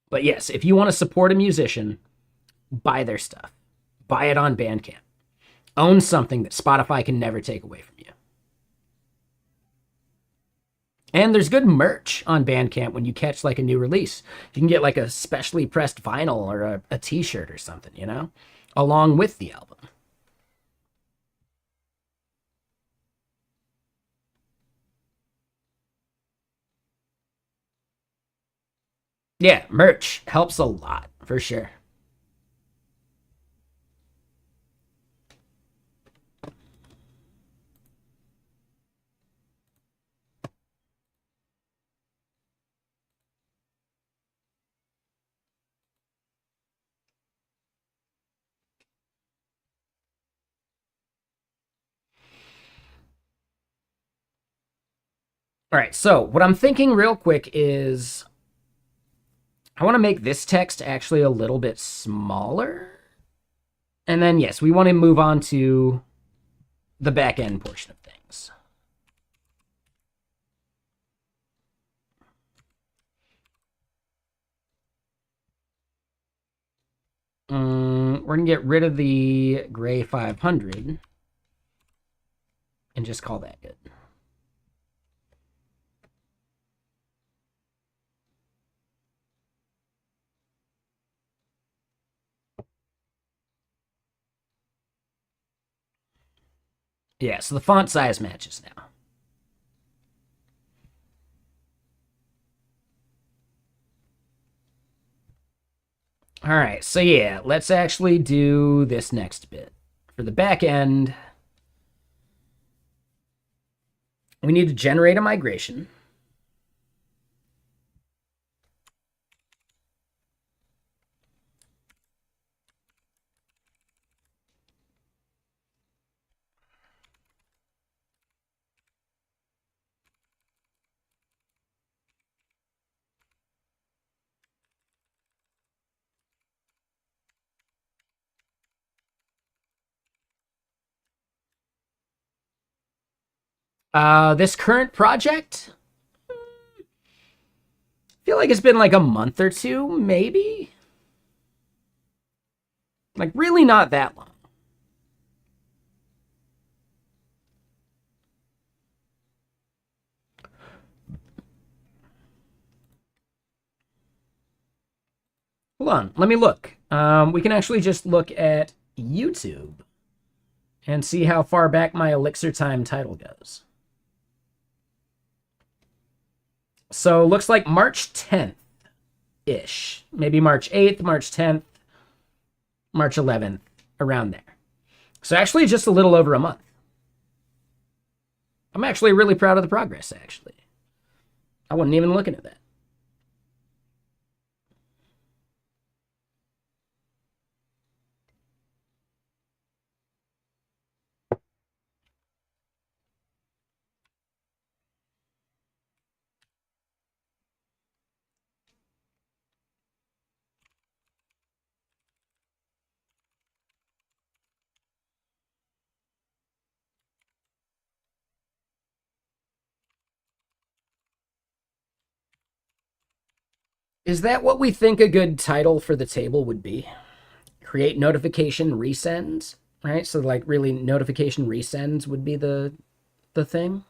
But yes, if you want to support a musician, buy their stuff. Buy it on Bandcamp. Own something that Spotify can never take away from you. And there's good merch on Bandcamp when you catch like a new release. You can get like a specially pressed vinyl or a t-shirt or something, you know, along with the album. Yeah, merch helps a lot for sure. All right, so what I'm thinking real quick is I want to make this text actually a little bit smaller. And then, yes, we want to move on to the back end portion of things. We're going to get rid of the gray 500 and just call that good. Yeah, so the font size matches now. All right, so yeah, let's actually do this next bit. For the back end, we need to generate a migration. This current project, I feel like it's been like a month or two, maybe. Like really not that long. Hold on, let me look. We can actually just look at YouTube and see how far back my Elixir Time title goes. So looks like March 10th ish. Maybe March 8th, March 10th, March 11th, around there. So actually just a little over a month. I'm actually really proud of the progress, actually. I wasn't even looking at that. Is that what we think a good title for the table would be? Create notification resends, right? So like really notification resends would be the thing.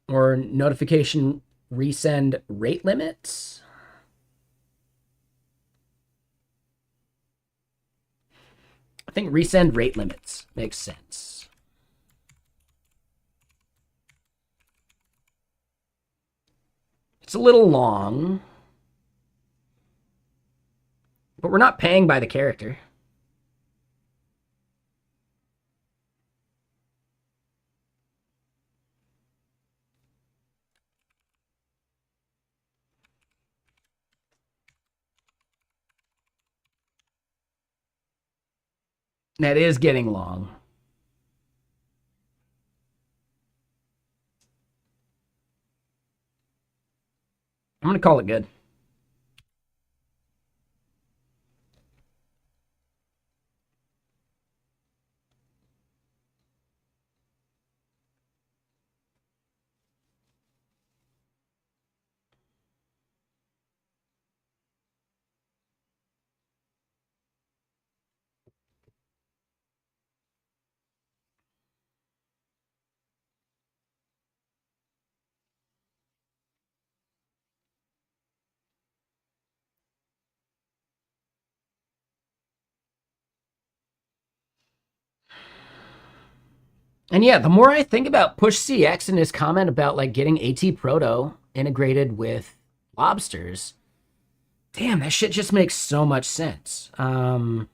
Or notification resend rate limits. I think resend rate limits makes sense. It's a little long, but we're not paying by the character. That is getting long. I'm going to call it good. And yeah, the more I think about Push CX and his comment about like getting ATProto integrated with lobsters, damn, that shit just makes so much sense. I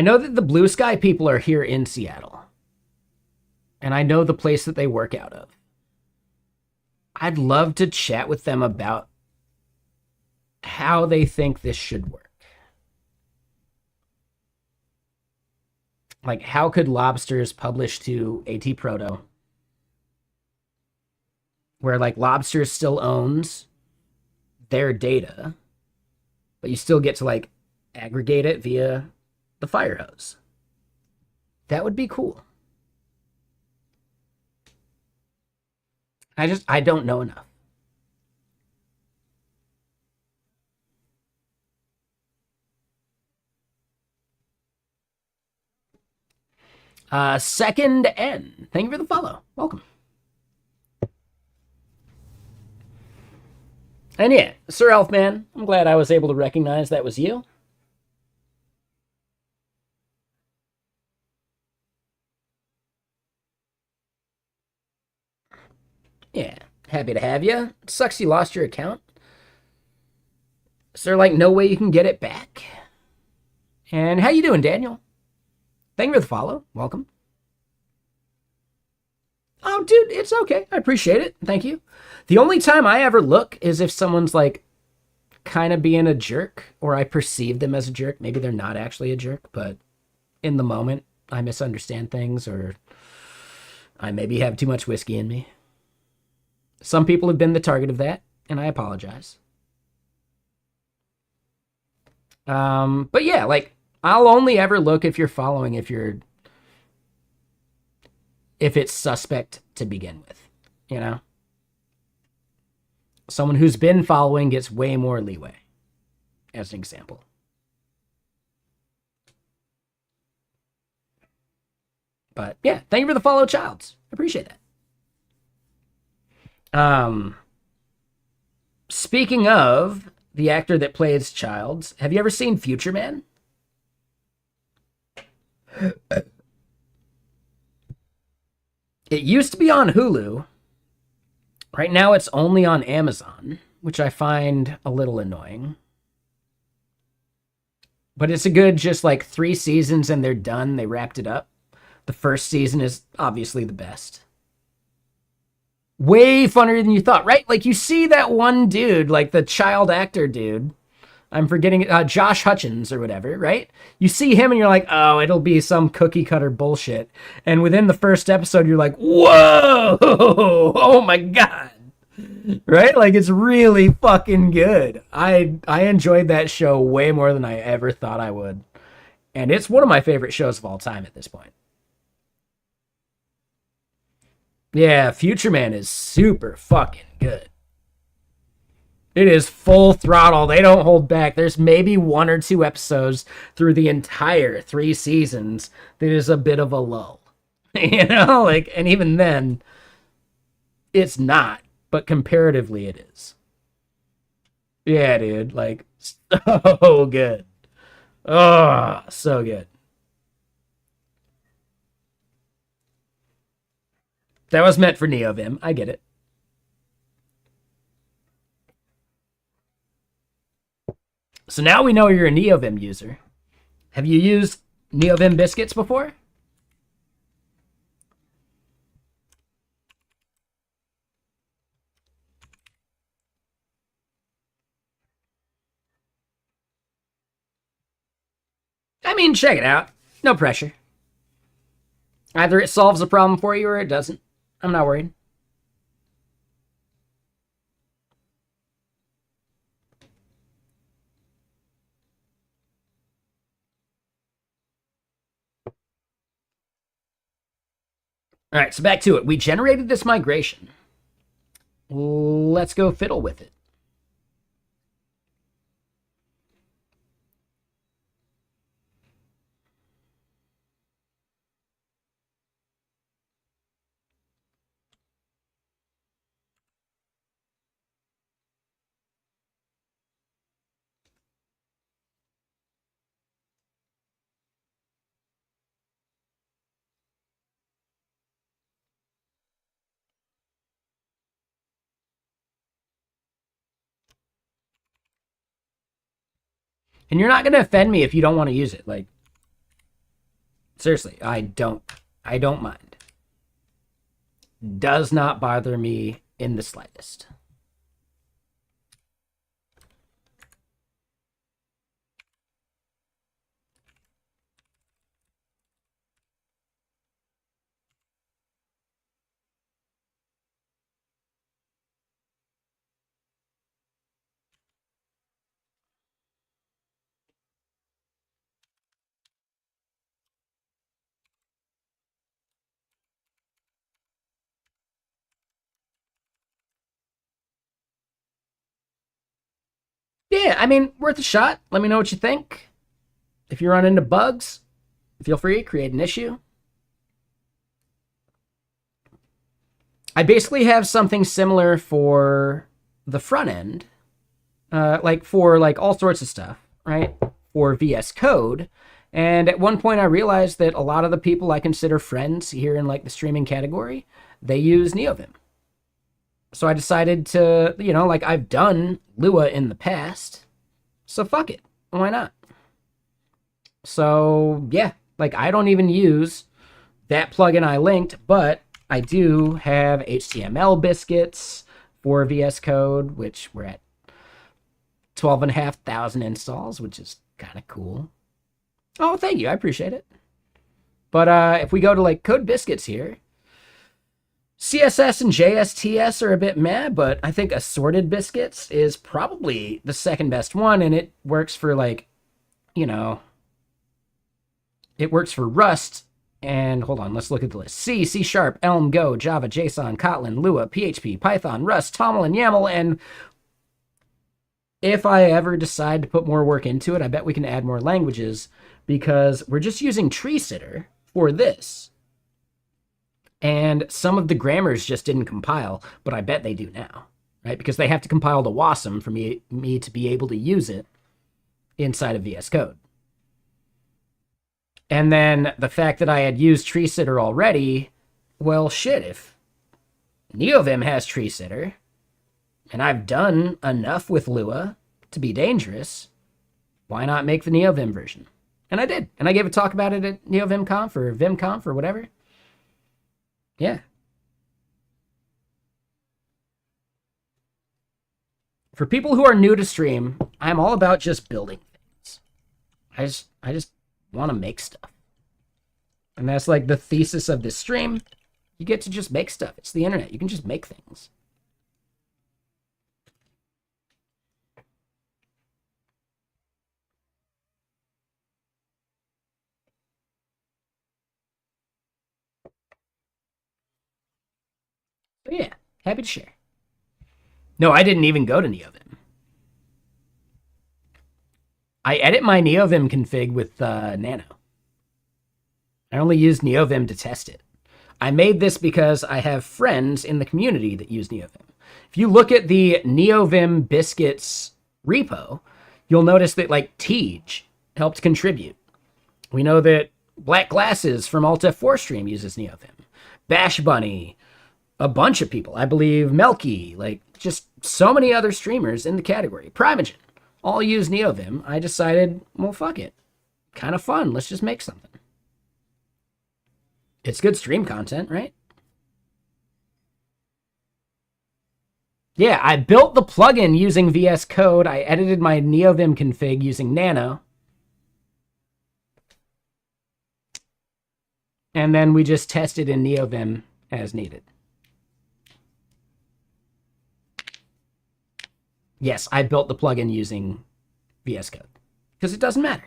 know that the Blue Sky people are here in Seattle, and I know the place that they work out of. I'd love to chat with them about how they think this should work. Like, how could lobsters publish to ATProto where like lobsters still owns their data, but you still get to like aggregate it via the firehose? That would be cool. I don't know enough. Second N, thank you for the follow. Welcome. And yeah, Sir Elfman, I'm glad I was able to recognize that was you. Yeah, happy to have you. It sucks you lost your account. Is there like no way you can get it back? And how you doing, Daniel? Thank you for the follow. Welcome. Oh, dude, it's okay. I appreciate it. Thank you. The only time I ever look is if someone's like kind of being a jerk, or I perceive them as a jerk. Maybe they're not actually a jerk, but in the moment, I misunderstand things, or I maybe have too much whiskey in me. Some people have been the target of that, and I apologize. But yeah, like, I'll only ever look if you're following if it's suspect to begin with, you know? Someone who's been following gets way more leeway, as an example. But yeah, thank you for the follow, Childs. I appreciate that. Speaking of the actor that plays Childs, have you ever seen Future Man? It used to be on Hulu. Right now it's only on Amazon, which I find a little annoying. But it's a good just like 3 seasons and they're done. They wrapped it up. The first season is obviously the best. Way funnier than you thought, right? Like you see that one dude, like the child actor dude. I'm forgetting Josh Hutchins or whatever, right? You see him and you're like, oh, it'll be some cookie cutter bullshit. And within the first episode, you're like, whoa, oh my God. Right? Like it's really fucking good. I enjoyed that show way more than I ever thought I would. And it's one of my favorite shows of all time at this point. Yeah, Future Man is super fucking good. It is full throttle. They don't hold back. There's maybe 1 or 2 episodes through the entire 3 seasons that is a bit of a lull. You know, like, and even then, it's not, but comparatively it is. Yeah, dude, like, so good. Oh, so good. That was meant for NeoVim. I get it. So now we know you're a NeoVim user. Have you used NeoVim biscuits before? I mean, check it out. No pressure. Either it solves a problem for you or it doesn't. I'm not worried. All right, so back to it. We generated this migration. Let's go fiddle with it. And you're not going to offend me if you don't want to use it. Like, seriously, I don't mind. Does not bother me in the slightest. Yeah, I mean, worth a shot. Let me know what you think. If you run into bugs, feel free to create an issue. I basically have something similar for the front end, like for like all sorts of stuff, right? For VS Code. And at one point I realized that a lot of the people I consider friends here in like the streaming category, they use NeoVim. So I decided to, like I've done Lua in the past. So fuck it. Why not? So yeah, like I don't even use that plugin I linked, but I do have HTML biscuits for VS Code, which we're at 12,500 installs, which is kind of cool. Oh, thank you. I appreciate it. But if we go to like Code Biscuits here, CSS and JSTS are a bit meh, but I think Assorted Biscuits is probably the second best one, and it works for like, you know, it works for Rust. And hold on, let's look at the list. C, C Sharp, Elm, Go, Java, JSON, Kotlin, Lua, PHP, Python, Rust, Toml, and YAML. And if I ever decide to put more work into it, I bet we can add more languages because we're just using Tree Sitter for this. And some of the grammars just didn't compile, but I bet they do now, right? Because they have to compile to WASM for me to be able to use it inside of VS Code. And then the fact that I had used Tree Sitter already, well, shit, if NeoVim has Tree Sitter, and I've done enough with Lua to be dangerous, why not make the NeoVim version? And I did. And I gave a talk about it at NeoVimConf or VimConf or whatever. Yeah. For people who are new to stream, I'm all about just building things. I just want to make stuff. And that's like the thesis of this stream. You get to just make stuff. It's the internet. You can just make things. So yeah, happy to share. No, I didn't even go to NeoVim. I edit my NeoVim config with Nano. I only use NeoVim to test it. I made this because I have friends in the community that use NeoVim. If you look at the NeoVim biscuits repo, you'll notice that like Tej helped contribute. We know that Black Glasses from Alt F4 stream uses NeoVim. Bash Bunny, a bunch of people. I believe Melky, like just so many other streamers in the category. Primogen, all use NeoVim. I decided, well, fuck it. Kind of fun. Let's just make something. It's good stream content, right? Yeah, I built the plugin using VS Code. I edited my NeoVim config using Nano. And then we just tested in NeoVim as needed. Yes, I built the plugin using VS Code because it doesn't matter.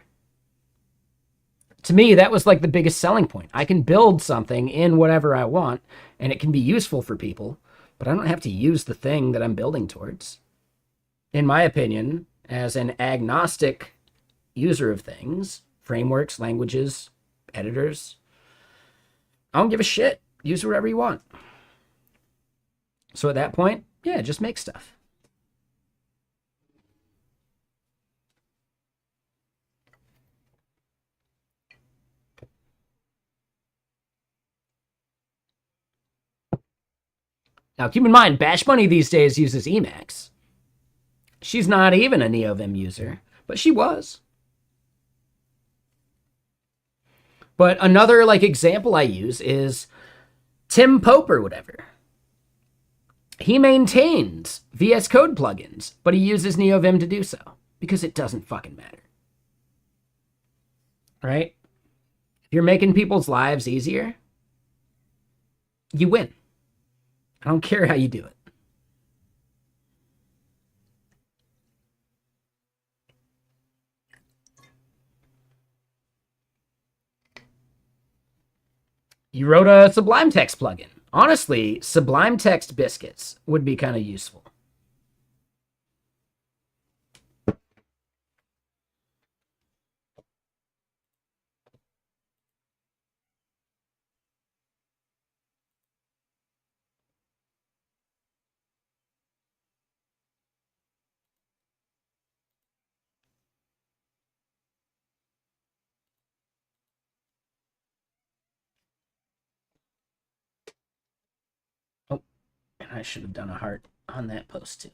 To me, that was like the biggest selling point. I can build something in whatever I want and it can be useful for people, but I don't have to use the thing that I'm building towards. In my opinion, as an agnostic user of things, frameworks, languages, editors, I don't give a shit. Use whatever you want. So at that point, yeah, just make stuff. Now, keep in mind, Bash Bunny these days uses Emacs. She's not even a NeoVim user, but she was. But another like example I use is Tim Pope or whatever. He maintains VS Code plugins, but he uses NeoVim to do so because it doesn't fucking matter. Right? If you're making people's lives easier, you win. I don't care how you do it. You wrote a Sublime Text plugin. Honestly, Sublime Text biscuits would be kind of useful. Oh, and I should have done a heart on that post too.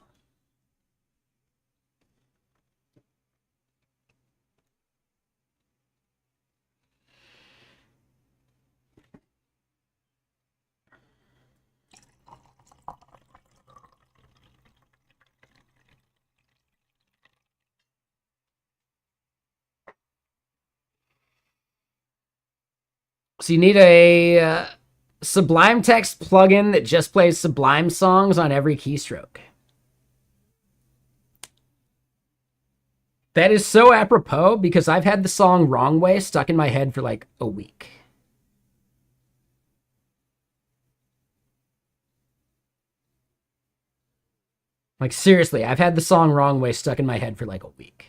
So you need a Sublime Text plugin that just plays Sublime songs on every keystroke. That is so apropos because I've had the song Wrong Way stuck in my head for like a week. Like, seriously, I've had the song Wrong Way stuck in my head for like a week.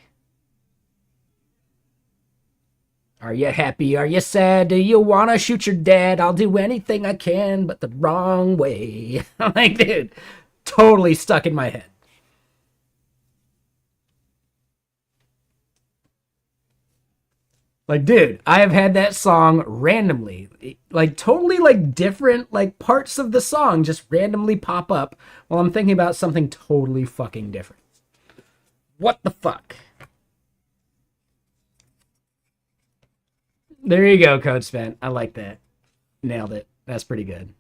Are you happy? Are you sad? Do you want to shoot your dad? I'll do anything I can, but the wrong way. I'm like, dude, totally stuck in my head. Like, dude, I have had that song randomly, like totally like different like parts of the song just randomly pop up while I'm thinking about something totally fucking different. What the fuck? There you go, Code Spent. I like that. Nailed it. That's pretty good.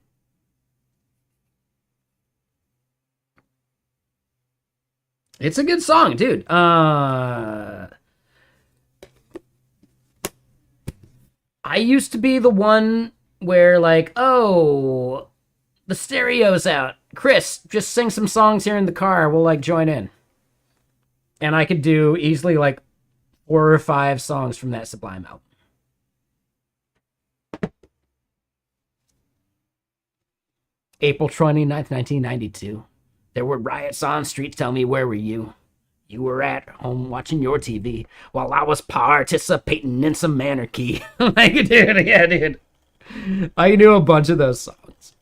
It's a good song, dude. I used to be the one where like, oh, the stereo's out. Chris, just sing some songs here in the car. We'll like join in. And I could do easily like 4 or 5 songs from that Sublime album. April 29th, 1992. There were riots on streets. Tell me, where were you? You were at home watching your TV while I was participating in some anarchy. Like, dude, yeah, dude. I knew a bunch of those songs.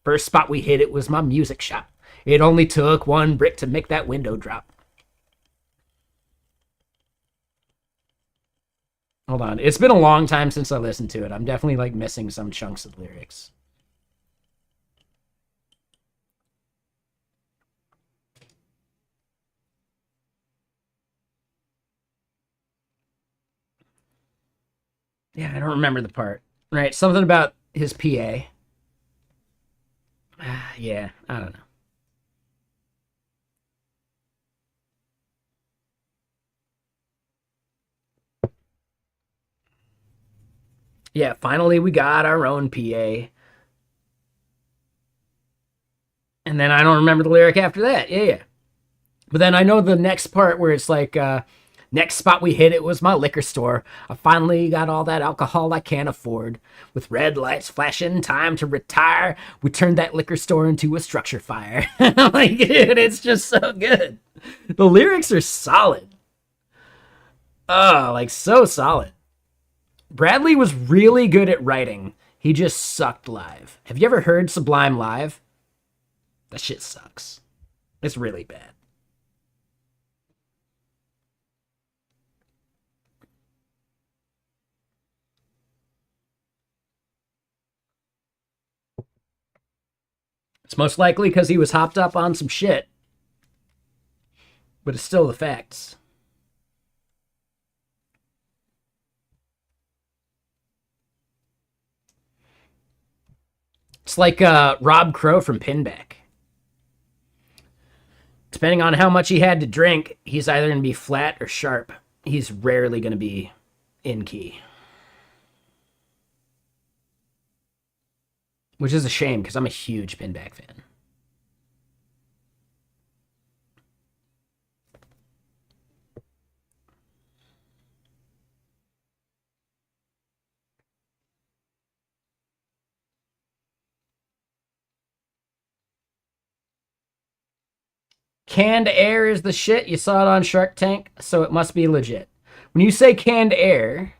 First spot we hit, it was my music shop. It only took one brick to make that window drop. Hold on. It's been a long time since I listened to it. I'm definitely like missing some chunks of lyrics. Yeah, I don't remember the part. Right, something about his PA. Yeah, I don't know. Yeah, finally we got our own PA. And then I don't remember the lyric after that. Yeah, yeah. But then I know the next part where it's like, next spot we hit, it was my liquor store. I finally got all that alcohol I can't afford. With red lights flashing, time to retire. We turned that liquor store into a structure fire. Like, dude, it's just so good. The lyrics are solid. Oh, like so solid. Bradley was really good at writing. He just sucked live. Have you ever heard Sublime live? That shit sucks. It's really bad. It's most likely because he was hopped up on some shit, but it's still the facts. It's like Rob Crow from Pinback. Depending on how much he had to drink, he's either going to be flat or sharp. He's rarely going to be in key. Which is a shame because I'm a huge Pinback fan. Canned air is the shit. You saw it on Shark Tank, so it must be legit. When you say canned air,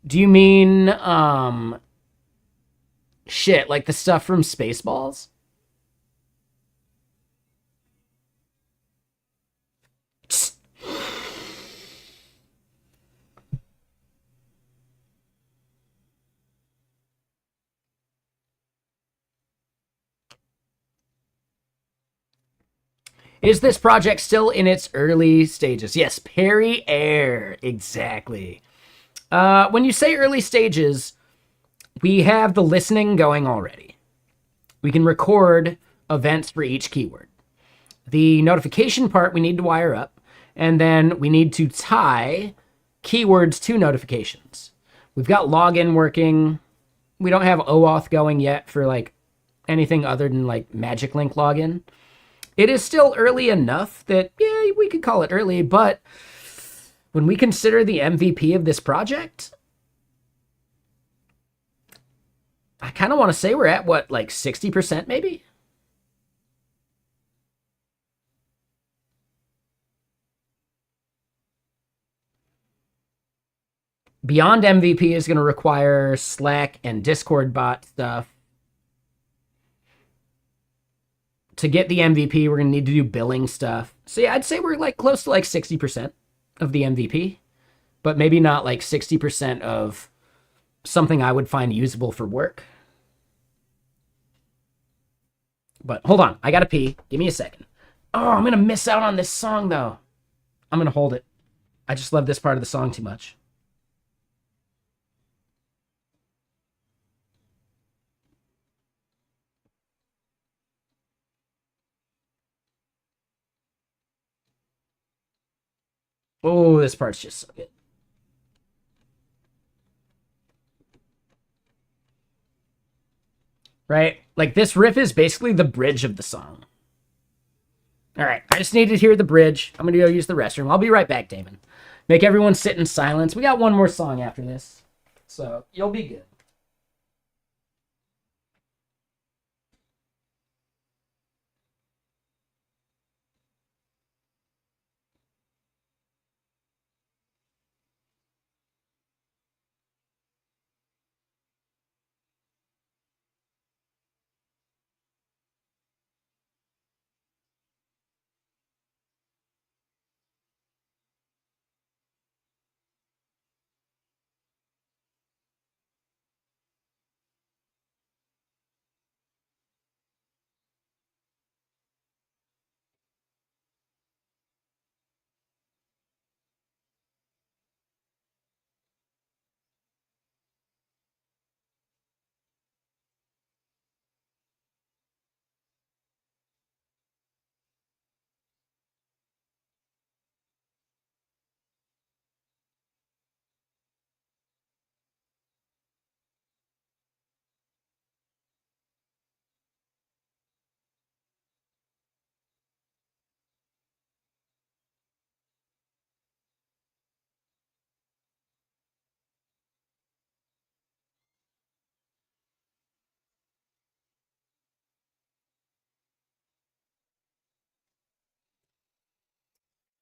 do you mean shit like the stuff from Spaceballs? Is this project still in its early stages? Yes, Perry Air, exactly. When you say early stages, we have the listening going already. We can record events for each keyword. The notification part we need to wire up, and then we need to tie keywords to notifications. We've got login working. We don't have OAuth going yet for like anything other than like Magic Link login. It is still early enough that, yeah, we could call it early, but when we consider the MVP of this project, I kind of want to say we're at what, like 60% maybe? Beyond MVP is going to require Slack and Discord bot stuff. To get the MVP, we're going to need to do billing stuff. So yeah, I'd say we're like close to like 60% of the MVP, but maybe not like 60% of something I would find usable for work. But hold on, I gotta pee. Give me a second. Oh, I'm going to miss out on this song though. I'm going to hold it. I just love this part of the song too much. Oh, this part's just so good. Right? Like this riff is basically the bridge of the song. All right, I just need to hear the bridge. I'm going to go use the restroom. I'll be right back, Damon. Make everyone sit in silence. We got one more song after this, so you'll be good.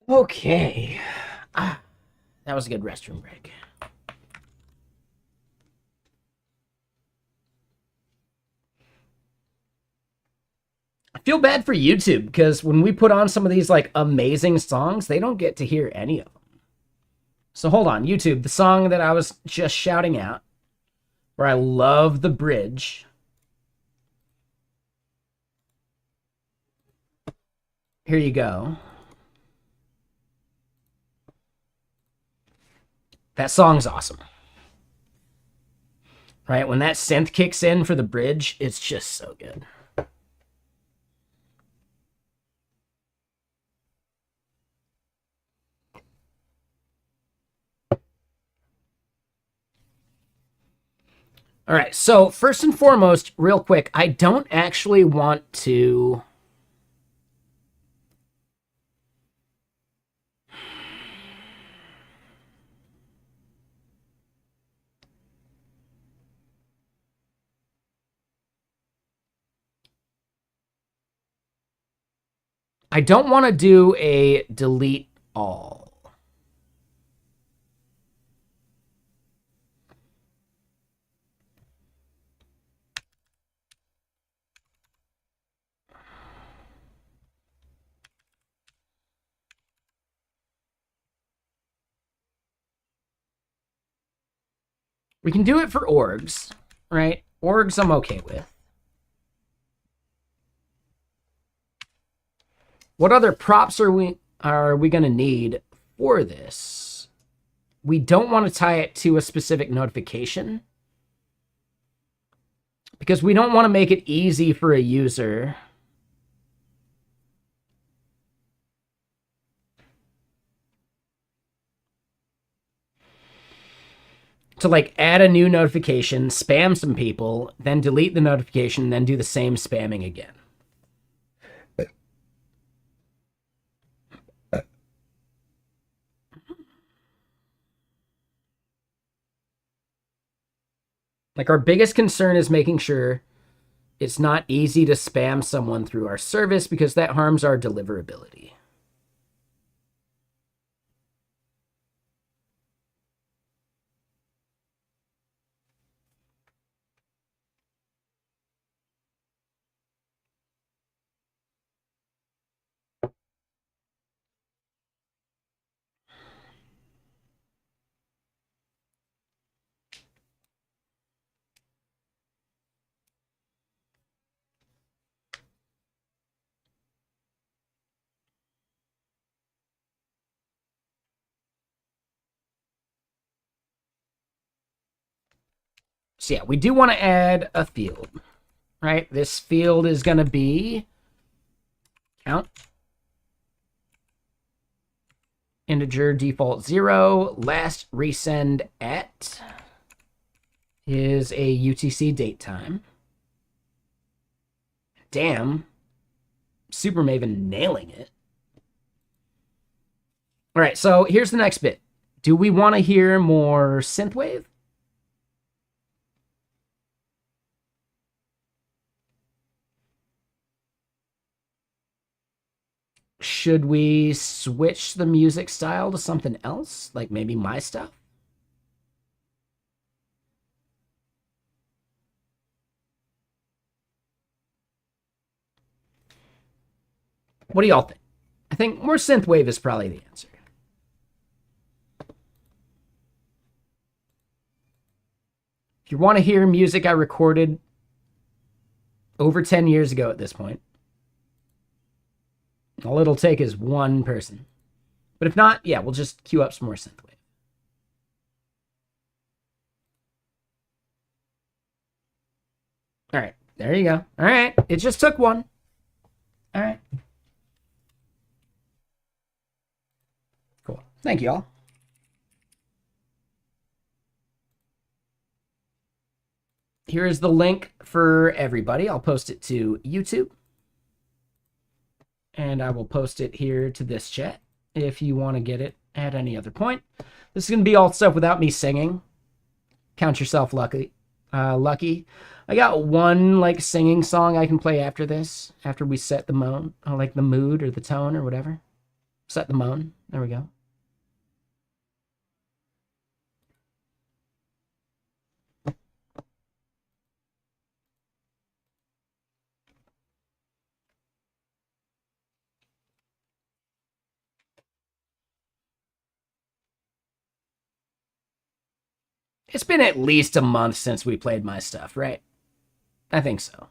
Okay. That was a good restroom break. I feel bad for YouTube because when we put on some of these like amazing songs, they don't get to hear any of them. So hold on, YouTube, the song that I was just shouting out, where I love the bridge. Here you go. That song's awesome. Right? When that synth kicks in for the bridge, it's just so good. All right, so first and foremost, real quick, I don't actually want to... I don't want to do a delete all. We can do it for orgs, right? Orgs I'm okay with. What other props are we going to need for this? We don't want to tie it to a specific notification because we don't want to make it easy for a user to like add a new notification, spam some people, then delete the notification, then do the same spamming again. Like our biggest concern is making sure it's not easy to spam someone through our service because that harms our deliverability. So yeah, we do want to add a field, right? This field is going to be count integer default 0, last resend at is a UTC date time. Damn, Super Maven nailing it. All right, so here's the next bit. Do we want to hear more synthwave? Should we switch the music style to something else? Like maybe my stuff? What do y'all think? I think more synthwave is probably the answer. If you want to hear music I recorded over 10 years ago at this point, all it'll take is one person. But if not, yeah, we'll just queue up some more synthwave. All right, there you go. All right, it just took one. All right. Cool. Thank you all. Here is the link for everybody. I'll post it to YouTube. And I will post it here to this chat if you want to get it at any other point. This is going to be all stuff without me singing. Count yourself lucky. Lucky. I got one like singing song I can play after this, after we set the moan, like the mood or the tone or whatever. Set the moan. There we go. It's been at least a month since we played my stuff, right? I think so.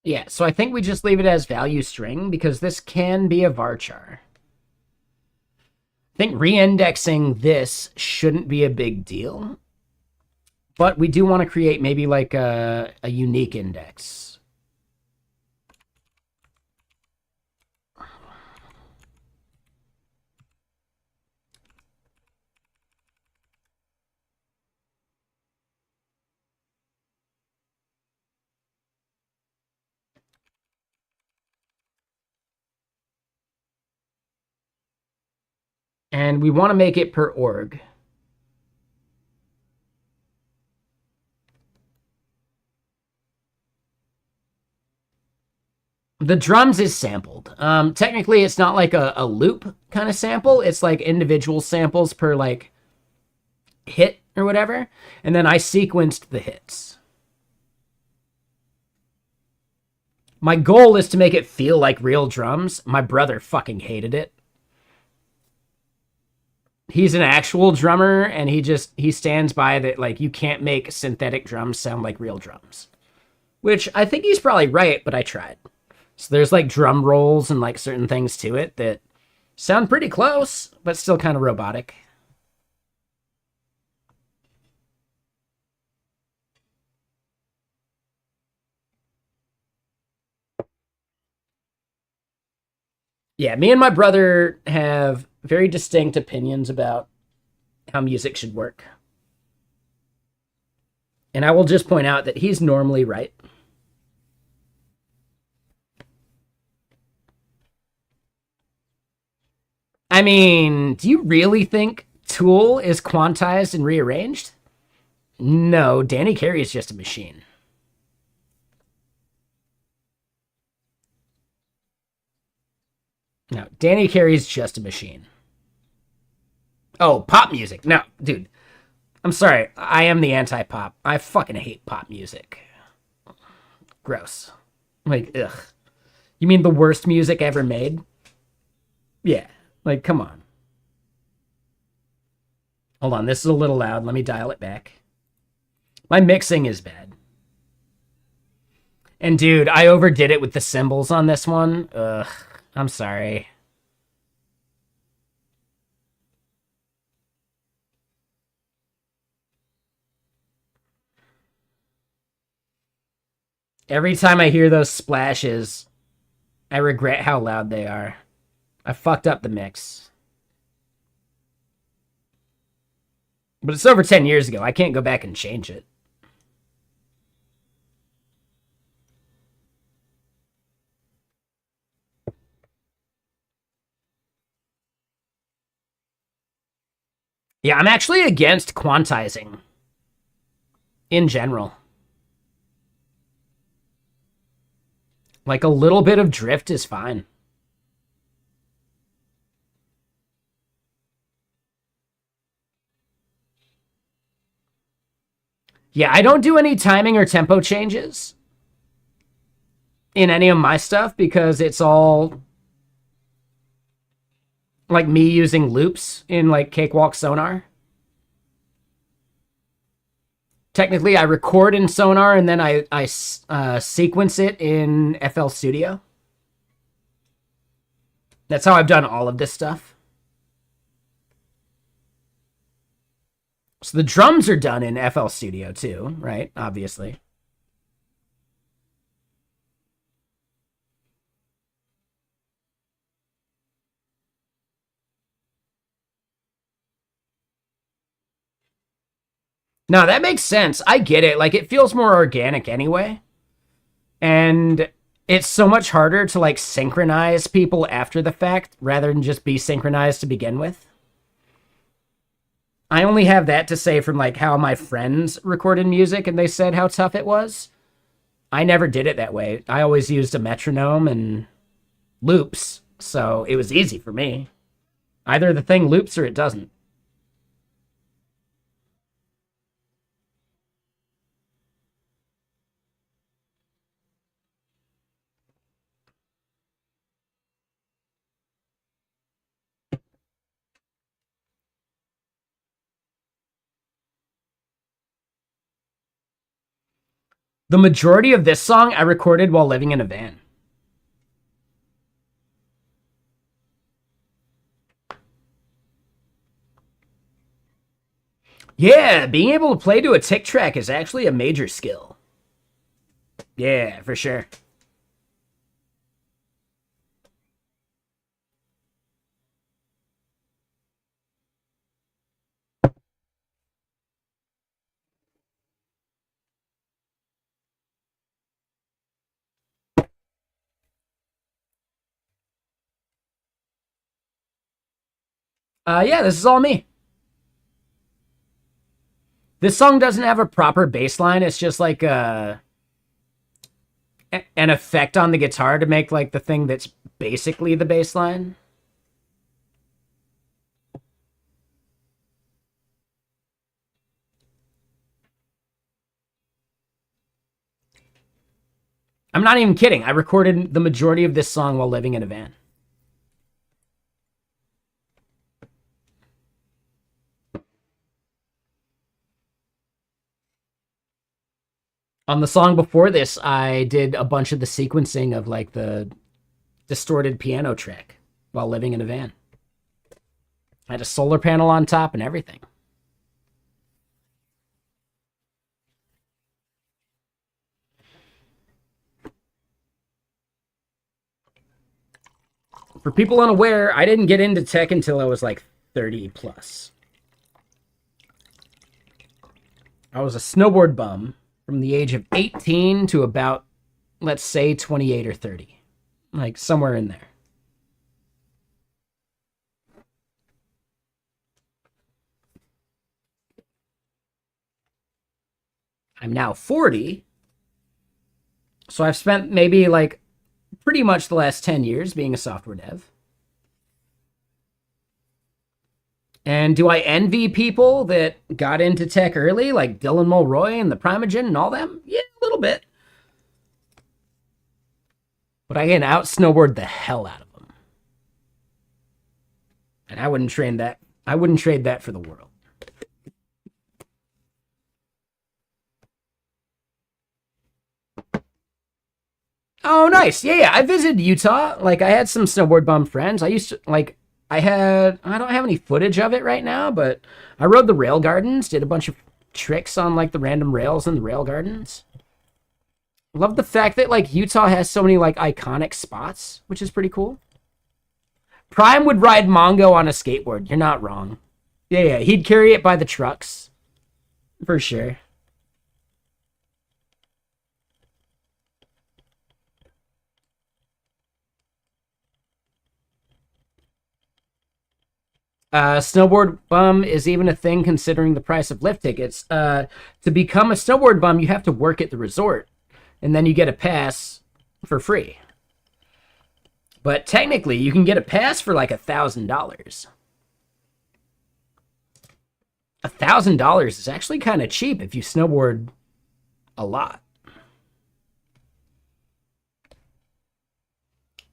Yeah, so I think we just leave it as value string because this can be a varchar. I think re-indexing this shouldn't be a big deal, but we do want to create maybe like a unique index. And we want to make it per org. The drums is sampled. Technically, it's not like a loop kind of sample. It's like individual samples per like hit or whatever. And then I sequenced the hits. My goal is to make it feel like real drums. My brother fucking hated it. He's an actual drummer and he stands by that like you can't make synthetic drums sound like real drums. Which I think he's probably right, but I tried. So there's like drum rolls and like certain things to it that sound pretty close, but still kind of robotic. Yeah, me and my brother have very distinct opinions about how music should work. And I will just point out that he's normally right. I mean, do you really think Tool is quantized and rearranged? No, Danny Carey is just a machine. No, Danny Carey's just a machine. Oh, pop music. No, dude. I'm sorry. I am the anti-pop. I fucking hate pop music. Gross. Like, ugh. You mean the worst music ever made? Yeah. Like, come on. Hold on. This is a little loud. Let me dial it back. My mixing is bad. And dude, I overdid it with the cymbals on this one. Ugh. I'm sorry. Every time I hear those splashes, I regret how loud they are. I fucked up the mix. But it's over 10 years ago. I can't go back and change it. Yeah, I'm actually against quantizing in general. Like a little bit of drift is fine. Yeah, I don't do any timing or tempo changes in any of my stuff because it's all like me using loops in like Cakewalk Sonar. Technically, I record in Sonar and then I sequence it in FL Studio. That's how I've done all of this stuff. So the drums are done in FL Studio too, right? Obviously. No, that makes sense. I get it. Like it feels more organic anyway. And it's so much harder to like synchronize people after the fact rather than just be synchronized to begin with. I only have that to say from like how my friends recorded music and they said how tough it was. I never did it that way. I always used a metronome and loops, so it was easy for me. Either the thing loops or it doesn't. The majority of this song I recorded while living in a van. Yeah, being able to play to a tick track is actually a major skill. Yeah, for sure. Yeah, this is all me. This song doesn't have a proper bass line. It's just like an effect on the guitar to make like the thing that's basically the bass line. I'm not even kidding. I recorded the majority of this song while living in a van. On the song before this, I did a bunch of the sequencing of like the distorted piano track while living in a van. I had a solar panel on top and everything. For people unaware, I didn't get into tech until I was like 30 plus. I was a snowboard bum from the age of 18 to about, let's say, 28 or 30. Like somewhere in there. I'm now 40. So I've spent maybe like pretty much the last 10 years being a software dev. And do I envy people that got into tech early, like Dylan Mulroy and the Primogen and all them? Yeah, a little bit. But I can out snowboard the hell out of them. And I wouldn't trade that. I wouldn't trade that for the world. Oh, nice. Yeah. I visited Utah. Like, I had some snowboard bum friends. I used to, like, I don't have any footage of it right now, but I rode the rail gardens, did a bunch of tricks on, like, the random rails in the rail gardens. Love the fact that, like, Utah has so many, like, iconic spots, which is pretty cool. Prime would ride Mongo on a skateboard. You're not wrong. Yeah. He'd carry it by the trucks. For sure. Snowboard bum is even a thing considering the price of lift tickets. To become a snowboard bum, you have to work at the resort, and then you get a pass for free. But technically, you can get a pass for like $1,000. $1,000 is actually kind of cheap if you snowboard a lot.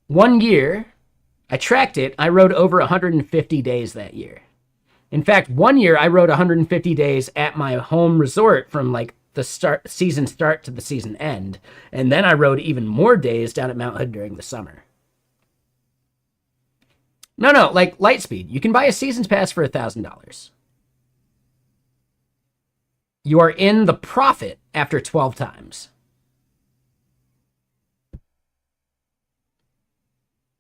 One year, I tracked it. I rode over 150 days that year. In fact, one year I rode 150 days at my home resort from like the season start to the season end. And then I rode even more days down at Mount Hood during the summer. No, like Lightspeed. You can buy a season's pass for $1,000. You are in the profit after 12 times.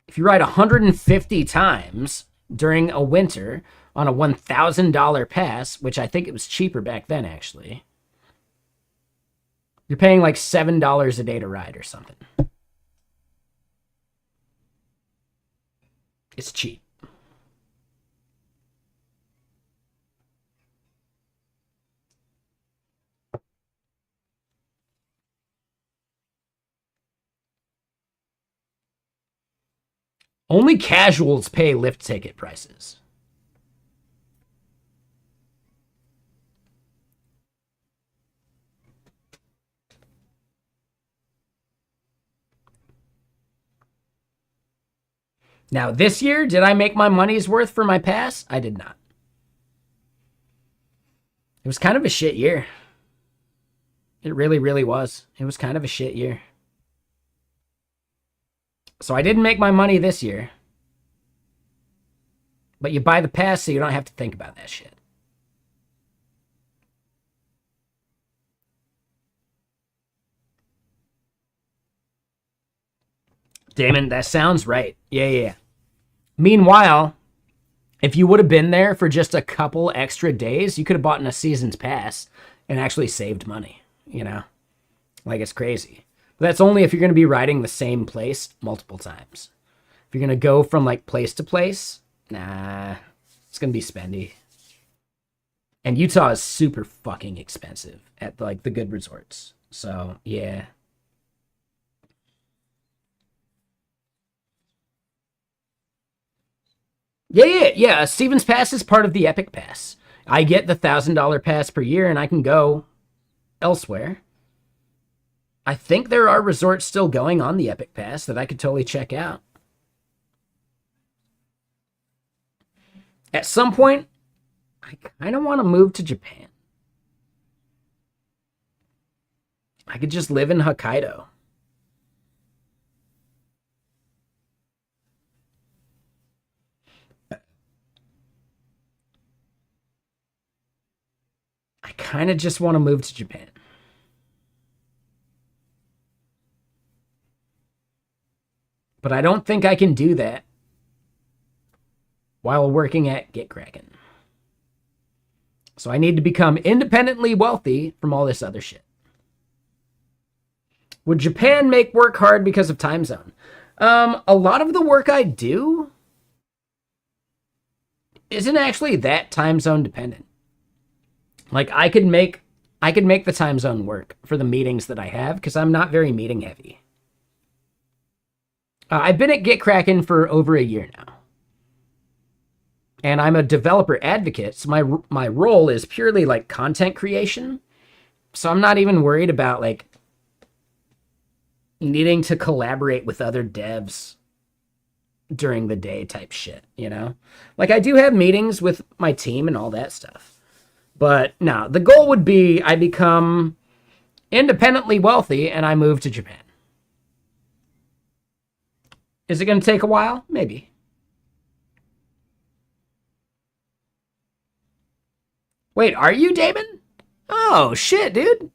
If you ride 150 times during a winter on a $1,000 pass, which I think it was cheaper back then, actually, you're paying like $7 a day to ride or something. It's cheap. Only casuals pay lift ticket prices. Now, this year, did I make my money's worth for my pass? I did not. It was kind of a shit year. It really, really was. It was kind of a shit year. So I didn't make my money this year. But you buy the pass so you don't have to think about that shit. Damon, that sounds right. Yeah. Meanwhile, if you would have been there for just a couple extra days, you could have bought in a season's pass and actually saved money, you know? Like, it's crazy. But that's only if you're going to be riding the same place multiple times. If you're going to go from, like, place to place, nah, it's going to be spendy. And Utah is super fucking expensive at, like, the good resorts. So, yeah. Yeah. Stevens Pass is part of the Epic Pass. I get the $1,000 pass per year and I can go elsewhere. I think there are resorts still going on the Epic Pass that I could totally check out. At some point, I kind of want to move to Japan. I could just live in Hokkaido. I kind of just want to move to Japan. But I don't think I can do that while working at GitKraken. So I need to become independently wealthy from all this other shit. Would Japan make work hard because of time zone? A lot of the work I do isn't actually that time zone dependent. Like I could make the time zone work for the meetings that I have because I'm not very meeting heavy. I've been at GitKraken for over a year now. And I'm a developer advocate, so my role is purely like content creation. So I'm not even worried about like needing to collaborate with other devs during the day type shit, you know? Like I do have meetings with my team and all that stuff. But no, the goal would be I become independently wealthy and I move to Japan. Is it going to take a while? Maybe. Wait, are you, Damon? Oh, shit, dude.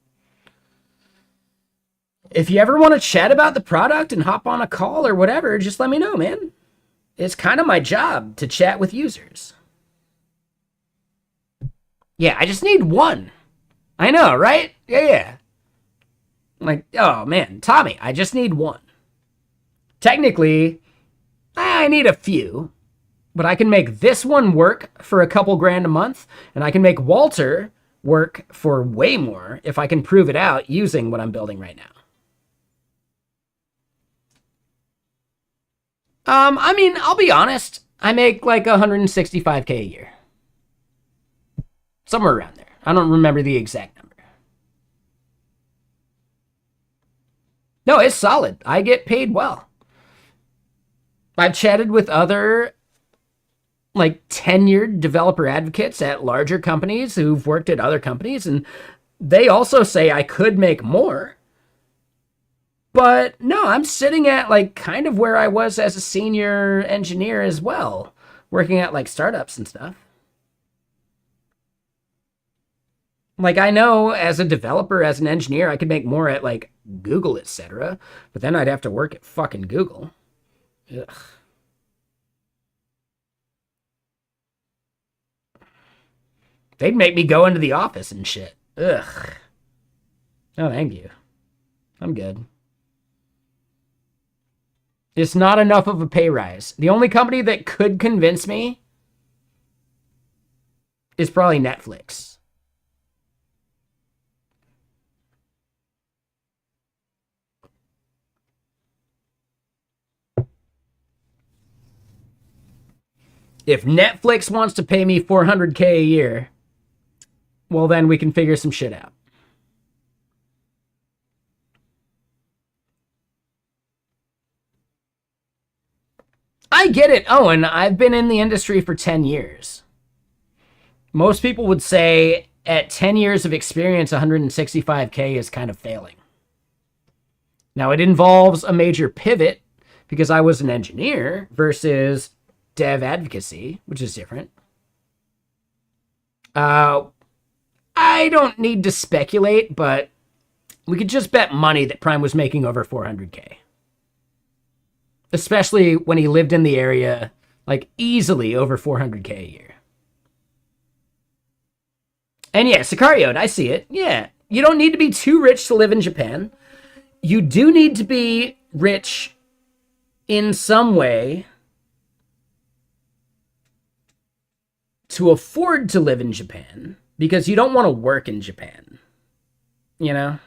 If you ever want to chat about the product and hop on a call or whatever, just let me know, man. It's kind of my job to chat with users. Yeah, I just need one. I know, right? Yeah. Like, oh, man, Tommy, I just need one. Technically, I need a few. But I can make this one work for a couple grand a month, and I can make Walter work for way more if I can prove it out using what I'm building right now. I mean, I'll be honest. I make like 165K a year. Somewhere around there. I don't remember the exact number. No, it's solid. I get paid well. I've chatted with other like tenured developer advocates at larger companies who've worked at other companies, and they also say I could make more. But no, I'm sitting at like kind of where I was as a senior engineer as well, working at like startups and stuff. Like I know as a developer, as an engineer, I could make more at like Google, etc. But then I'd have to work at fucking Google. Ugh. They'd make me go into the office and shit. Ugh. No, thank you. I'm good. It's not enough of a pay rise. The only company that could convince me is probably Netflix. If Netflix wants to pay me $400K a year, well, then we can figure some shit out. I get it, Owen. I've been in the industry for 10 years. Most people would say at 10 years of experience, 165K is kind of failing. Now, it involves a major pivot because I was an engineer versus dev advocacy, which is different. I don't need to speculate, but we could just bet money that Prime was making over 400K. Especially when he lived in the area, like easily over 400K a year. And yeah, Sicario, I see it. Yeah, you don't need to be too rich to live in Japan. You do need to be rich in some way to afford to live in Japan because you don't want to work in Japan. You know?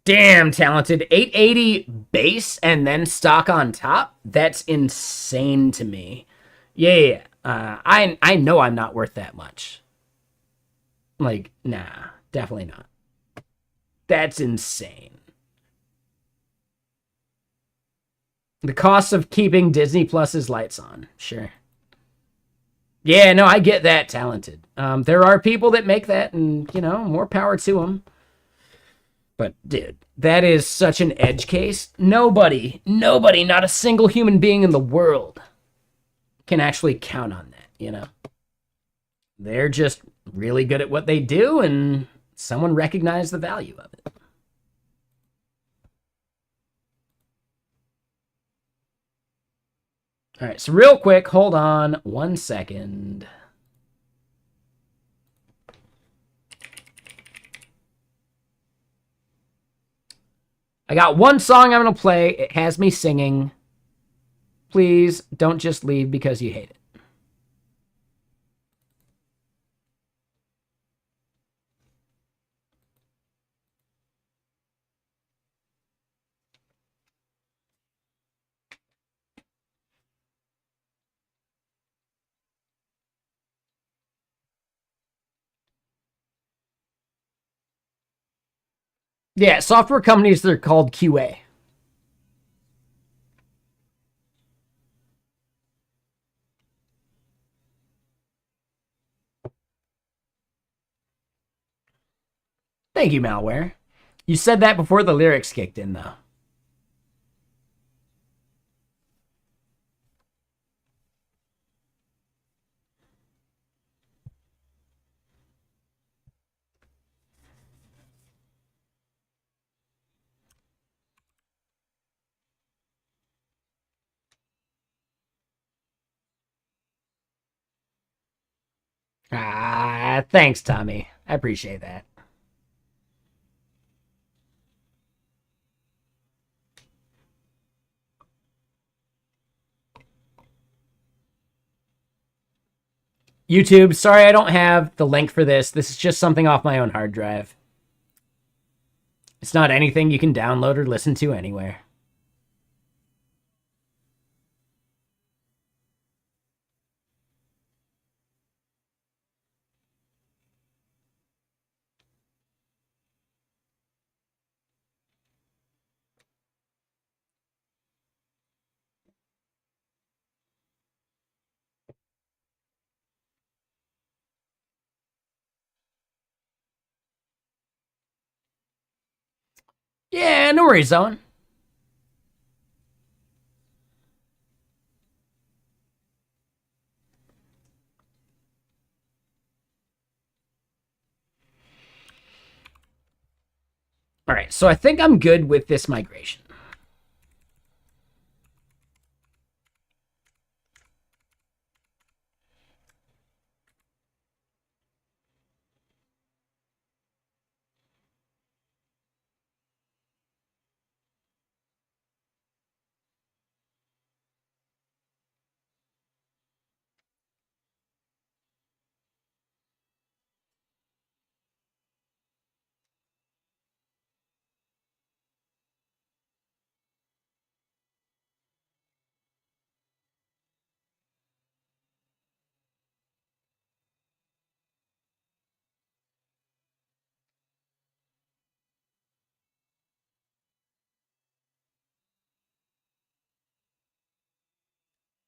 Damn talented. 880 base and then stock on top? That's insane to me. Yeah. I know I'm not worth that much. Like, nah, definitely not. That's insane. The cost of keeping Disney Plus's lights on. Sure. Yeah, no, I get that, talented. There are people that make that, and, you know, more power to them. But, dude, that is such an edge case. Nobody, not a single human being in the world can actually count on that, you know? They're just really good at what they do, and someone recognized the value of it. All right, so real quick, hold on 1 second. I got one song I'm going to play. It has me singing. Please don't just leave because you hate it. Yeah, software companies, they're called QA. Thank you, malware. You said that before the lyrics kicked in, though. Ah, thanks, Tommy. I appreciate that. YouTube, sorry I don't have the link for this. This is just something off my own hard drive. It's not anything you can download or listen to anywhere. Yeah, no worries, Owen. All right, so I think I'm good with this migration.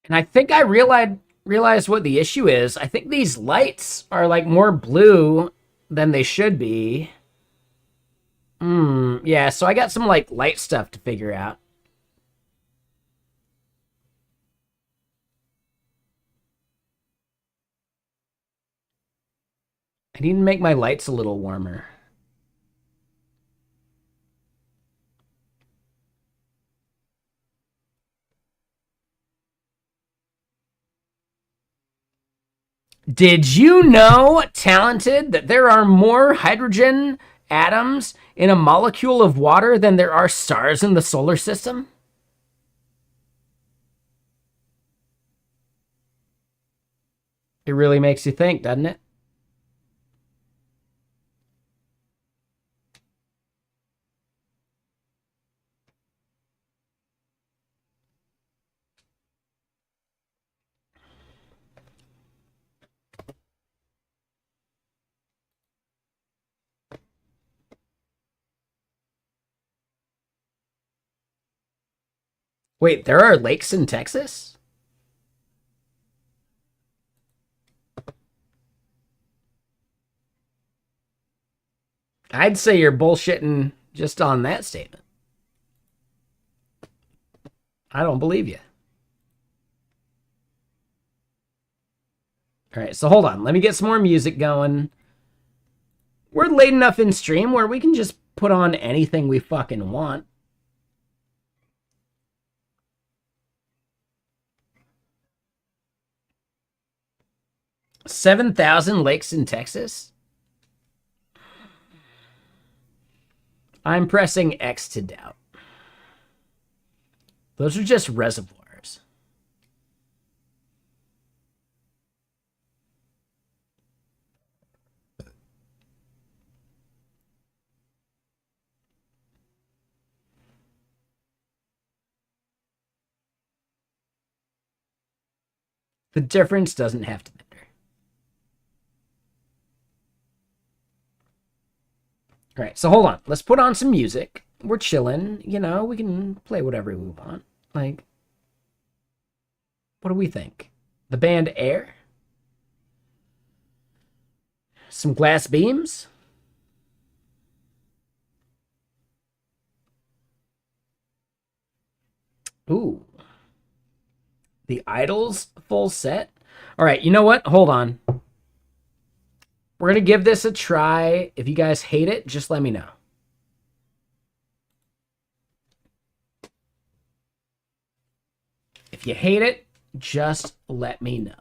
And I think I realized realize what the issue is. I think these lights are like more blue than they should be. Yeah, so I got some like light stuff to figure out. I need to make my lights a little warmer. Did you know, talented, that there are more hydrogen atoms in a molecule of water than there are stars in the solar system? It really makes you think, doesn't it? Wait, there are lakes in Texas? I'd say you're bullshitting just on that statement. I don't believe you. All right, so hold on. Let me get some more music going. We're late enough in stream where we can just put on anything we fucking want. $7,000 lakes in Texas? I'm pressing X to doubt. Those are just reservoirs. The difference doesn't have to matter. All right, so hold on. Let's put on some music. We're chilling. You know, we can play whatever we want. Like, what do we think? The band Air? Some glass beams? Ooh. The Idols full set? All right, you know what? Hold on. We're going to give this a try. If you guys hate it, just let me know. If you hate it, just let me know.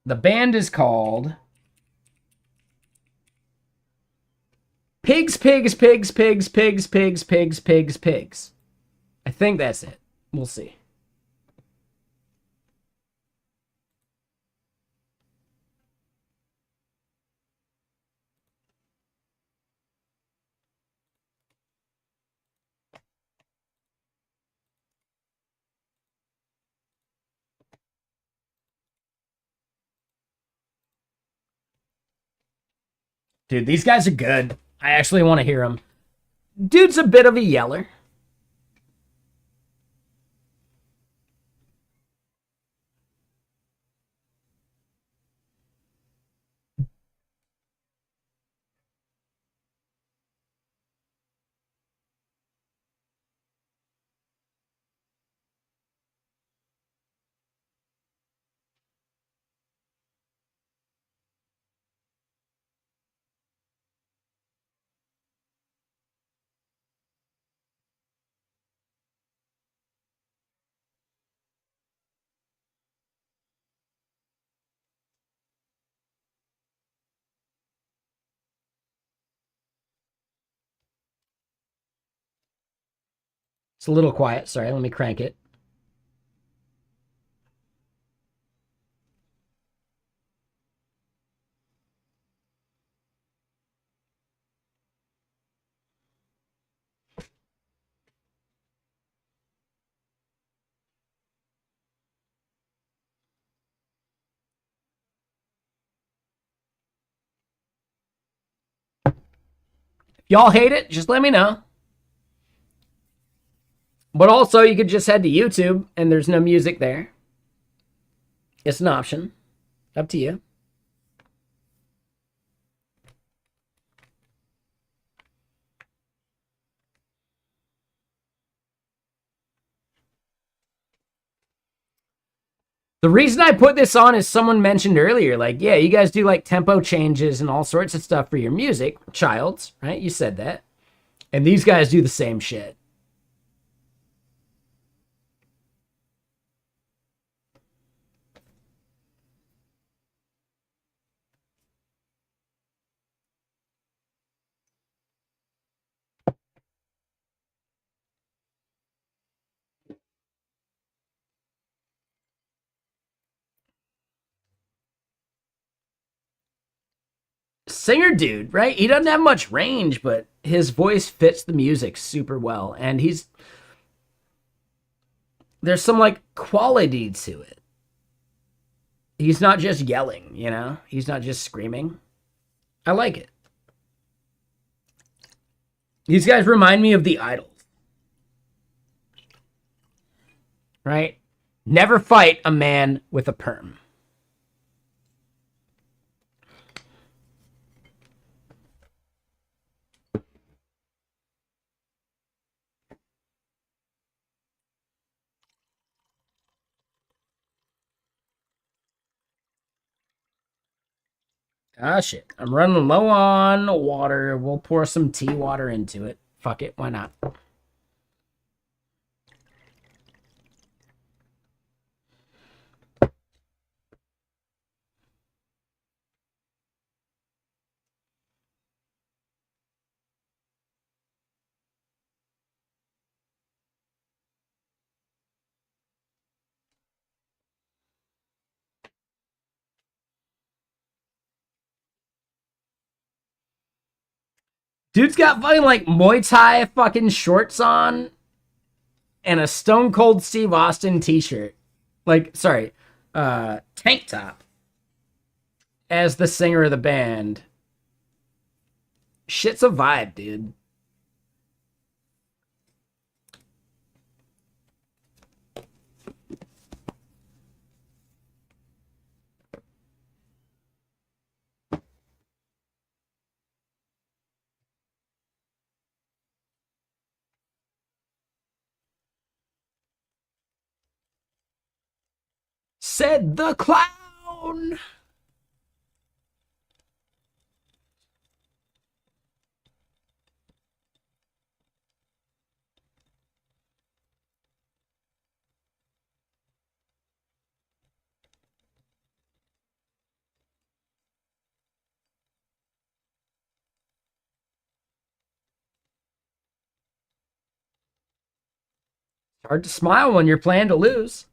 The band is called Pigs, Pigs, Pigs, Pigs, Pigs, Pigs, Pigs, Pigs, Pigs. I think that's it. We'll see. Dude, these guys are good. I actually want to hear them. Dude's a bit of a yeller. It's a little quiet. Sorry, let me crank it. If y'all hate it, just let me know. But also, you could just head to YouTube and there's no music there. It's an option. Up to you. The reason I put this on is someone mentioned earlier, like, yeah, you guys do like tempo changes and all sorts of stuff for your music. Childs, right? You said that. And these guys do the same shit. Singer dude, right? He doesn't have much range, but his voice fits the music super well. And there's some like quality to it. He's not just yelling, you know? He's not just screaming. I like it. These guys remind me of the Idols. Right? Never fight a man with a perm. Ah, shit. I'm running low on water. We'll pour some tea water into it. Fuck it. Why not? Dude's got fucking like Muay Thai fucking shorts on and a Stone Cold Steve Austin t-shirt. Like, sorry, tank top as the singer of the band. Shit's a vibe, dude. Said the clown. Hard to smile when you're planning to lose.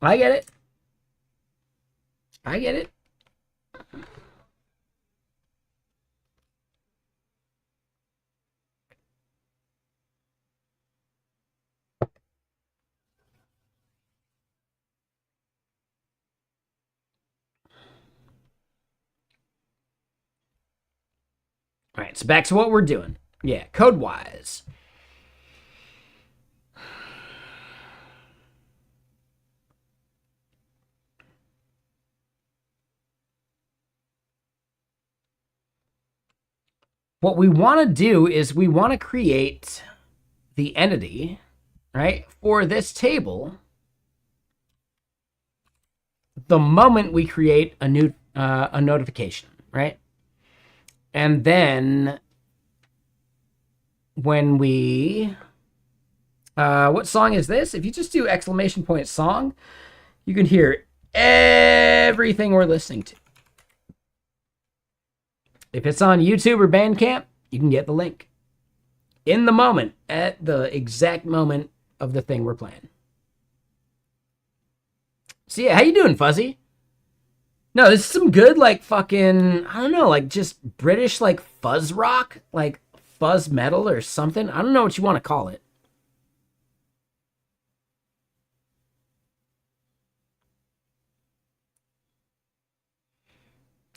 I get it. I get it. All right, so back to what we're doing. Yeah, code wise. What we want to do is we want to create the entity, right, for this table the moment we create a new a notification, right? And then when we what song is this? If you just do exclamation point song, you can hear everything we're listening to. If it's on YouTube or Bandcamp, you can get the link in the moment, at the exact moment of the thing we're playing. So yeah, how you doing, Fuzzy? No, this is some good, like, fucking, I don't know, like, just British, like, fuzz rock, like, fuzz metal or something. I don't know what you want to call it.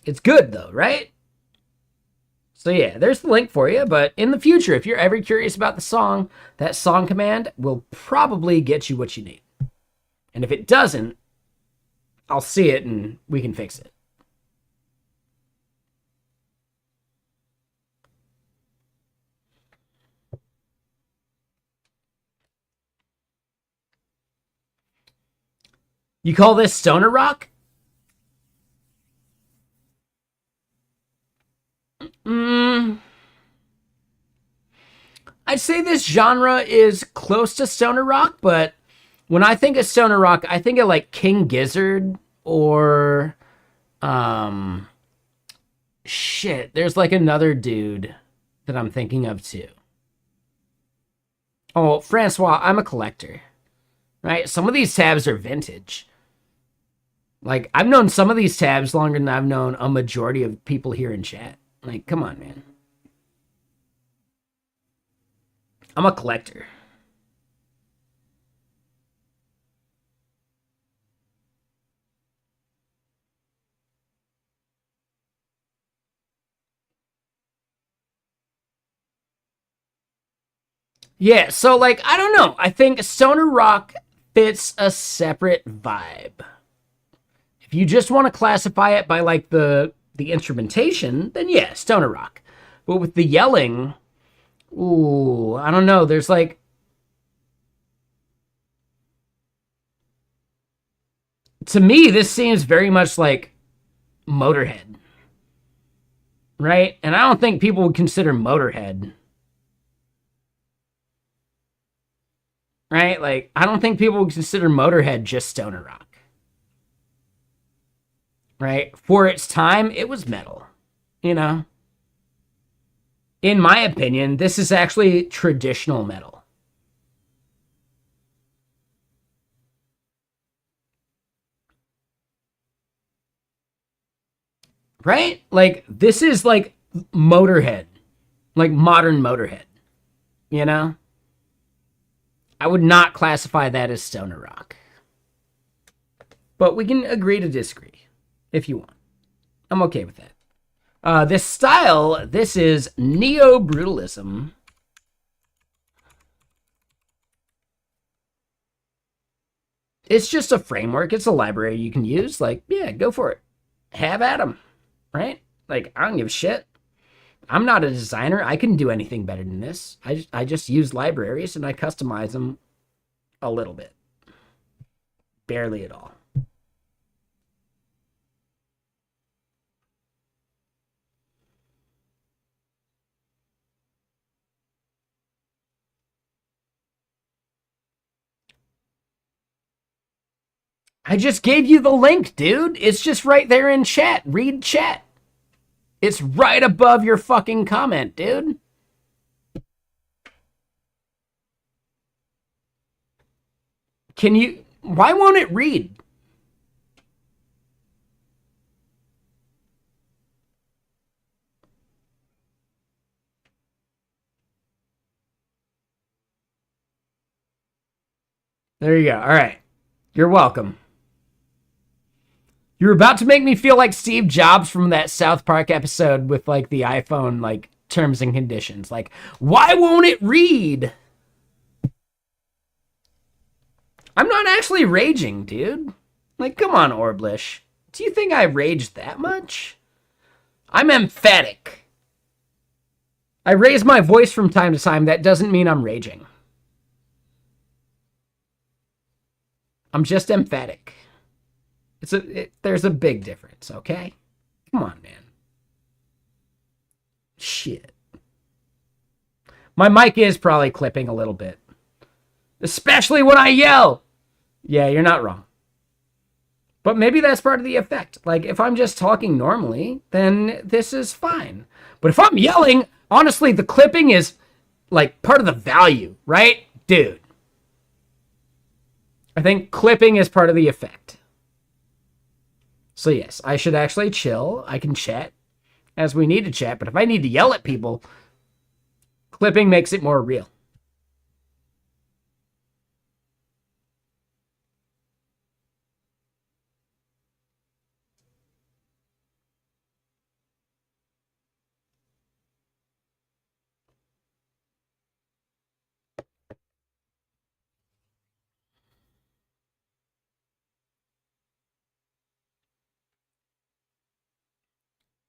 It's good, though, right? So yeah, there's the link for you. But in the future, if you're ever curious about the song, that song command will probably get you what you need. And if it doesn't, I'll see it and we can fix it. You call this stoner rock? I'd say this genre is close to stoner rock, but when I think of stoner rock, I think of like King Gizzard or um shit. There's like another dude that I'm thinking of too. Oh, Francois, I'm a collector. Right? Some of these tabs are vintage. Like I've known some of these tabs longer than I've known a majority of people here in chat. Like, come on, man. I'm a collector. Yeah, so like I don't know. I think stoner rock fits a separate vibe. If you just want to classify it by like the instrumentation, then yeah, stoner rock. But with the yelling, ooh, I don't know. There's like to me this seems very much like Motorhead, right? And I don't think people would consider Motorhead, right? Like I don't think people would consider Motorhead just stoner rock. Right? For its time, it was metal, you know? In my opinion, this is actually traditional metal. Right? Like, this is like Motorhead, like modern Motorhead, you know? I would not classify that as stoner rock. But we can agree to disagree if you want. I'm okay with that. This style, this is neo-brutalism. It's just a framework. It's a library you can use. Like, yeah, go for it. Have at 'em, right? Like, I don't give a shit. I'm not a designer. I couldn't do anything better than this. I just use libraries and I customize them a little bit. Barely at all. I just gave you the link, dude. It's just right there in chat. Read chat. It's right above your fucking comment, dude. Can you... Why won't it read? There you go. All right. You're welcome. You're about to make me feel like Steve Jobs from that South Park episode with like the iPhone like terms and conditions. Like, why won't it read? I'm not actually raging, dude. Like, come on, Orblish. Do you think I raged that much? I'm emphatic. I raise my voice from time to time. That doesn't mean I'm raging. I'm just emphatic. There's a big difference, okay? Come on, man. Shit. My mic is probably clipping a little bit. Especially when I yell. Yeah, you're not wrong. But maybe that's part of the effect. Like, if I'm just talking normally, then this is fine. But if I'm yelling, honestly, the clipping is, like, part of the value, right? Dude. I think clipping is part of the effect. So, yes, I should actually chill. I can chat as we need to chat. But if I need to yell at people, clipping makes it more real.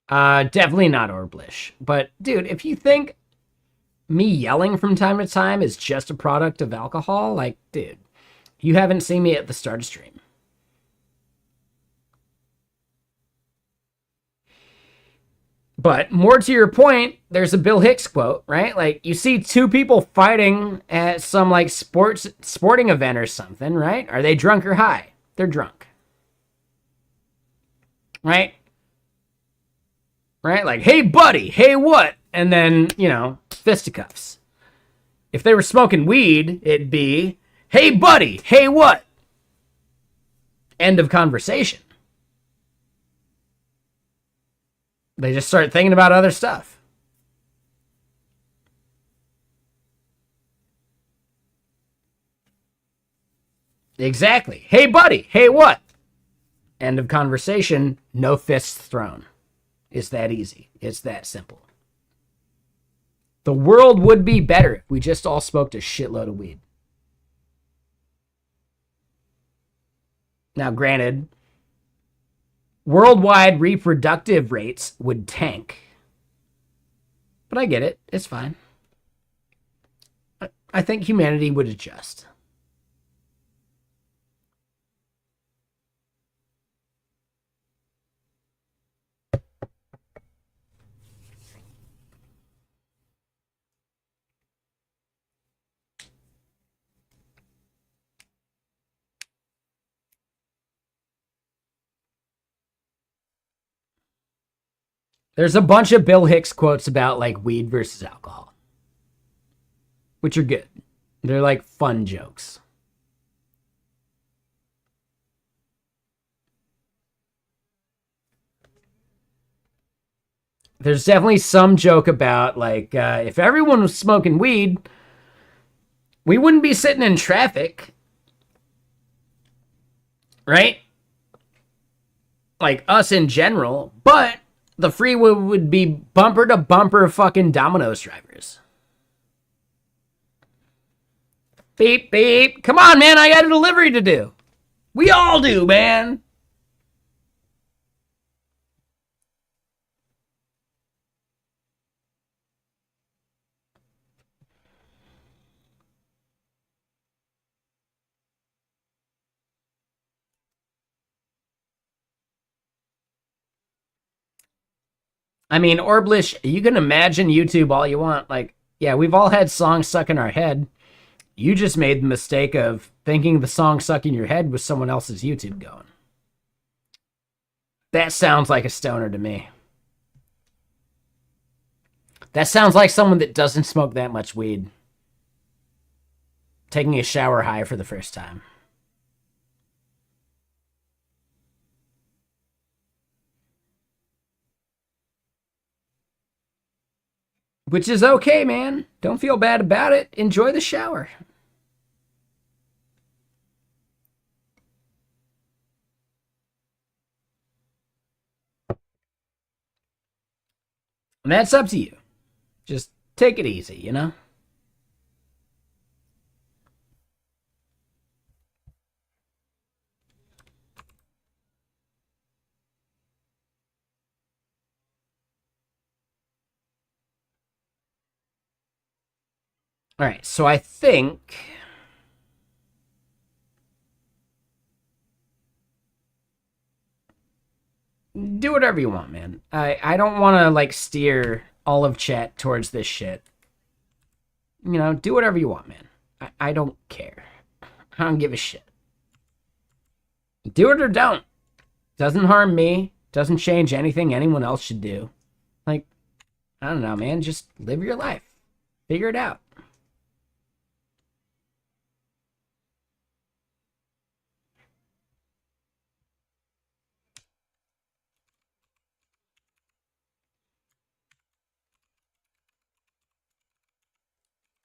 Definitely not Orblish. But dude, if you think me yelling from time to time is just a product of alcohol, like, dude, you haven't seen me at the start of stream. But more to your point, there's a Bill Hicks quote, right? Like you see two people fighting at some like sporting event or something, right? Are they drunk or high? They're drunk. Right? Right? Like, hey buddy, hey what? And then, fisticuffs. If they were smoking weed, it'd be, hey buddy, hey what? End of conversation. They just start thinking about other stuff. Exactly. Hey buddy, hey what? End of conversation, no fists thrown. It's that easy. It's that simple. The world would be better if we just all smoked a shitload of weed. Now, granted, worldwide reproductive rates would tank. But I get it. It's fine. I think humanity would adjust. There's a bunch of Bill Hicks quotes about like weed versus alcohol, which are good. They're like fun jokes. There's definitely some joke about like if everyone was smoking weed, we wouldn't be sitting in traffic, right? Like us in general, but the freeway would be bumper to bumper fucking Domino's drivers. Beep, beep. Come on, man. I got a delivery to do. We all do, man. I mean, Orblish, you can imagine YouTube all you want. Like, yeah, we've all had songs stuck in our head. You just made the mistake of thinking the song stuck in your head was someone else's YouTube going. That sounds like a stoner to me. That sounds like someone that doesn't smoke that much weed. Taking a shower high for the first time. Which is okay, man. Don't feel bad about it. Enjoy the shower. And that's up to you. Just take it easy, you know? All right, so I think do whatever you want, man. I don't want to like steer all of chat towards this shit. Do whatever you want, man. I don't care. I don't give a shit. Do it or don't. Doesn't harm me. Doesn't change anything anyone else should do. Like, I don't know, man. Just live your life. Figure it out.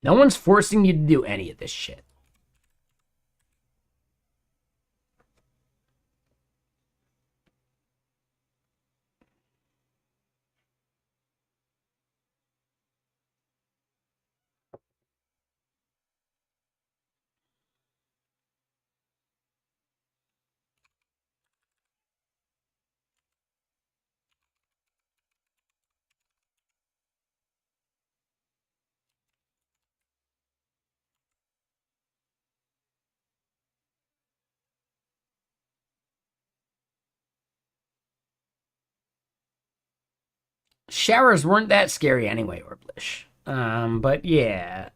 No one's forcing you to do any of this shit. Showers weren't that scary anyway, Orblish. But yeah.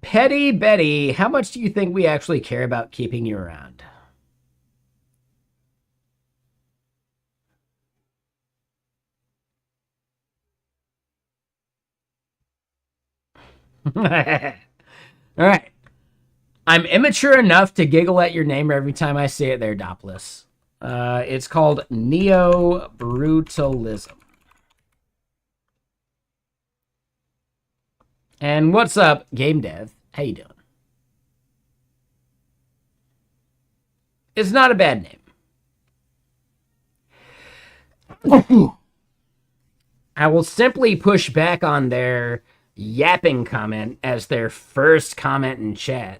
Petty Betty, how much do you think we actually care about keeping you around? All right. I'm immature enough to giggle at your name every time I say it there, Dopless. It's called Neo-Brutalism. And what's up, Game Dev? How you doing? It's not a bad name. I will simply push back on their yapping comment as their first comment in chat.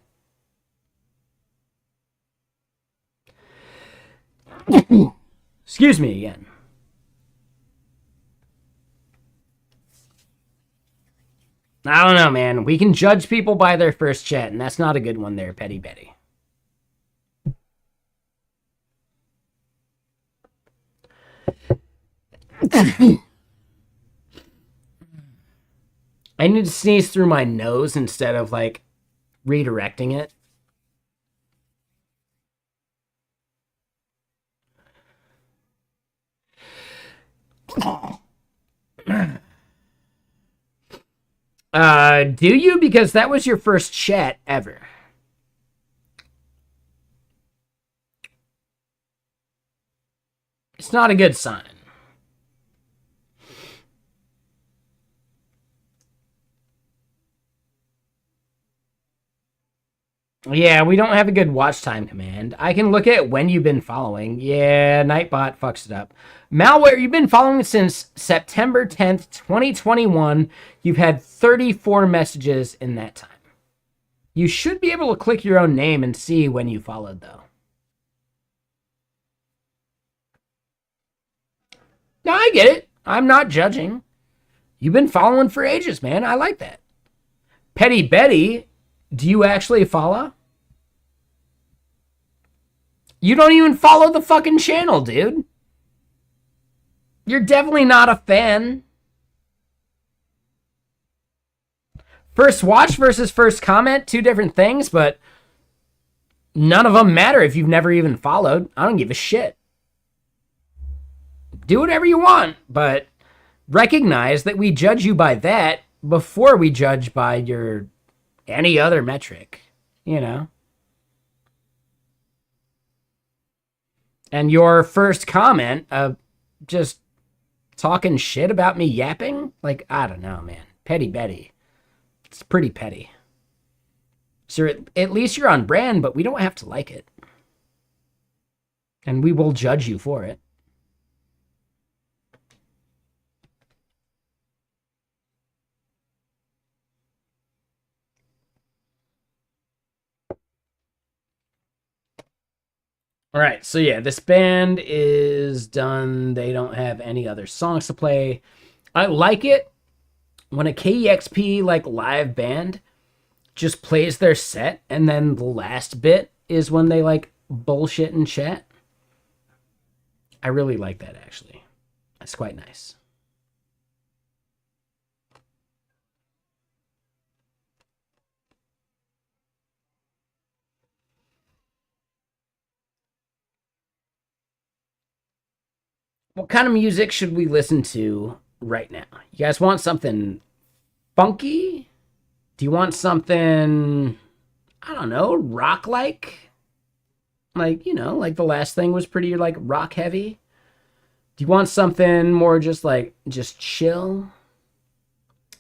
Excuse me again. I don't know, man. We can judge people by their first chat, and that's not a good one there, Petty Betty. I need to sneeze through my nose instead of, like, redirecting it. Do you? Because that was your first chat ever. It's not a good sign. Yeah, we don't have a good watch time command. I can look at when you've been following. Yeah, Nightbot fucks it up. Malware, you've been following since September 10th, 2021. You've had 34 messages in that time. You should be able to click your own name and see when you followed, though. No, I get it. I'm not judging. You've been following for ages, man. I like that. Petty Betty, do you actually follow? You don't even follow the fucking channel, dude. You're definitely not a fan. First watch versus first comment, two different things, but none of them matter if you've never even followed. I don't give a shit. Do whatever you want, but recognize that we judge you by that before we judge by your any other metric, you know? And your first comment of just talking shit about me yapping? Like, I don't know, man. Petty Betty. It's pretty petty. So at least you're on brand, but we don't have to like it. And we will judge you for it. All right, so yeah, this band is done. They don't have any other songs to play. I like it when a KEXP like live band just plays their set and then the last bit is when they like bullshit in chat. I really like that, actually. That's quite nice. What kind of music should we listen to right now? You guys want something funky? Do you want something, I don't know, rock-like? Like, you know, like the last thing was pretty, like, rock-heavy? Do you want something more just, like, just chill?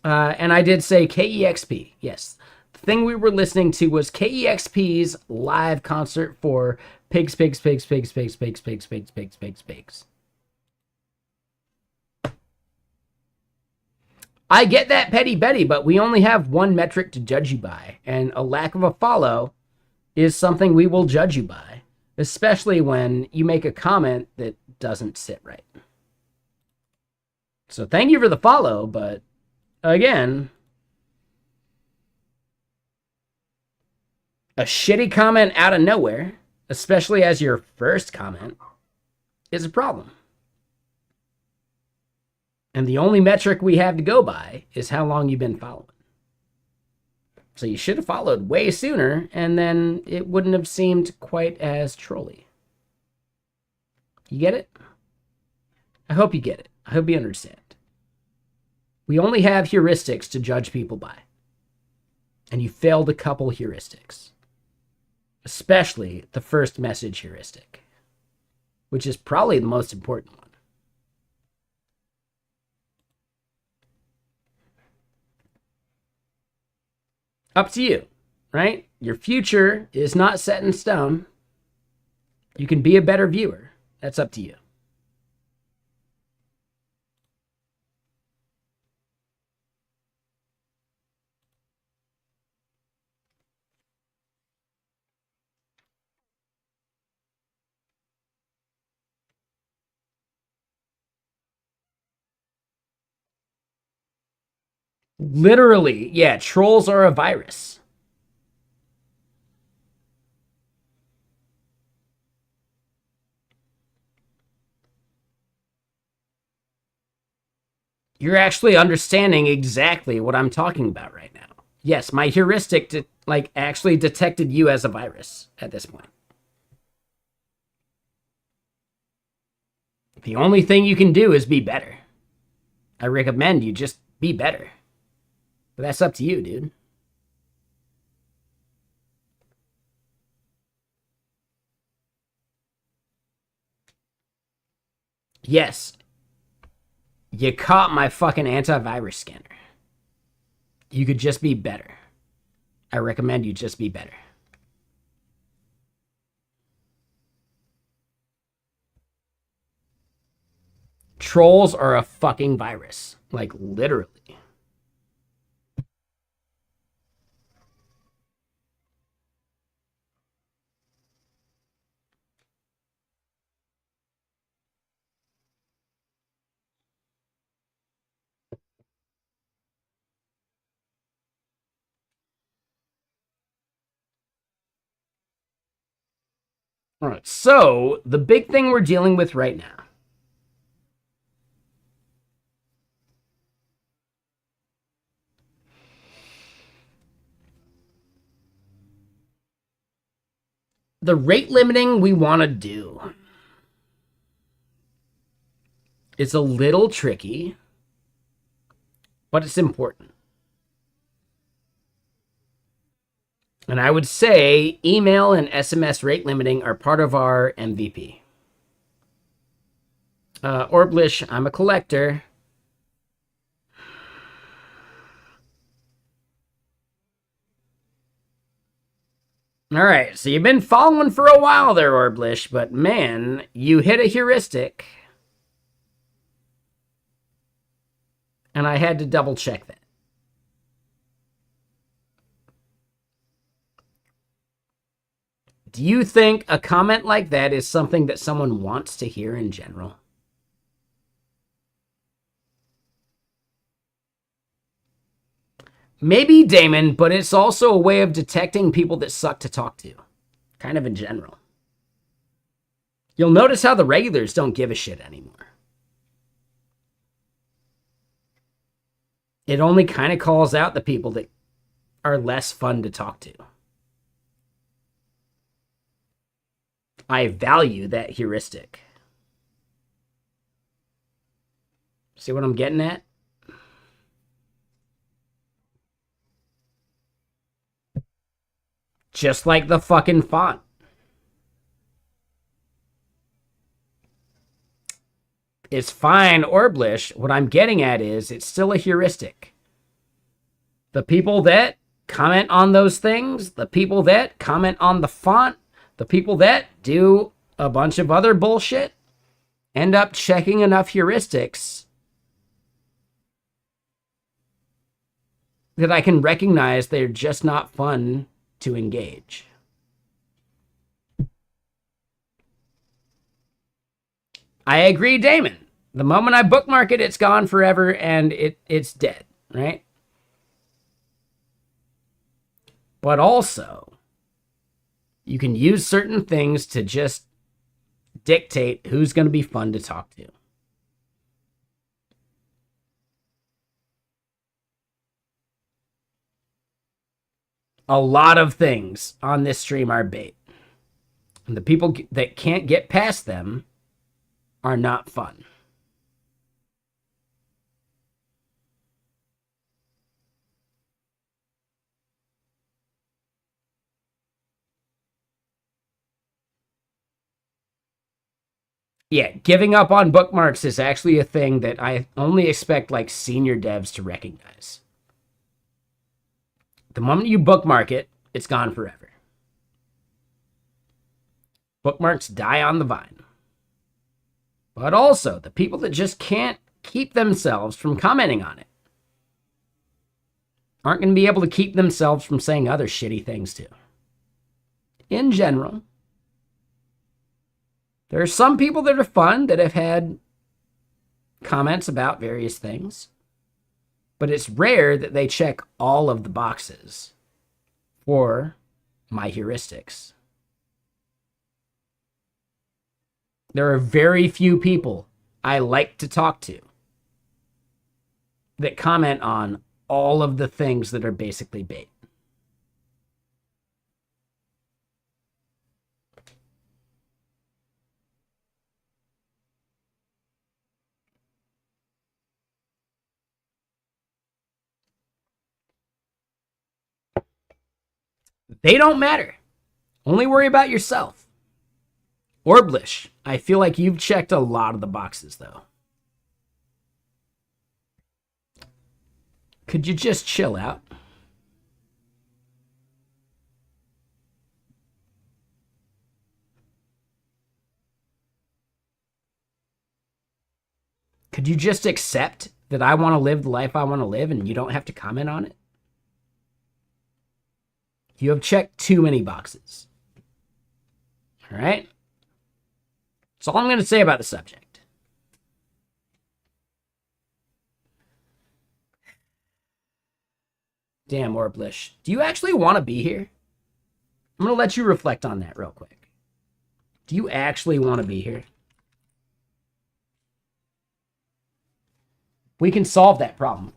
And I did say KEXP, yes. The thing we were listening to was KEXP's live concert for Pigs, Pigs, Pigs, Pigs, Pigs, Pigs, Pigs, Pigs, Pigs, Pigs, Pigs. I get that, Petty Betty, but we only have one metric to judge you by, and a lack of a follow is something we will judge you by, especially when you make a comment that doesn't sit right. So thank you for the follow, but again, A shitty comment out of nowhere, especially as your first comment, is a problem. And the only metric we have to go by is how long you've been following. So you should have followed way sooner, and then it wouldn't have seemed quite as trolly. You get it? I hope you get it. I hope you understand. We only have heuristics to judge people by. And you failed a couple heuristics. Especially the first message heuristic, which is probably the most important one. Up to you, right? Your future is not set in stone. You can be a better viewer. That's up to you. Literally, yeah, trolls are a virus. You're actually understanding exactly what I'm talking about right now. Yes, my heuristic actually detected you as a virus at this point. The only thing you can do is be better. I recommend you just be better. But that's up to you, dude. Yes. You caught my fucking antivirus scanner. You could just be better. I recommend you just be better. Trolls are a fucking virus. Like, literally. All right, so the big thing we're dealing with right now. The rate limiting we want to do is a little tricky, but it's important. And I would say email and SMS rate limiting are part of our MVP. Orblish, I'm a collector. All right, so you've been following for a while there, Orblish, but man, you hit a heuristic. And I had to double check that. Do you think a comment like that is something that someone wants to hear in general? Maybe, Damon, but it's also a way of detecting people that suck to talk to. Kind of in general. You'll notice how the regulars don't give a shit anymore. It only kind of calls out the people that are less fun to talk to. I value that heuristic. See what I'm getting at? Just like the fucking font. It's fine, Orblish. What I'm getting at is it's still a heuristic. The people that comment on those things, the people that comment on the font, the people that do a bunch of other bullshit end up checking enough heuristics that I can recognize they're just not fun to engage. I agree, Damon. The moment I bookmark it, it's gone forever and it's dead, right? But also, You can use certain things to just dictate who's going to be fun to talk to. A lot of things on this stream are bait. And the people that can't get past them are not fun. Yeah, giving up on bookmarks is actually a thing that I only expect like senior devs to recognize. The moment you bookmark it, it's gone forever. Bookmarks die on the vine. But also, the people that just can't keep themselves from commenting on it aren't going to be able to keep themselves from saying other shitty things too. In general, there are some people that are fun that have had comments about various things, but it's rare that they check all of the boxes for my heuristics. There are very few people I like to talk to that comment on all of the things that are basically bait. They don't matter. Only worry about yourself. Orblish, I feel like you've checked a lot of the boxes, though. Could you just chill out? Could you just accept that I want to live the life I want to live and you don't have to comment on it? You have checked too many boxes. All right? That's all I'm going to say about the subject. Damn, Orblish. Do you actually want to be here? I'm going to let you reflect on that real quick. Do you actually want to be here? We can solve that problem.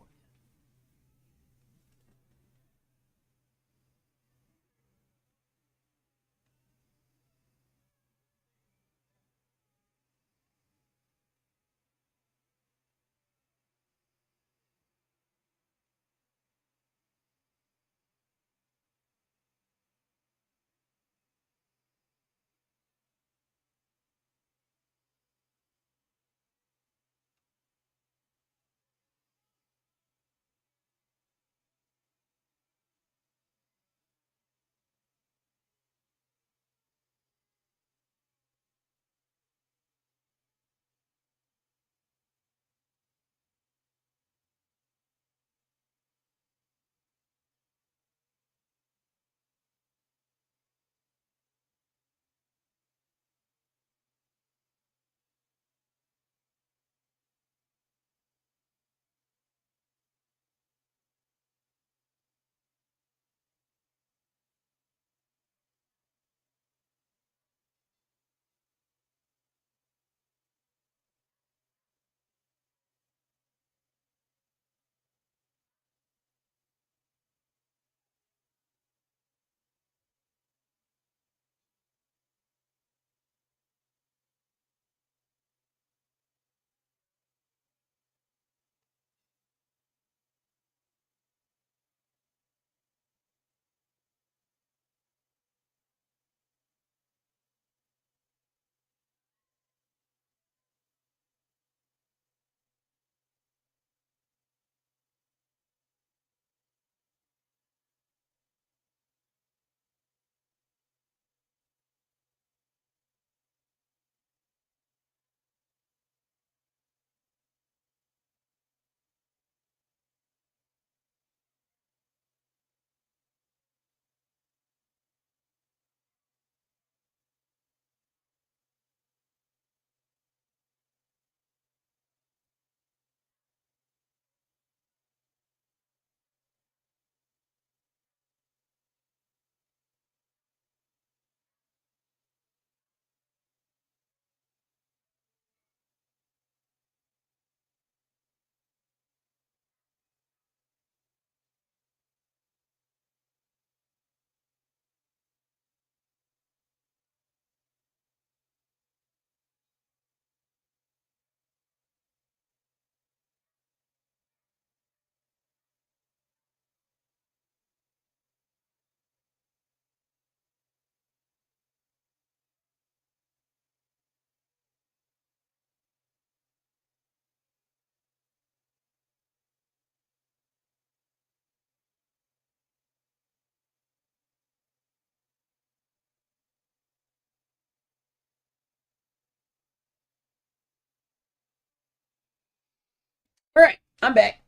All right, I'm back.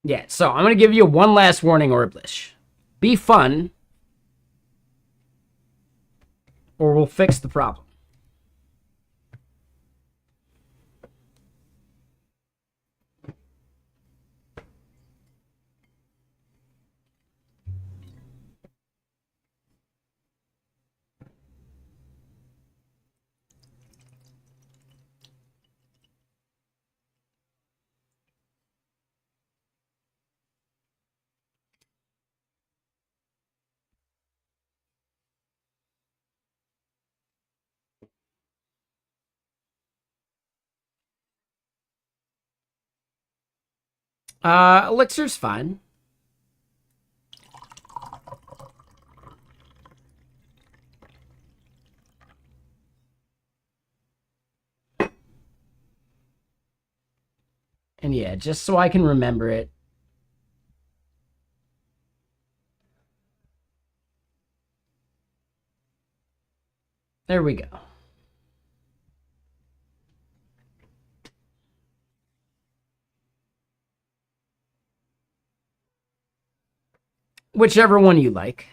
Yeah, so I'm going to give you one last warning, Orblish. Be fun, or we'll fix the problem. Elixir's fine. And yeah, just so I can remember it. There we go. Whichever one you like.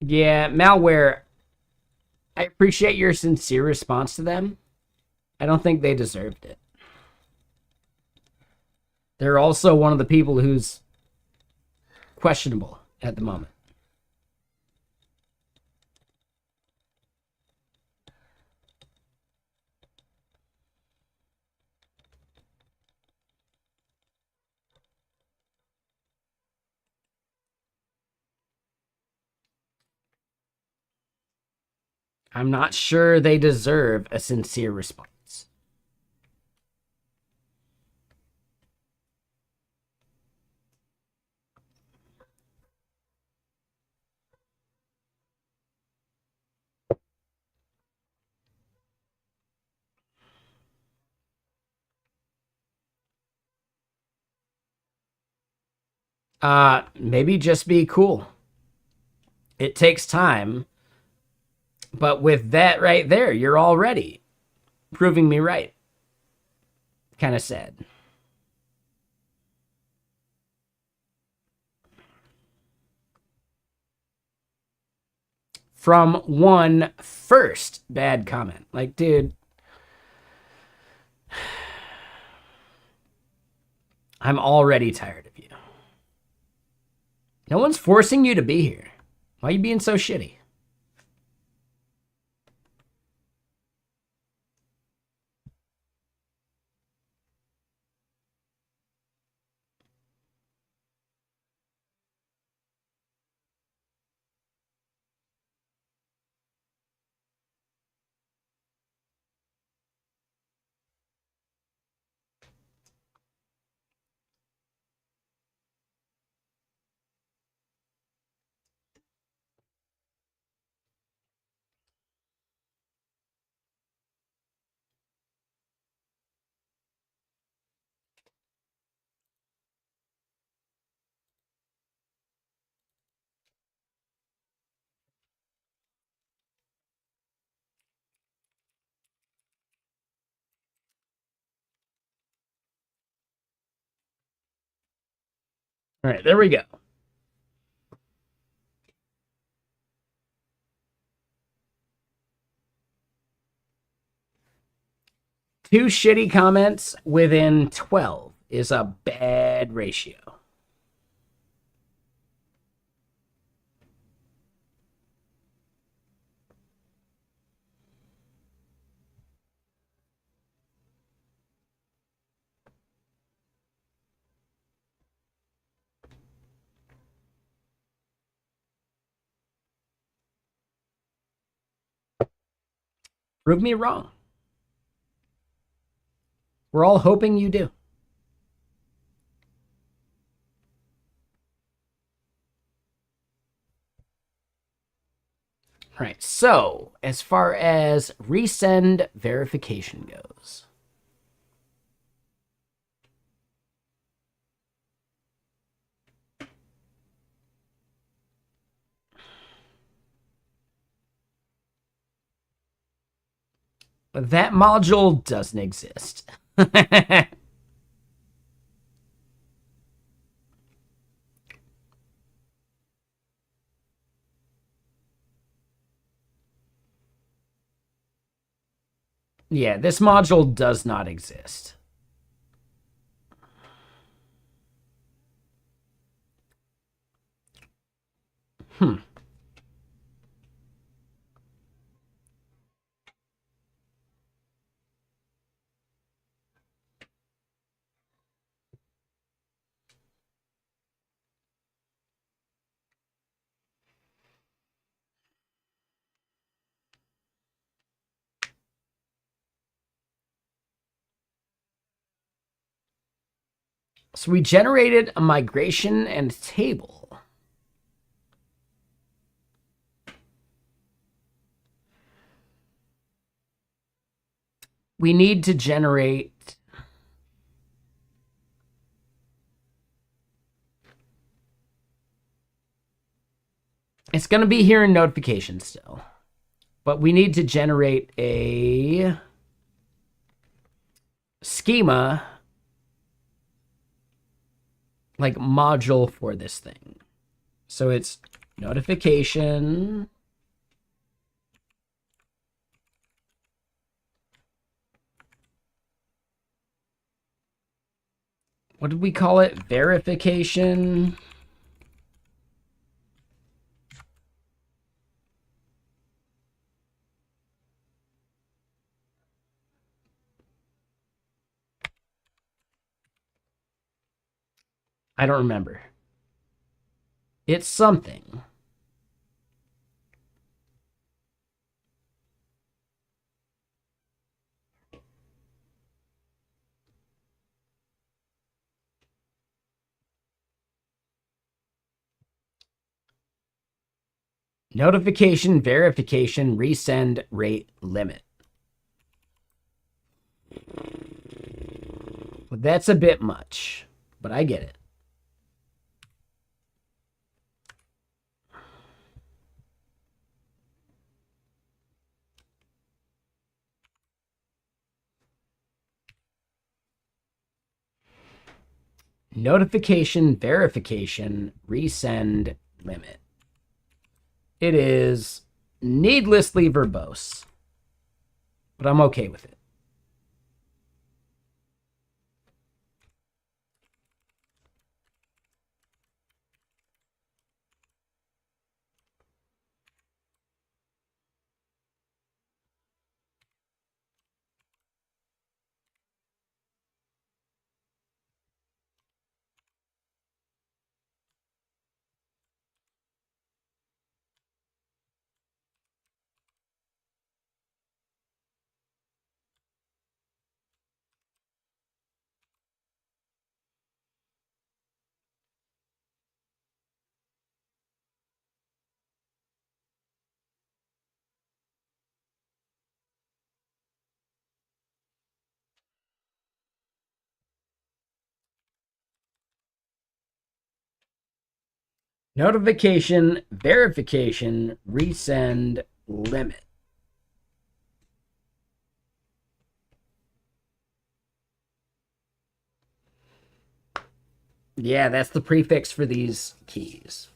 Yeah, malware. I appreciate your sincere response to them. I don't think they deserved it. They're also one of the people who's questionable at the moment. I'm not sure they deserve a sincere response. Maybe just be cool. It takes time, but with that right there, you're already proving me right. Kind of sad. From one first bad comment. Like, dude, I'm already tired of you. No one's forcing you to be here. Why are you being so shitty? All right, there we go. 2 shitty comments within 12 is a bad ratio. Prove me wrong. We're all hoping you do. All right, so as far as resend verification goes, that module doesn't exist. Yeah, this module does not exist. So we generated a migration and table. We need to generate it's going to be here in notifications still, but we need to generate a schema like module for this thing. So it's notification. What did we call it? Verification. I don't remember. It's something. Notification, verification, resend, rate, limit. That's a bit much, but I get it. Notification, verification, resend, limit. It is needlessly verbose, but I'm okay with it. Notification, verification, resend, limit. Yeah, that's the prefix for these keys.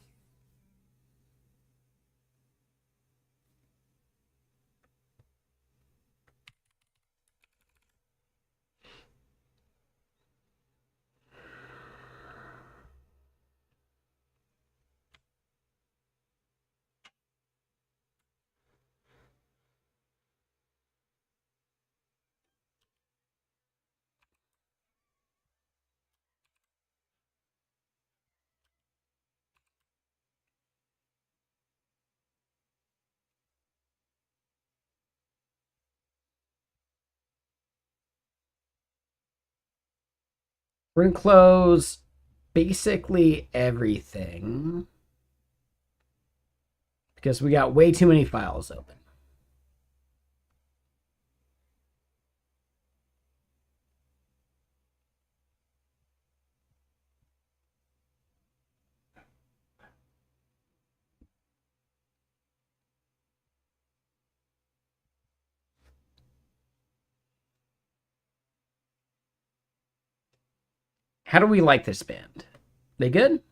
We're going to close basically everything because we got way too many files open. How do we like this band? They good?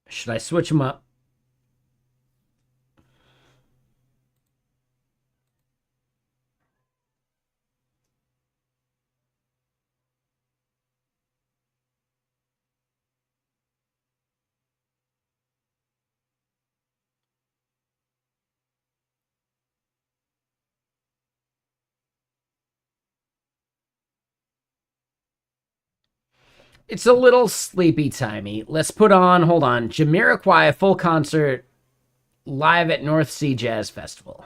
Should I switch them up? It's a little sleepy timey. Let's put on, hold on, Jamiroquai full concert live at North Sea Jazz Festival.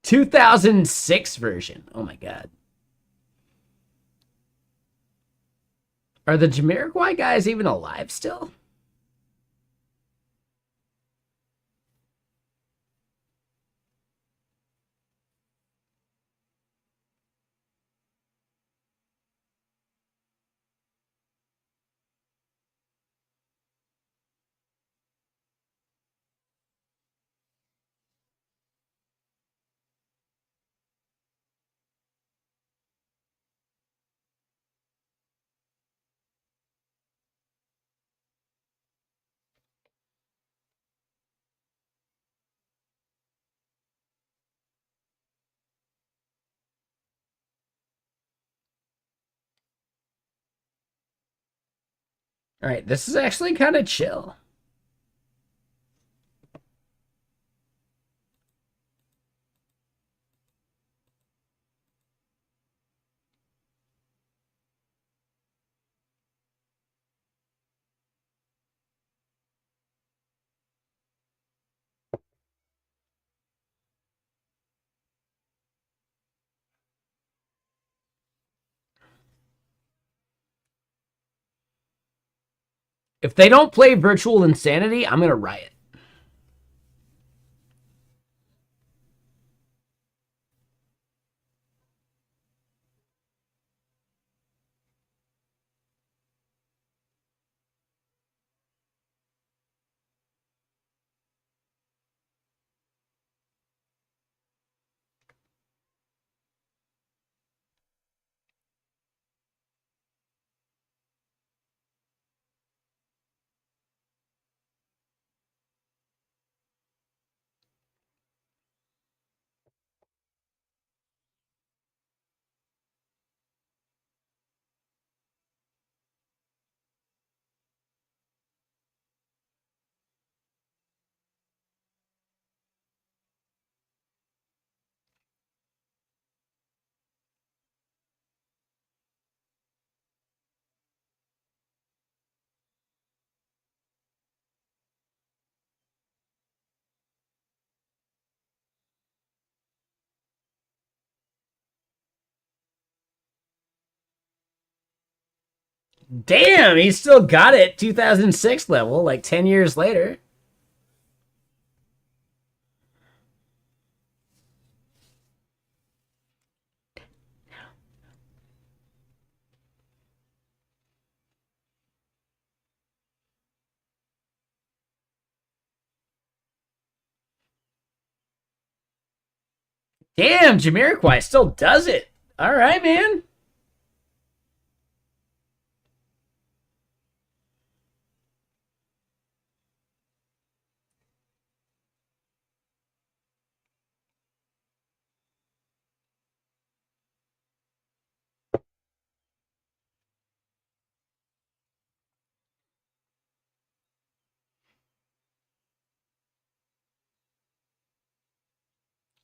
(2006) version. Oh my god. Are the Jamiroquai guys even alive still? All right, this is actually kind of chill. If they don't play Virtual Insanity, I'm going to riot. Damn, he still got it 2006 level, like 10 years later. Damn, Jamiroquai still does it. All right, man.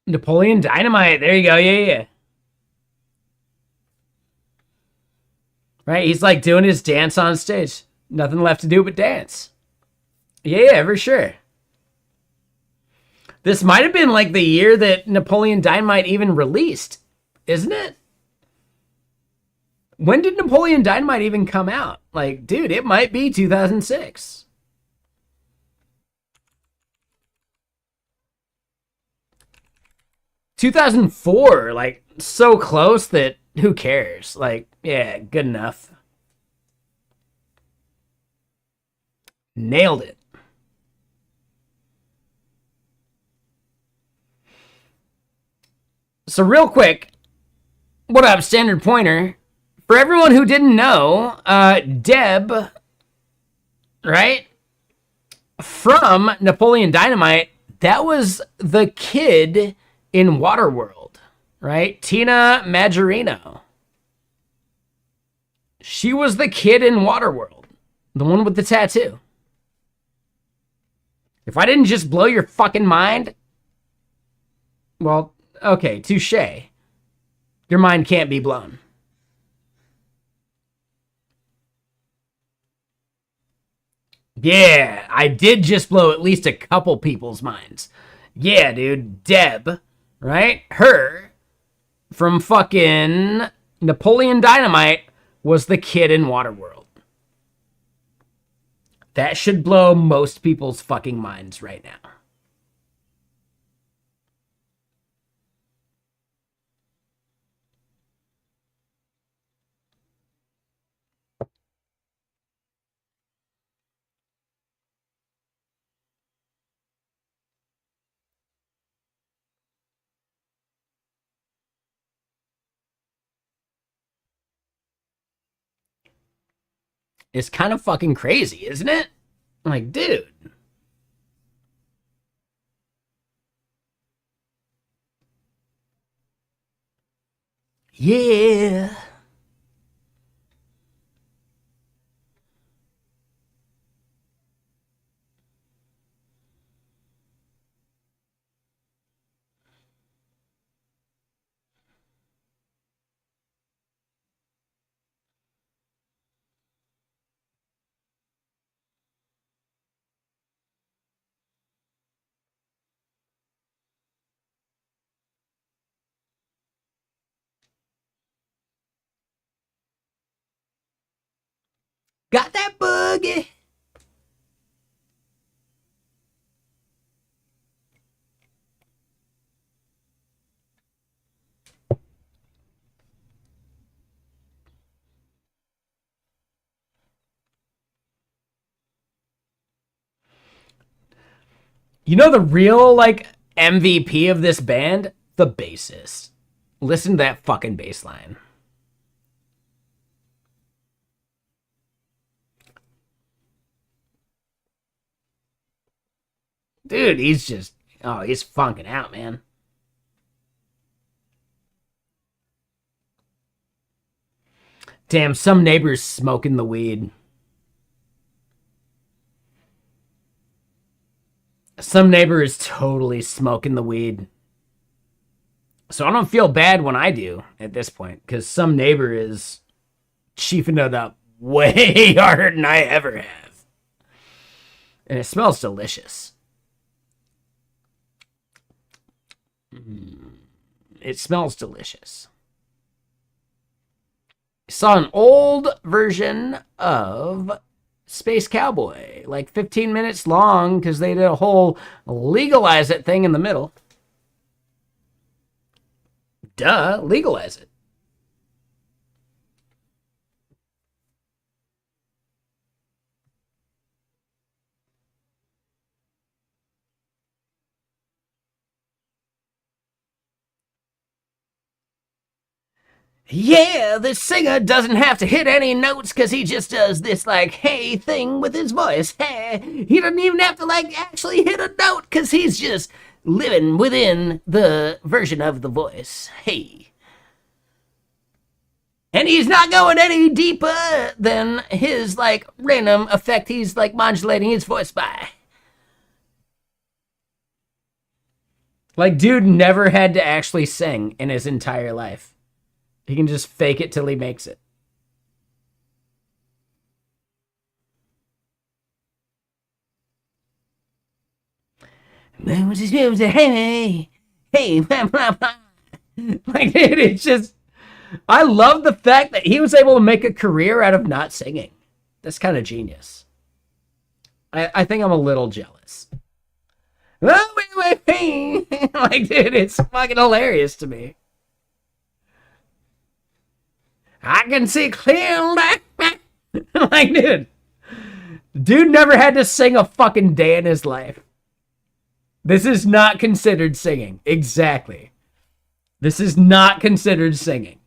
Napoleon Dynamite. There you go. Yeah. Right? He's like doing his dance on stage. Nothing left to do but dance. Yeah, for sure. This might have been like the year that Napoleon Dynamite even released, isn't it? When did Napoleon Dynamite even come out? Like, dude, it might be 2006. (2004), like so close that who cares? Like, yeah, good enough. Nailed it. So real quick, what up, Standard Pointer? For everyone who didn't know, Deb, right, from Napoleon Dynamite, that was the kid in Waterworld, right? Tina Majorino. She was the kid in Waterworld, the one with the tattoo. If I didn't just blow your fucking mind, well, okay, touche. Your mind can't be blown. Yeah, I did just blow at least a couple people's minds. Yeah, dude, Deb, right? Her from fucking Napoleon Dynamite was the kid in Waterworld. That should blow most people's fucking minds right now. It's kind of fucking crazy, isn't it? Like, dude. Yeah. Got that boogie. You know the real, like, MVP of this band? The bassist. Listen to that fucking bass line. Dude, he's just, oh, he's funking out, man. Damn, some neighbors smoking the weed. Some neighbor is totally smoking the weed. So I don't feel bad when I do at this point, because some neighbor is chiefing it up way harder than I ever have. And it smells delicious. It smells delicious. I saw an old version of Space Cowboy, like 15 minutes long, because they did a whole legalize it thing in the middle. Duh, legalize it. Yeah, this singer doesn't have to hit any notes because he just does this, like, hey thing with his voice. Hey, he doesn't even have to, like, actually hit a note because he's just living within the version of the voice. Hey. And he's not going any deeper than his, like, random effect he's, like, modulating his voice by. Like, dude never had to actually sing in his entire life. He can just fake it till he makes it. Like, dude, it's just... I love the fact that he was able to make a career out of not singing. That's kind of genius. I think I'm a little jealous. Like, dude, it's fucking hilarious to me. I can see clearly. Like, dude never had to sing a fucking day in his life. This is not considered singing. Exactly. This is not considered singing.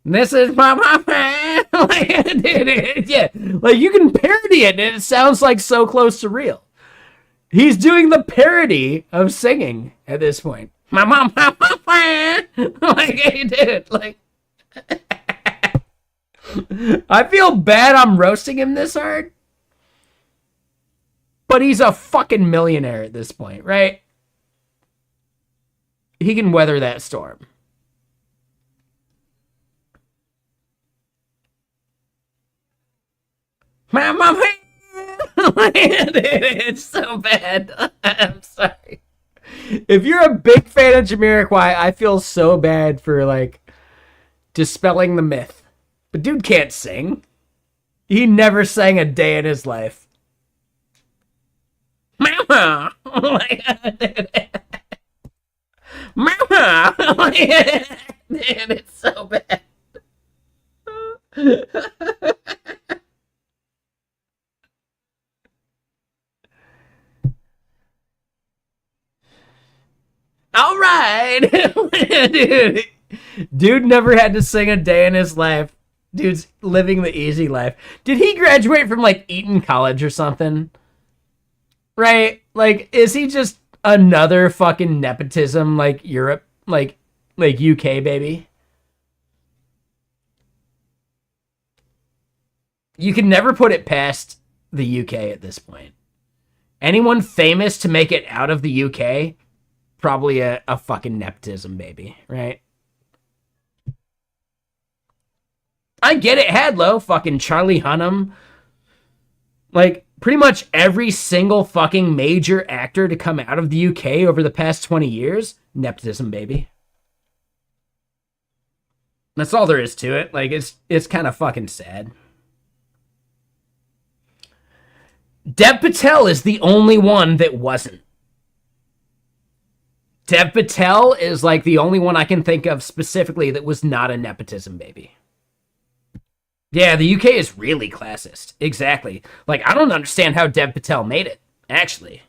This is my man. Like, dude, yeah. Like, you can parody it and it sounds like so close to real. He's doing the parody of singing at this point. My mom, like, hey, dude, like, I feel bad I'm roasting him this hard, but he's a fucking millionaire at this point, right? He can weather that storm. My mom, it's so bad. I'm sorry. If you're a big fan of Jamiroquai, I feel so bad for, like, dispelling the myth. But dude can't sing. He never sang a day in his life. Mama! Mama! Man, it's so bad. All right. Dude never had to sing a day in his life. Dude's living the easy life. Did he graduate from, like, Eton College or something? Right? Like, is he just another fucking nepotism, like Europe, like UK, baby? You can never put it past the UK at this point. Anyone famous to make it out of the UK, probably a fucking nepotism, baby, right? I get it, Hadlow, fucking Charlie Hunnam. Like, pretty much every single fucking major actor to come out of the UK over the past 20 years, nepotism, baby. That's all there is to it. Like, it's kind of fucking sad. Dev Patel is the only one that wasn't. Dev Patel is, like, the only one I can think of specifically that was not a nepotism baby. Yeah, the UK is really classist. Exactly. Like, I don't understand how Dev Patel made it, actually.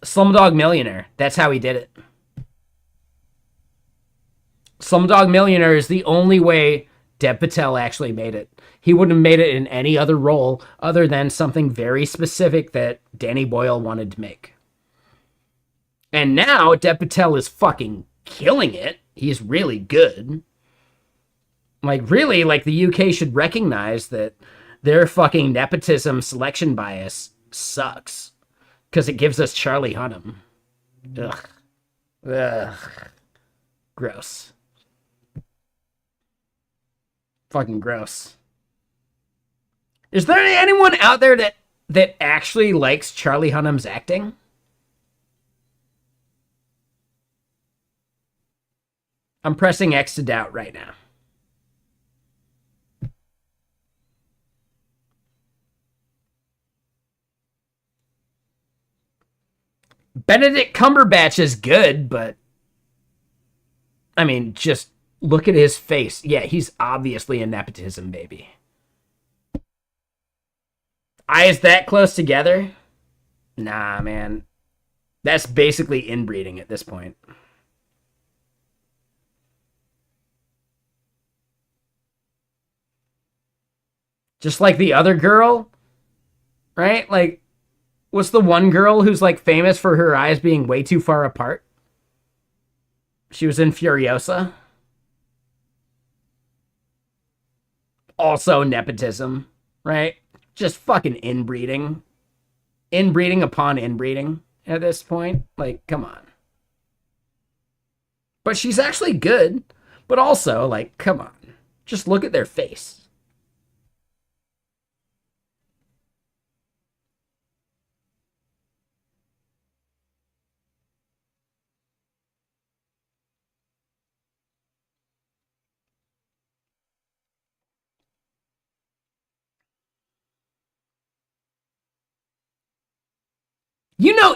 Slumdog Millionaire. That's how he did it. Slumdog Millionaire is the only way Dev Patel actually made it. He wouldn't have made it in any other role other than something very specific that Danny Boyle wanted to make. And now Dev Patel is fucking killing it. He's really good. Like, really, like, the UK should recognize that their fucking nepotism selection bias sucks. Because it gives us Charlie Hunnam. Ugh. Ugh. Gross. Fucking gross. Is there anyone out there that actually likes Charlie Hunnam's acting? I'm pressing X to doubt right now. Benedict Cumberbatch is good, but I mean, just look at his face. Yeah, he's obviously a nepotism baby. Eyes that close together? Nah, man. That's basically inbreeding at this point. Just like the other girl, right? Like, what's the one girl who's, like, famous for her eyes being way too far apart? She was in Furiosa. Also nepotism. right? Just fucking inbreeding. Inbreeding upon inbreeding at this point. Like, come on. But she's actually good. But also, like, come on. Just look at their face.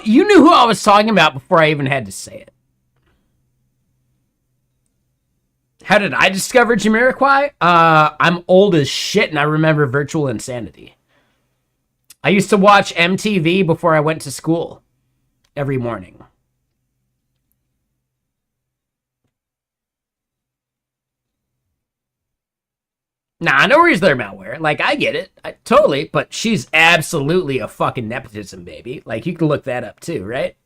You knew who I was talking about before I even had to say it. How did I discover Jamiroquai? I'm old as shit and I remember Virtual Insanity. I used to watch MTV before I went to school every morning. Nah, no worries there, malware. Like, I get it. Totally. But she's absolutely a fucking nepotism baby. Like, you can look that up too, right?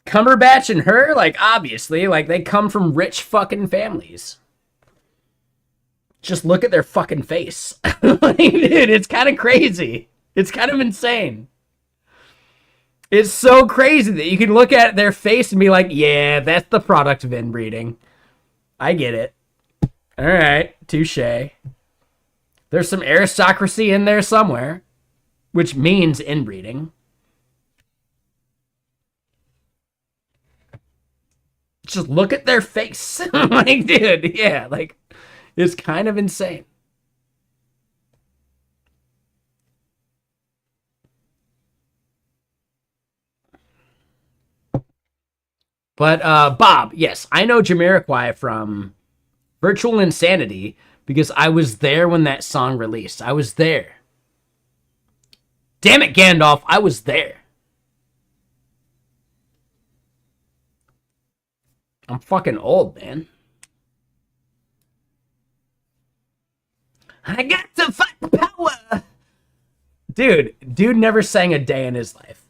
Cumberbatch and her, like, obviously, like, they come from rich fucking families. Just look at their fucking face. Like, dude, it's kind of crazy. It's kind of insane. It's so crazy that you can look at their face and be like, yeah, that's the product of inbreeding. I get it. All right, touche. There's some aristocracy in there somewhere, which means inbreeding. Just look at their face. Like, dude, yeah, like, it's kind of insane. But Bob, yes, I know Jamiroquai from Virtual Insanity because I was there when that song released. I was there. Damn it, Gandalf, I was there. I'm fucking old, man. I got to fight the power. Dude never sang a day in his life.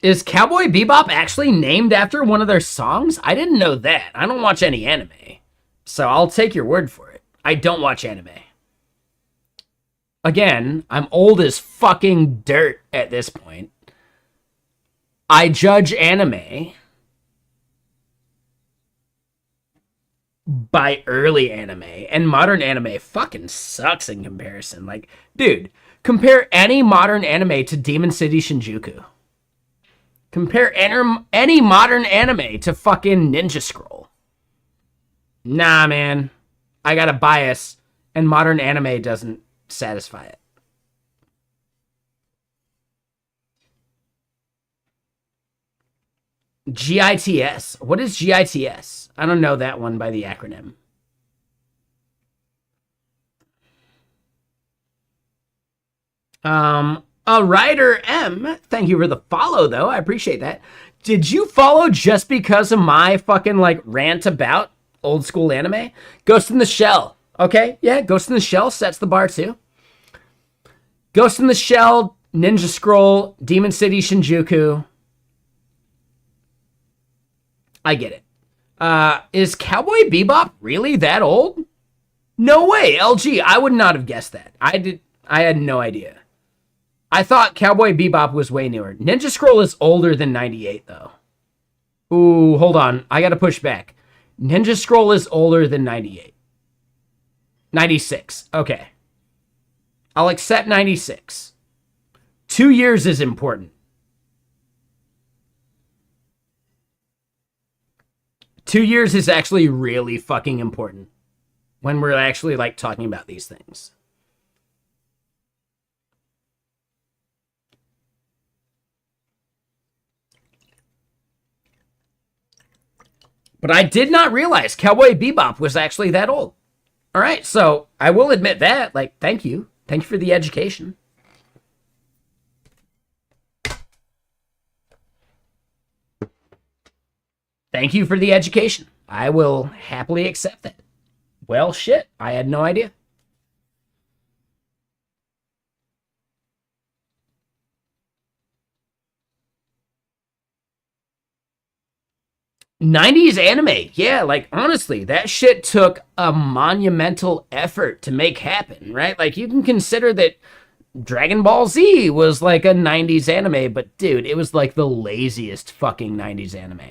Is Cowboy Bebop actually named after one of their songs? I didn't know that. I don't watch any anime. So I'll take your word for it. I don't watch anime. Again, I'm old as fucking dirt at this point. I judge anime by early anime, and modern anime fucking sucks in comparison. Like, dude, compare any modern anime to Demon City Shinjuku. Compare any modern anime to fucking Ninja Scroll. Nah, man. I got a bias, and modern anime doesn't satisfy it. GITS. What is GITS? I don't know that one by the acronym. A Rider M. Thank you for the follow, though. I appreciate that. Did you follow just because of my fucking like rant about old school anime? Ghost in the Shell. Okay, yeah, Ghost in the Shell sets the bar too. Ghost in the Shell, Ninja Scroll, Demon City Shinjuku. I get it. Is Cowboy Bebop really that old? No way, LG. I would not have guessed that. I had no idea. I thought Cowboy Bebop was way newer. Ninja Scroll is older than 98, though. Ooh, hold on. I gotta push back. Ninja Scroll is older than 98. 96. Okay. I'll accept 96. 2 years is important. 2 years is actually really fucking important when we're actually like talking about these things. But I did not realize Cowboy Bebop was actually that old. All right, so I will admit that. Like, thank you. Thank you for the education. Thank you for the education. I will happily accept that. Well, shit. I had no idea. 90s anime, yeah, like honestly, that shit took a monumental effort to make happen, right? Like you can consider that Dragon Ball Z was like a 90s anime, but dude, it was like the laziest fucking 90s anime.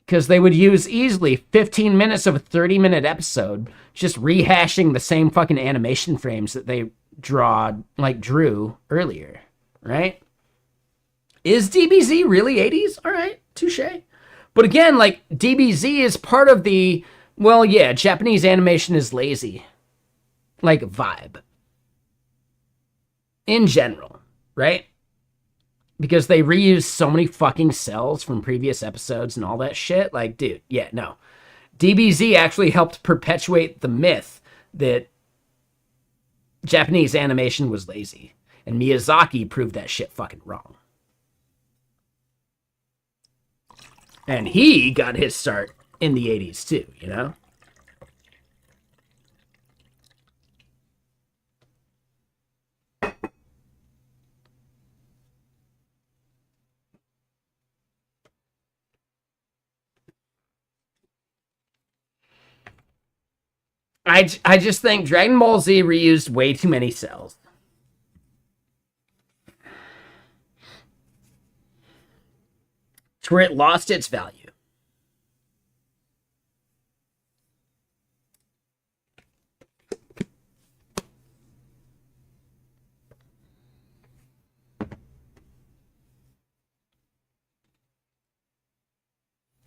Because they would use easily 15 minutes of a 30-minute episode just rehashing the same fucking animation frames that they drew earlier, right? Is DBZ really 80s? All right, touche. But again, like DBZ is part of the, well, yeah, Japanese animation is lazy, like vibe in general, right? Because they reuse so many fucking cells from previous episodes and all that shit. Like, dude, yeah, no. DBZ actually helped perpetuate the myth that Japanese animation was lazy. And Miyazaki proved that shit fucking wrong. And he got his start in the 80s too, you know? I just think Dragon Ball Z reused way too many cells. To where it lost its value.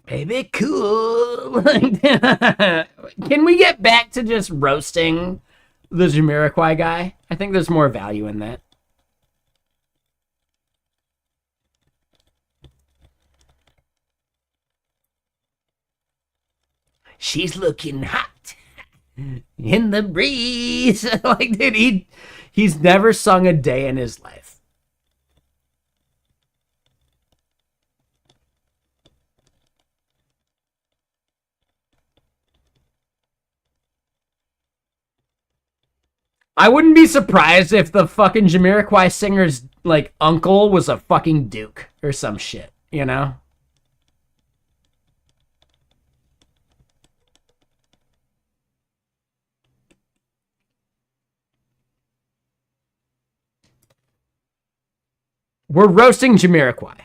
Baby, cool. Can we get back to just roasting the Jamiroquai guy? I think there's more value in that. She's looking hot in the breeze. Like, dude, he's never sung a day in his life. I wouldn't be surprised if the fucking Jamiroquai singer's like uncle was a fucking duke or some shit, you know? We're roasting Jamiroquai.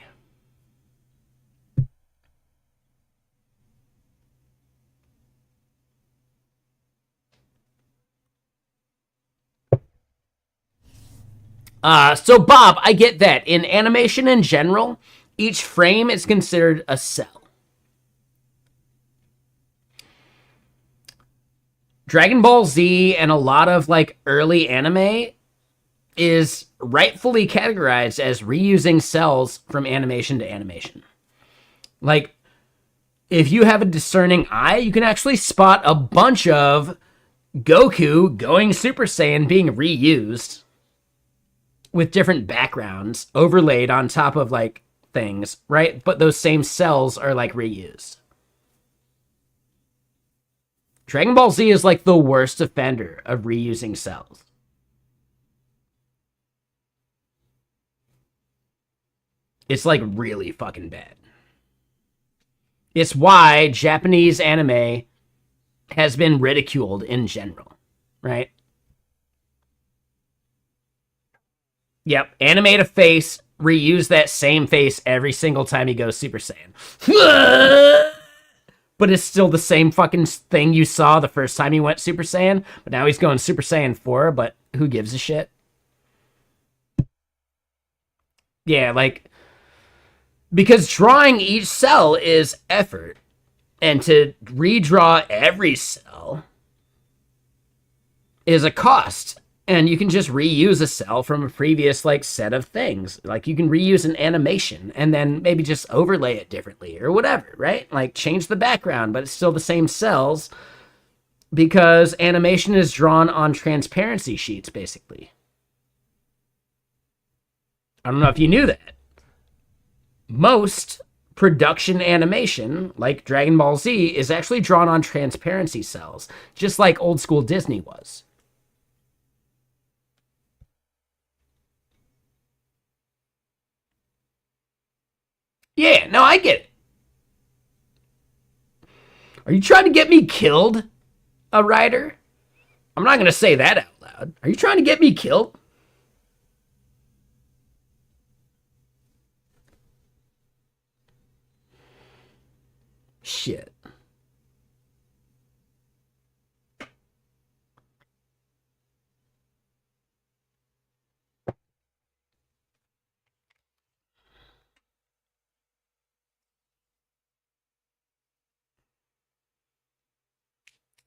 So Bob, I get that. In animation in general, each frame is considered a cell. Dragon Ball Z and a lot of like early anime is rightfully categorized as reusing cells from animation to animation. Like, if you have a discerning eye, you can actually spot a bunch of Goku going Super Saiyan being reused with different backgrounds overlaid on top of like things, right? But those same cells are like reused. Dragon Ball Z is like the worst offender of reusing cells. It's like really fucking bad. It's why Japanese anime has been ridiculed in general, right? Yep, animate a face, reuse that same face every single time he goes Super Saiyan. But it's still the same fucking thing you saw the first time he went Super Saiyan, but now he's going Super Saiyan 4, but who gives a shit? Yeah, like, because drawing each cell is effort, and to redraw every cell is a cost. And you can just reuse a cell from a previous like set of things. Like you can reuse an animation and then maybe just overlay it differently or whatever, right? Like change the background, but it's still the same cells because animation is drawn on transparency sheets, basically. I don't know if you knew that. Most production animation, like Dragon Ball Z, is actually drawn on transparency cells, just like old school Disney was. Yeah, no, I get it. Are you trying to get me killed, a writer? I'm not going to say that out loud. Are you trying to get me killed? Shit.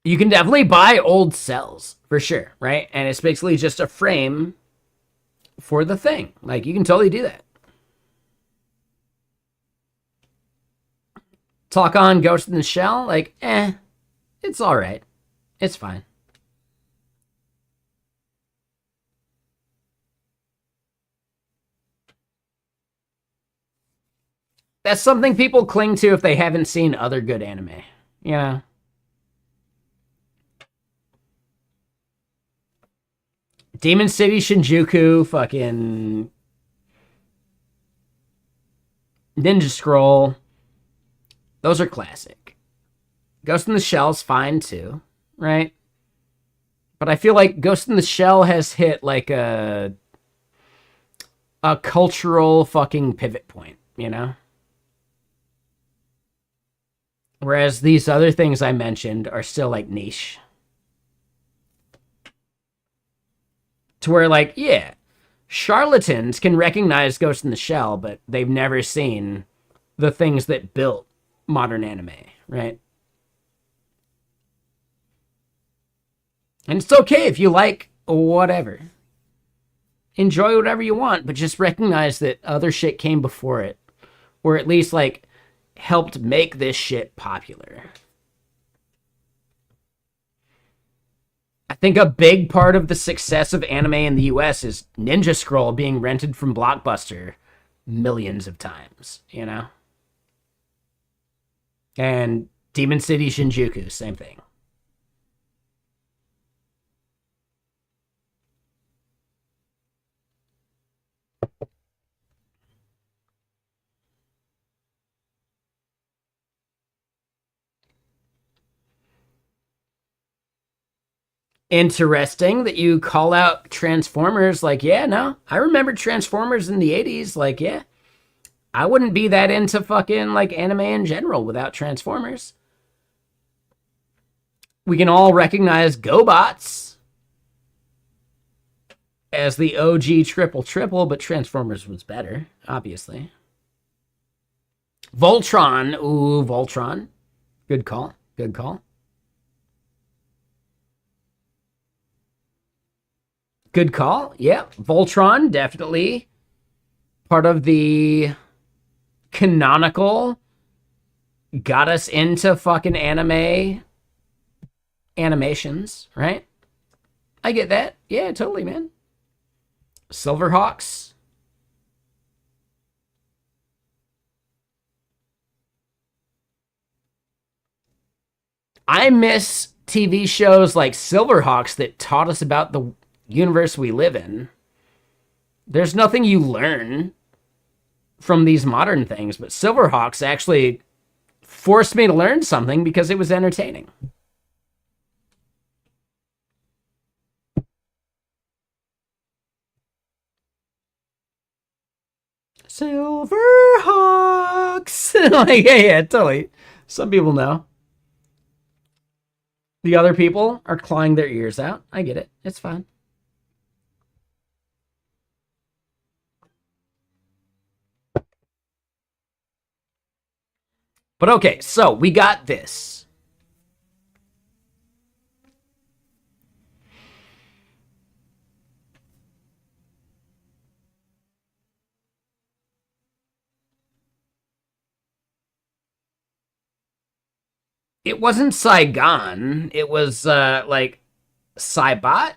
You can definitely buy old cells for sure, right? And it's basically just a frame for the thing. Like, you can totally do that. Talk on Ghost in the Shell, like, it's all right. It's fine. That's something people cling to if they haven't seen other good anime. You know? Demon City, Shinjuku, fucking Ninja Scroll. Those are classic. Ghost in the Shell's fine too, right? But I feel like Ghost in the Shell has hit like a cultural fucking pivot point, you know? Whereas these other things I mentioned are still like niche. To where, like, yeah, charlatans can recognize Ghost in the Shell, but they've never seen the things that built modern anime, right? And it's okay if you like whatever. Enjoy whatever you want, but just recognize that other shit came before it, or at least, like, helped make this shit popular. I think a big part of the success of anime in the US is Ninja Scroll being rented from Blockbuster millions of times, you know? And Demon City Shinjuku, same thing. Interesting that you call out Transformers. Like, yeah, no, I remember Transformers in the 80s. Like, yeah, I wouldn't be that into fucking like anime in general without Transformers. We can all recognize GoBots as the OG triple triple, but Transformers was better, obviously. Voltron, ooh, Voltron. Good call. Good call. Good call. Yeah, Voltron, definitely part of the canonical, got us into fucking anime animations, right? I get that. Yeah, totally, man. Silverhawks. I miss TV shows like Silverhawks that taught us about the universe we live in. There's nothing you learn from these modern things, but Silverhawks actually forced me to learn something because it was entertaining. Silverhawks. Like, yeah, totally. Some people know. The other people are clawing their ears out. I get it. It's fine. But okay, so we got this. It wasn't Saigon. It was like Saibot.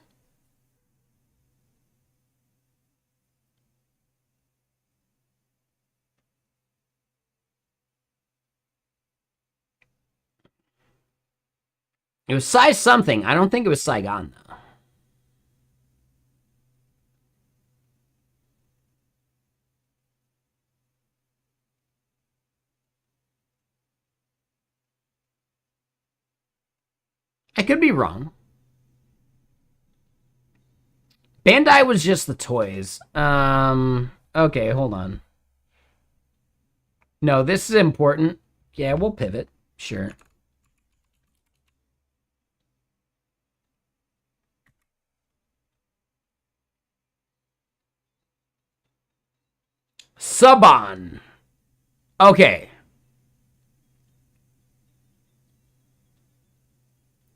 It was Sai something. I don't think it was Saigon though. I could be wrong. Bandai was just the toys. Okay, hold on. No, this is important. Yeah, we'll pivot. Sure. Saban. Okay.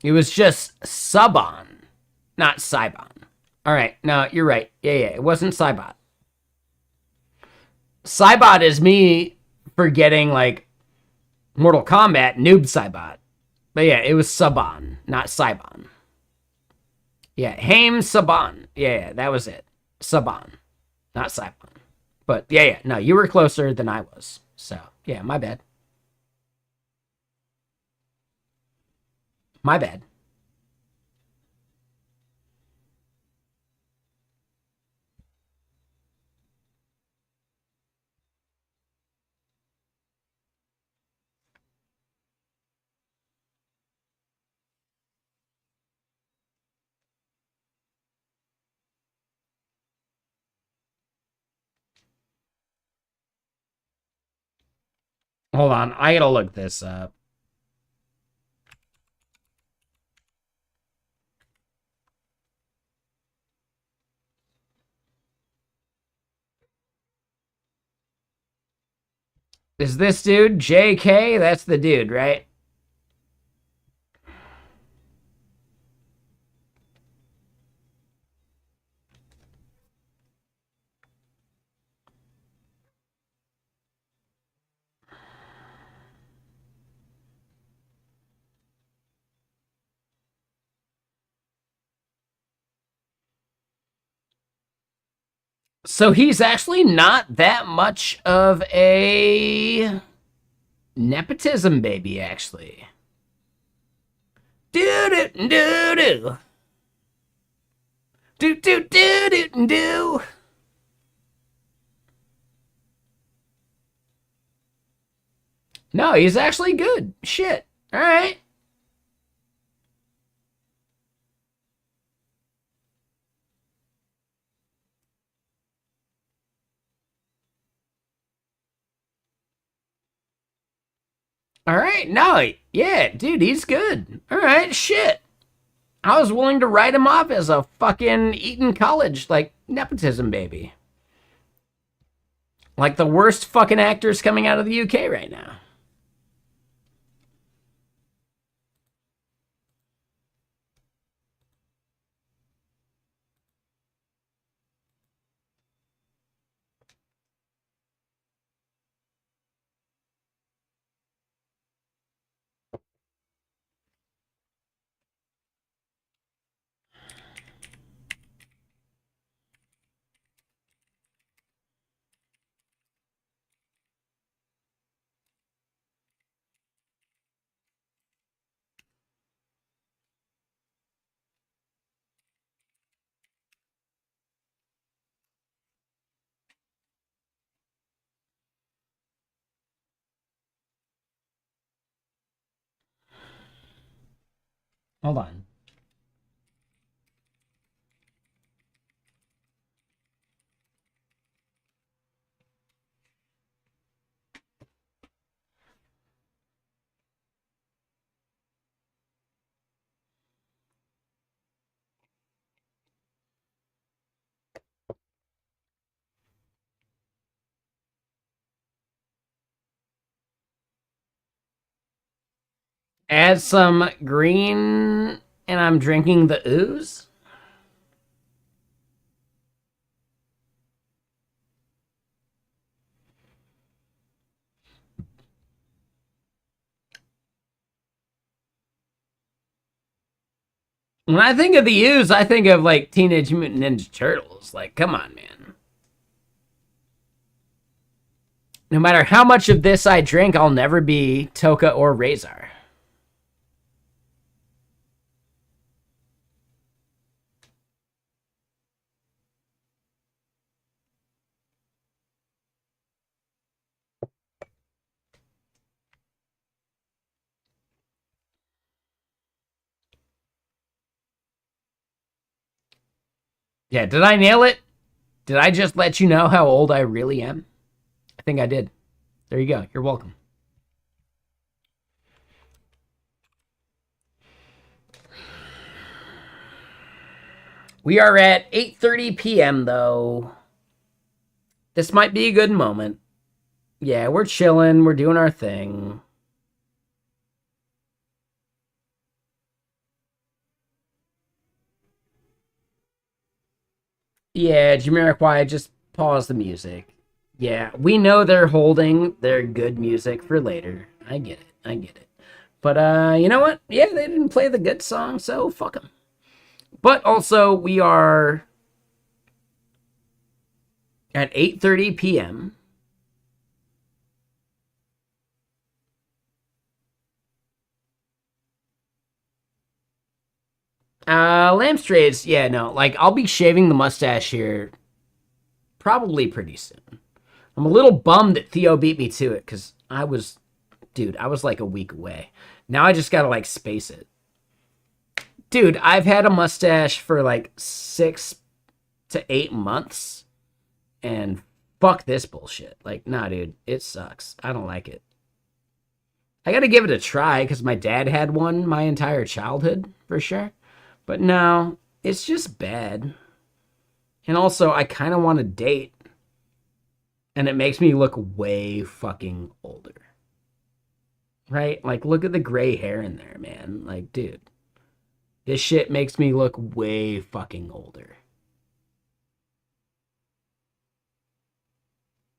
It was just Saban, not Saibon. All right. No, you're right. Yeah. It wasn't Saibot. Saibot is me forgetting, like, Mortal Kombat Noob Saibot. But yeah, it was Saban, not Saibon. Yeah, Haim Saban. Yeah, that was it. Saban, not Saibon. But yeah, no, you were closer than I was. So yeah, my bad. My bad. Hold on, I gotta look this up. Is this dude JK? That's the dude, right? So he's actually not that much of a nepotism baby, actually. Do do do do do do do do do. No, he's actually good. Shit. All right. All right. No, yeah, dude, he's good. All right. Shit. I was willing to write him off as a fucking Eton College, like, nepotism baby. Like the worst fucking actors coming out of the UK right now. Hold on. Add some green, and I'm drinking the ooze. When I think of the ooze, I think of like Teenage Mutant Ninja Turtles. Like, come on, man. No matter how much of this I drink, I'll never be Toka or Razor. Yeah, did I nail it? Did I just let you know how old I really am? I think I did. There you go. You're welcome. We are at 8:30 p.m. though. This might be a good moment. Yeah, we're chilling. We're doing our thing. Yeah, Jamiroquai, just pause the music. Yeah, we know they're holding their good music for later. I get it. I get it. But you know what? Yeah, they didn't play the good song, so fuck them. But also, we are at 8:30 p.m. Lamb strays, yeah, no. Like, I'll be shaving the mustache here probably pretty soon. I'm a little bummed that Theo beat me to it because dude, I was like a week away. Now I just gotta like space it. Dude, I've had a mustache for like 6 to 8 months and fuck this bullshit. Like, nah, dude, it sucks. I don't like it. I gotta give it a try because my dad had one my entire childhood for sure. But no, it's just bad. And also, I kind of want to date, and it makes me look way fucking older. Right? Like, look at the gray hair in there, man. Like, dude, this shit makes me look way fucking older.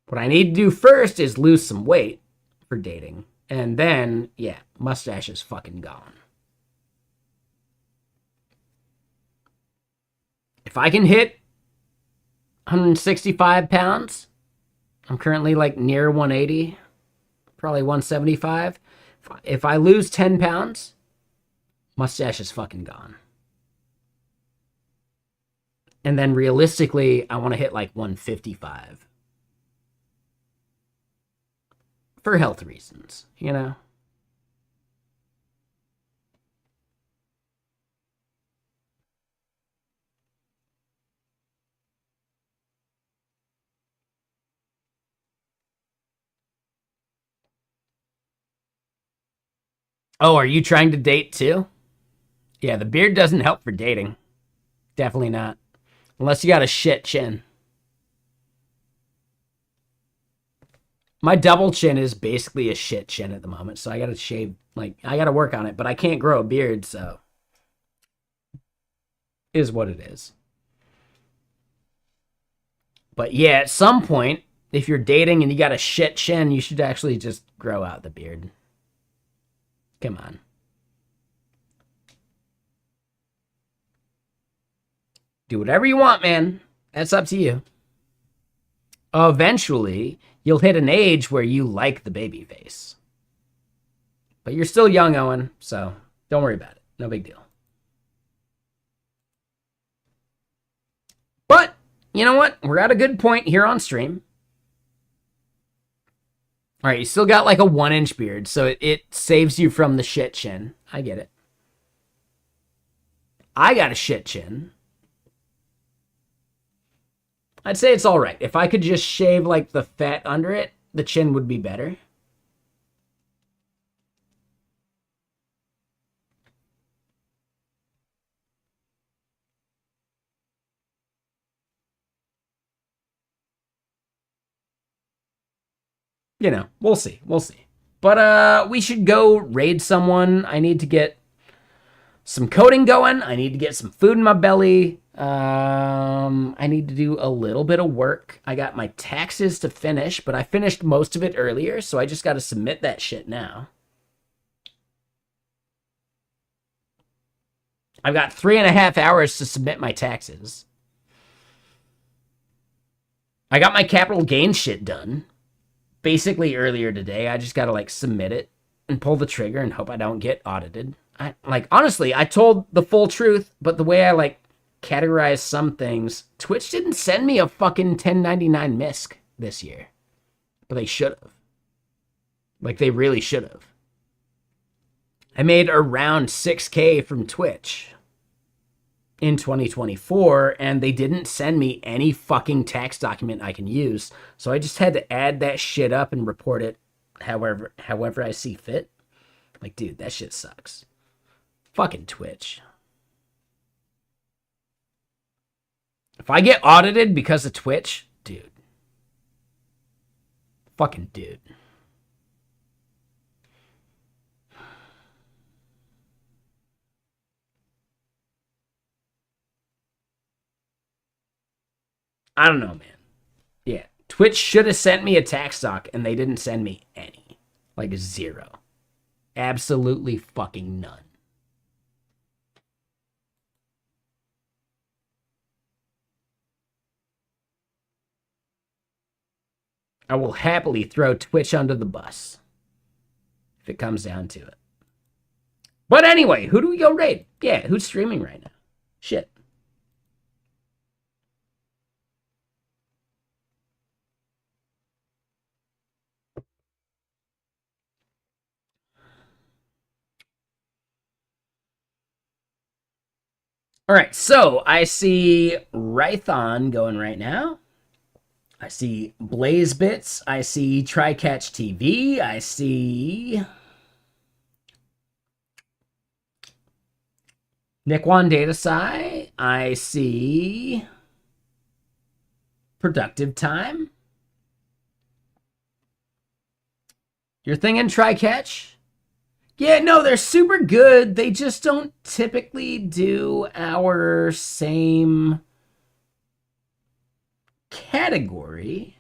What I need to do first is lose some weight for dating. And then, yeah, mustache is fucking gone. If I can hit 165 pounds, I'm currently like near 180, probably 175. If I lose 10 pounds, mustache is fucking gone. And then realistically, I want to hit like 155 for health reasons, you know? Oh, are you trying to date too? Yeah, the beard doesn't help for dating. Definitely not. Unless you got a shit chin. My double chin is basically a shit chin at the moment, so I gotta shave. Like, I gotta work on it, but I can't grow a beard, so. Is what it is. But yeah, at some point, if you're dating and you got a shit chin, you should actually just grow out the beard. Come on. Do whatever you want, man. That's up to you. Eventually, you'll hit an age where you like the baby face. But you're still young, Owen, so don't worry about it. No big deal. But, you know what? We're at a good point here on stream. All right, you still got like a 1 inch beard, so it saves you from the shit chin. I get it. I got a shit chin. I'd say it's all right. If I could just shave like the fat under it, the chin would be better. You know, we'll see. We'll see. But we should go raid someone. I need to get some coding going. I need to get some food in my belly. I need to do a little bit of work. I got my taxes to finish, but I finished most of it earlier, so I just got to submit that shit now. I've got 3.5 hours to submit my taxes. I got my capital gains shit done. Basically earlier today. I just got to like submit it and pull the trigger and hope I don't get audited. Honestly, I told the full truth, but the way I like categorize some things, Twitch didn't send me a fucking 1099 misc this year. But they should have. Like, they really should have. I made around 6K from Twitch in 2024, and they didn't send me any fucking tax document I can use. So I just had to add that shit up and report it however I see fit. Like, dude, that shit sucks. Fucking Twitch. If I get audited because of Twitch, dude. Fucking dude. I don't know, man. Yeah. Twitch should have sent me a tax doc, and they didn't send me any. Like, zero. Absolutely fucking none. I will happily throw Twitch under the bus if it comes down to it. But anyway, who do we go raid? Yeah, who's streaming right now? Shit. All right, so I see Rython going right now. I see Blaze Bits. I see Trycatch TV. I see Nick One Data Sci. I see Productive Time. You're thinking Trycatch? Yeah, no, they're super good. They just don't typically do our same category.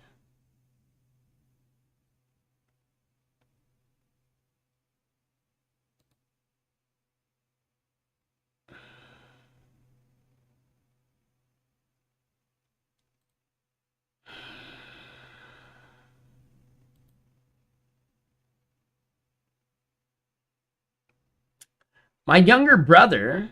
My younger brother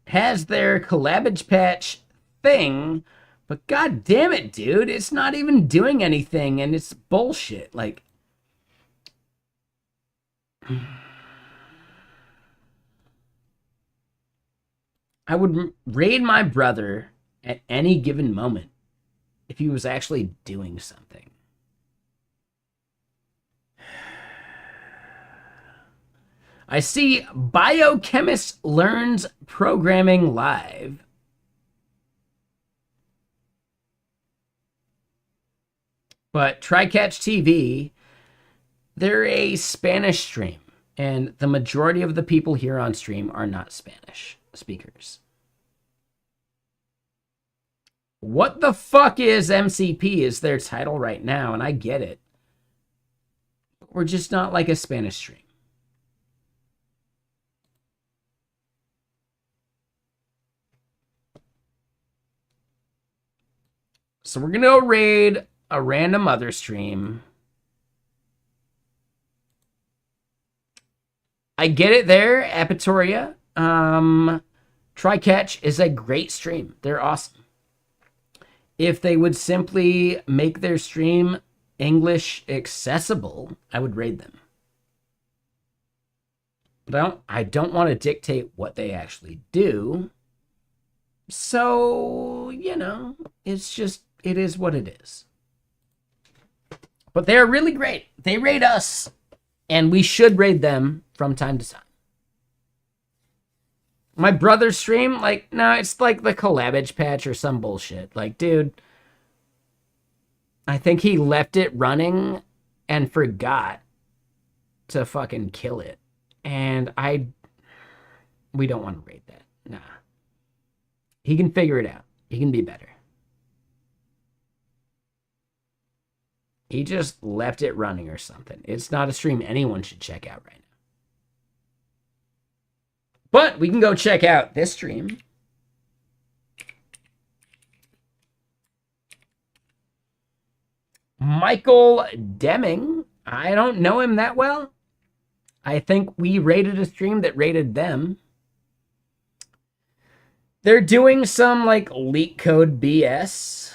has their Cabbage Patch thing, but god damn it, dude, it's not even doing anything, and it's bullshit. Like, I would raid my brother at any given moment if he was actually doing something. I see Biochemist Learns Programming Live. But Trycatch TV, they're a Spanish stream, and the majority of the people here on stream are not Spanish speakers. What the fuck is MCP is their title right now, and I get it. But we're just not like a Spanish stream. So we're going to go raid a random other stream. I get it there, Apitoria. Trycatch is a great stream. They're awesome. If they would simply make their stream English accessible, I would raid them. But I don't want to dictate what they actually do. So, you know, it's just, it is what it is. But they're really great. They raid us, and we should raid them from time to time. My brother's stream, like, no, it's like the Cabbage Patch or some bullshit. Like, dude, I think he left it running and forgot to fucking kill it. And we don't want to raid that. Nah. He can figure it out. He can be better. He just left it running or something. It's not a stream anyone should check out right now. But we can go check out this stream. Michael Deming. I don't know him that well. I think we rated a stream that rated them. They're doing some, like, leak code BS.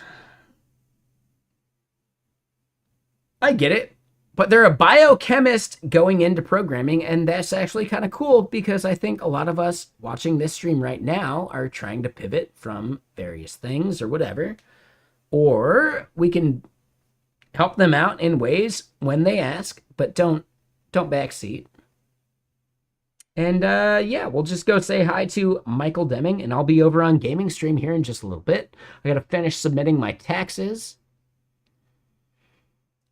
I get it. But they're a biochemist going into programming, and that's actually kind of cool because I think a lot of us watching this stream right now are trying to pivot from various things or whatever. Or we can help them out in ways when they ask, but don't backseat. And yeah, we'll just go say hi to Michael Deming, and I'll be over on Gaming Stream here in just a little bit. I gotta finish submitting my taxes.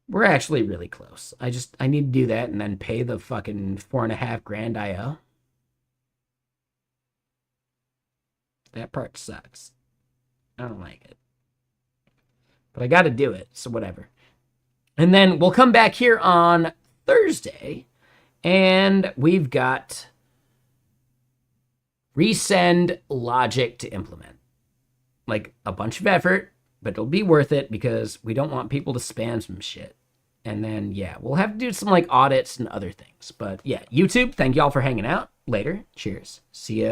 We're actually really close. I need to do that and then pay the fucking $4,500 I owe. That part sucks. I don't like it. But I gotta do it, so whatever. And then we'll come back here on Thursday, and we've got resend logic to implement. Like a bunch of effort, but it'll be worth it because we don't want people to spam some shit. And then, yeah, we'll have to do some like audits and other things. But yeah, YouTube, thank y'all for hanging out. Later. Cheers. See ya.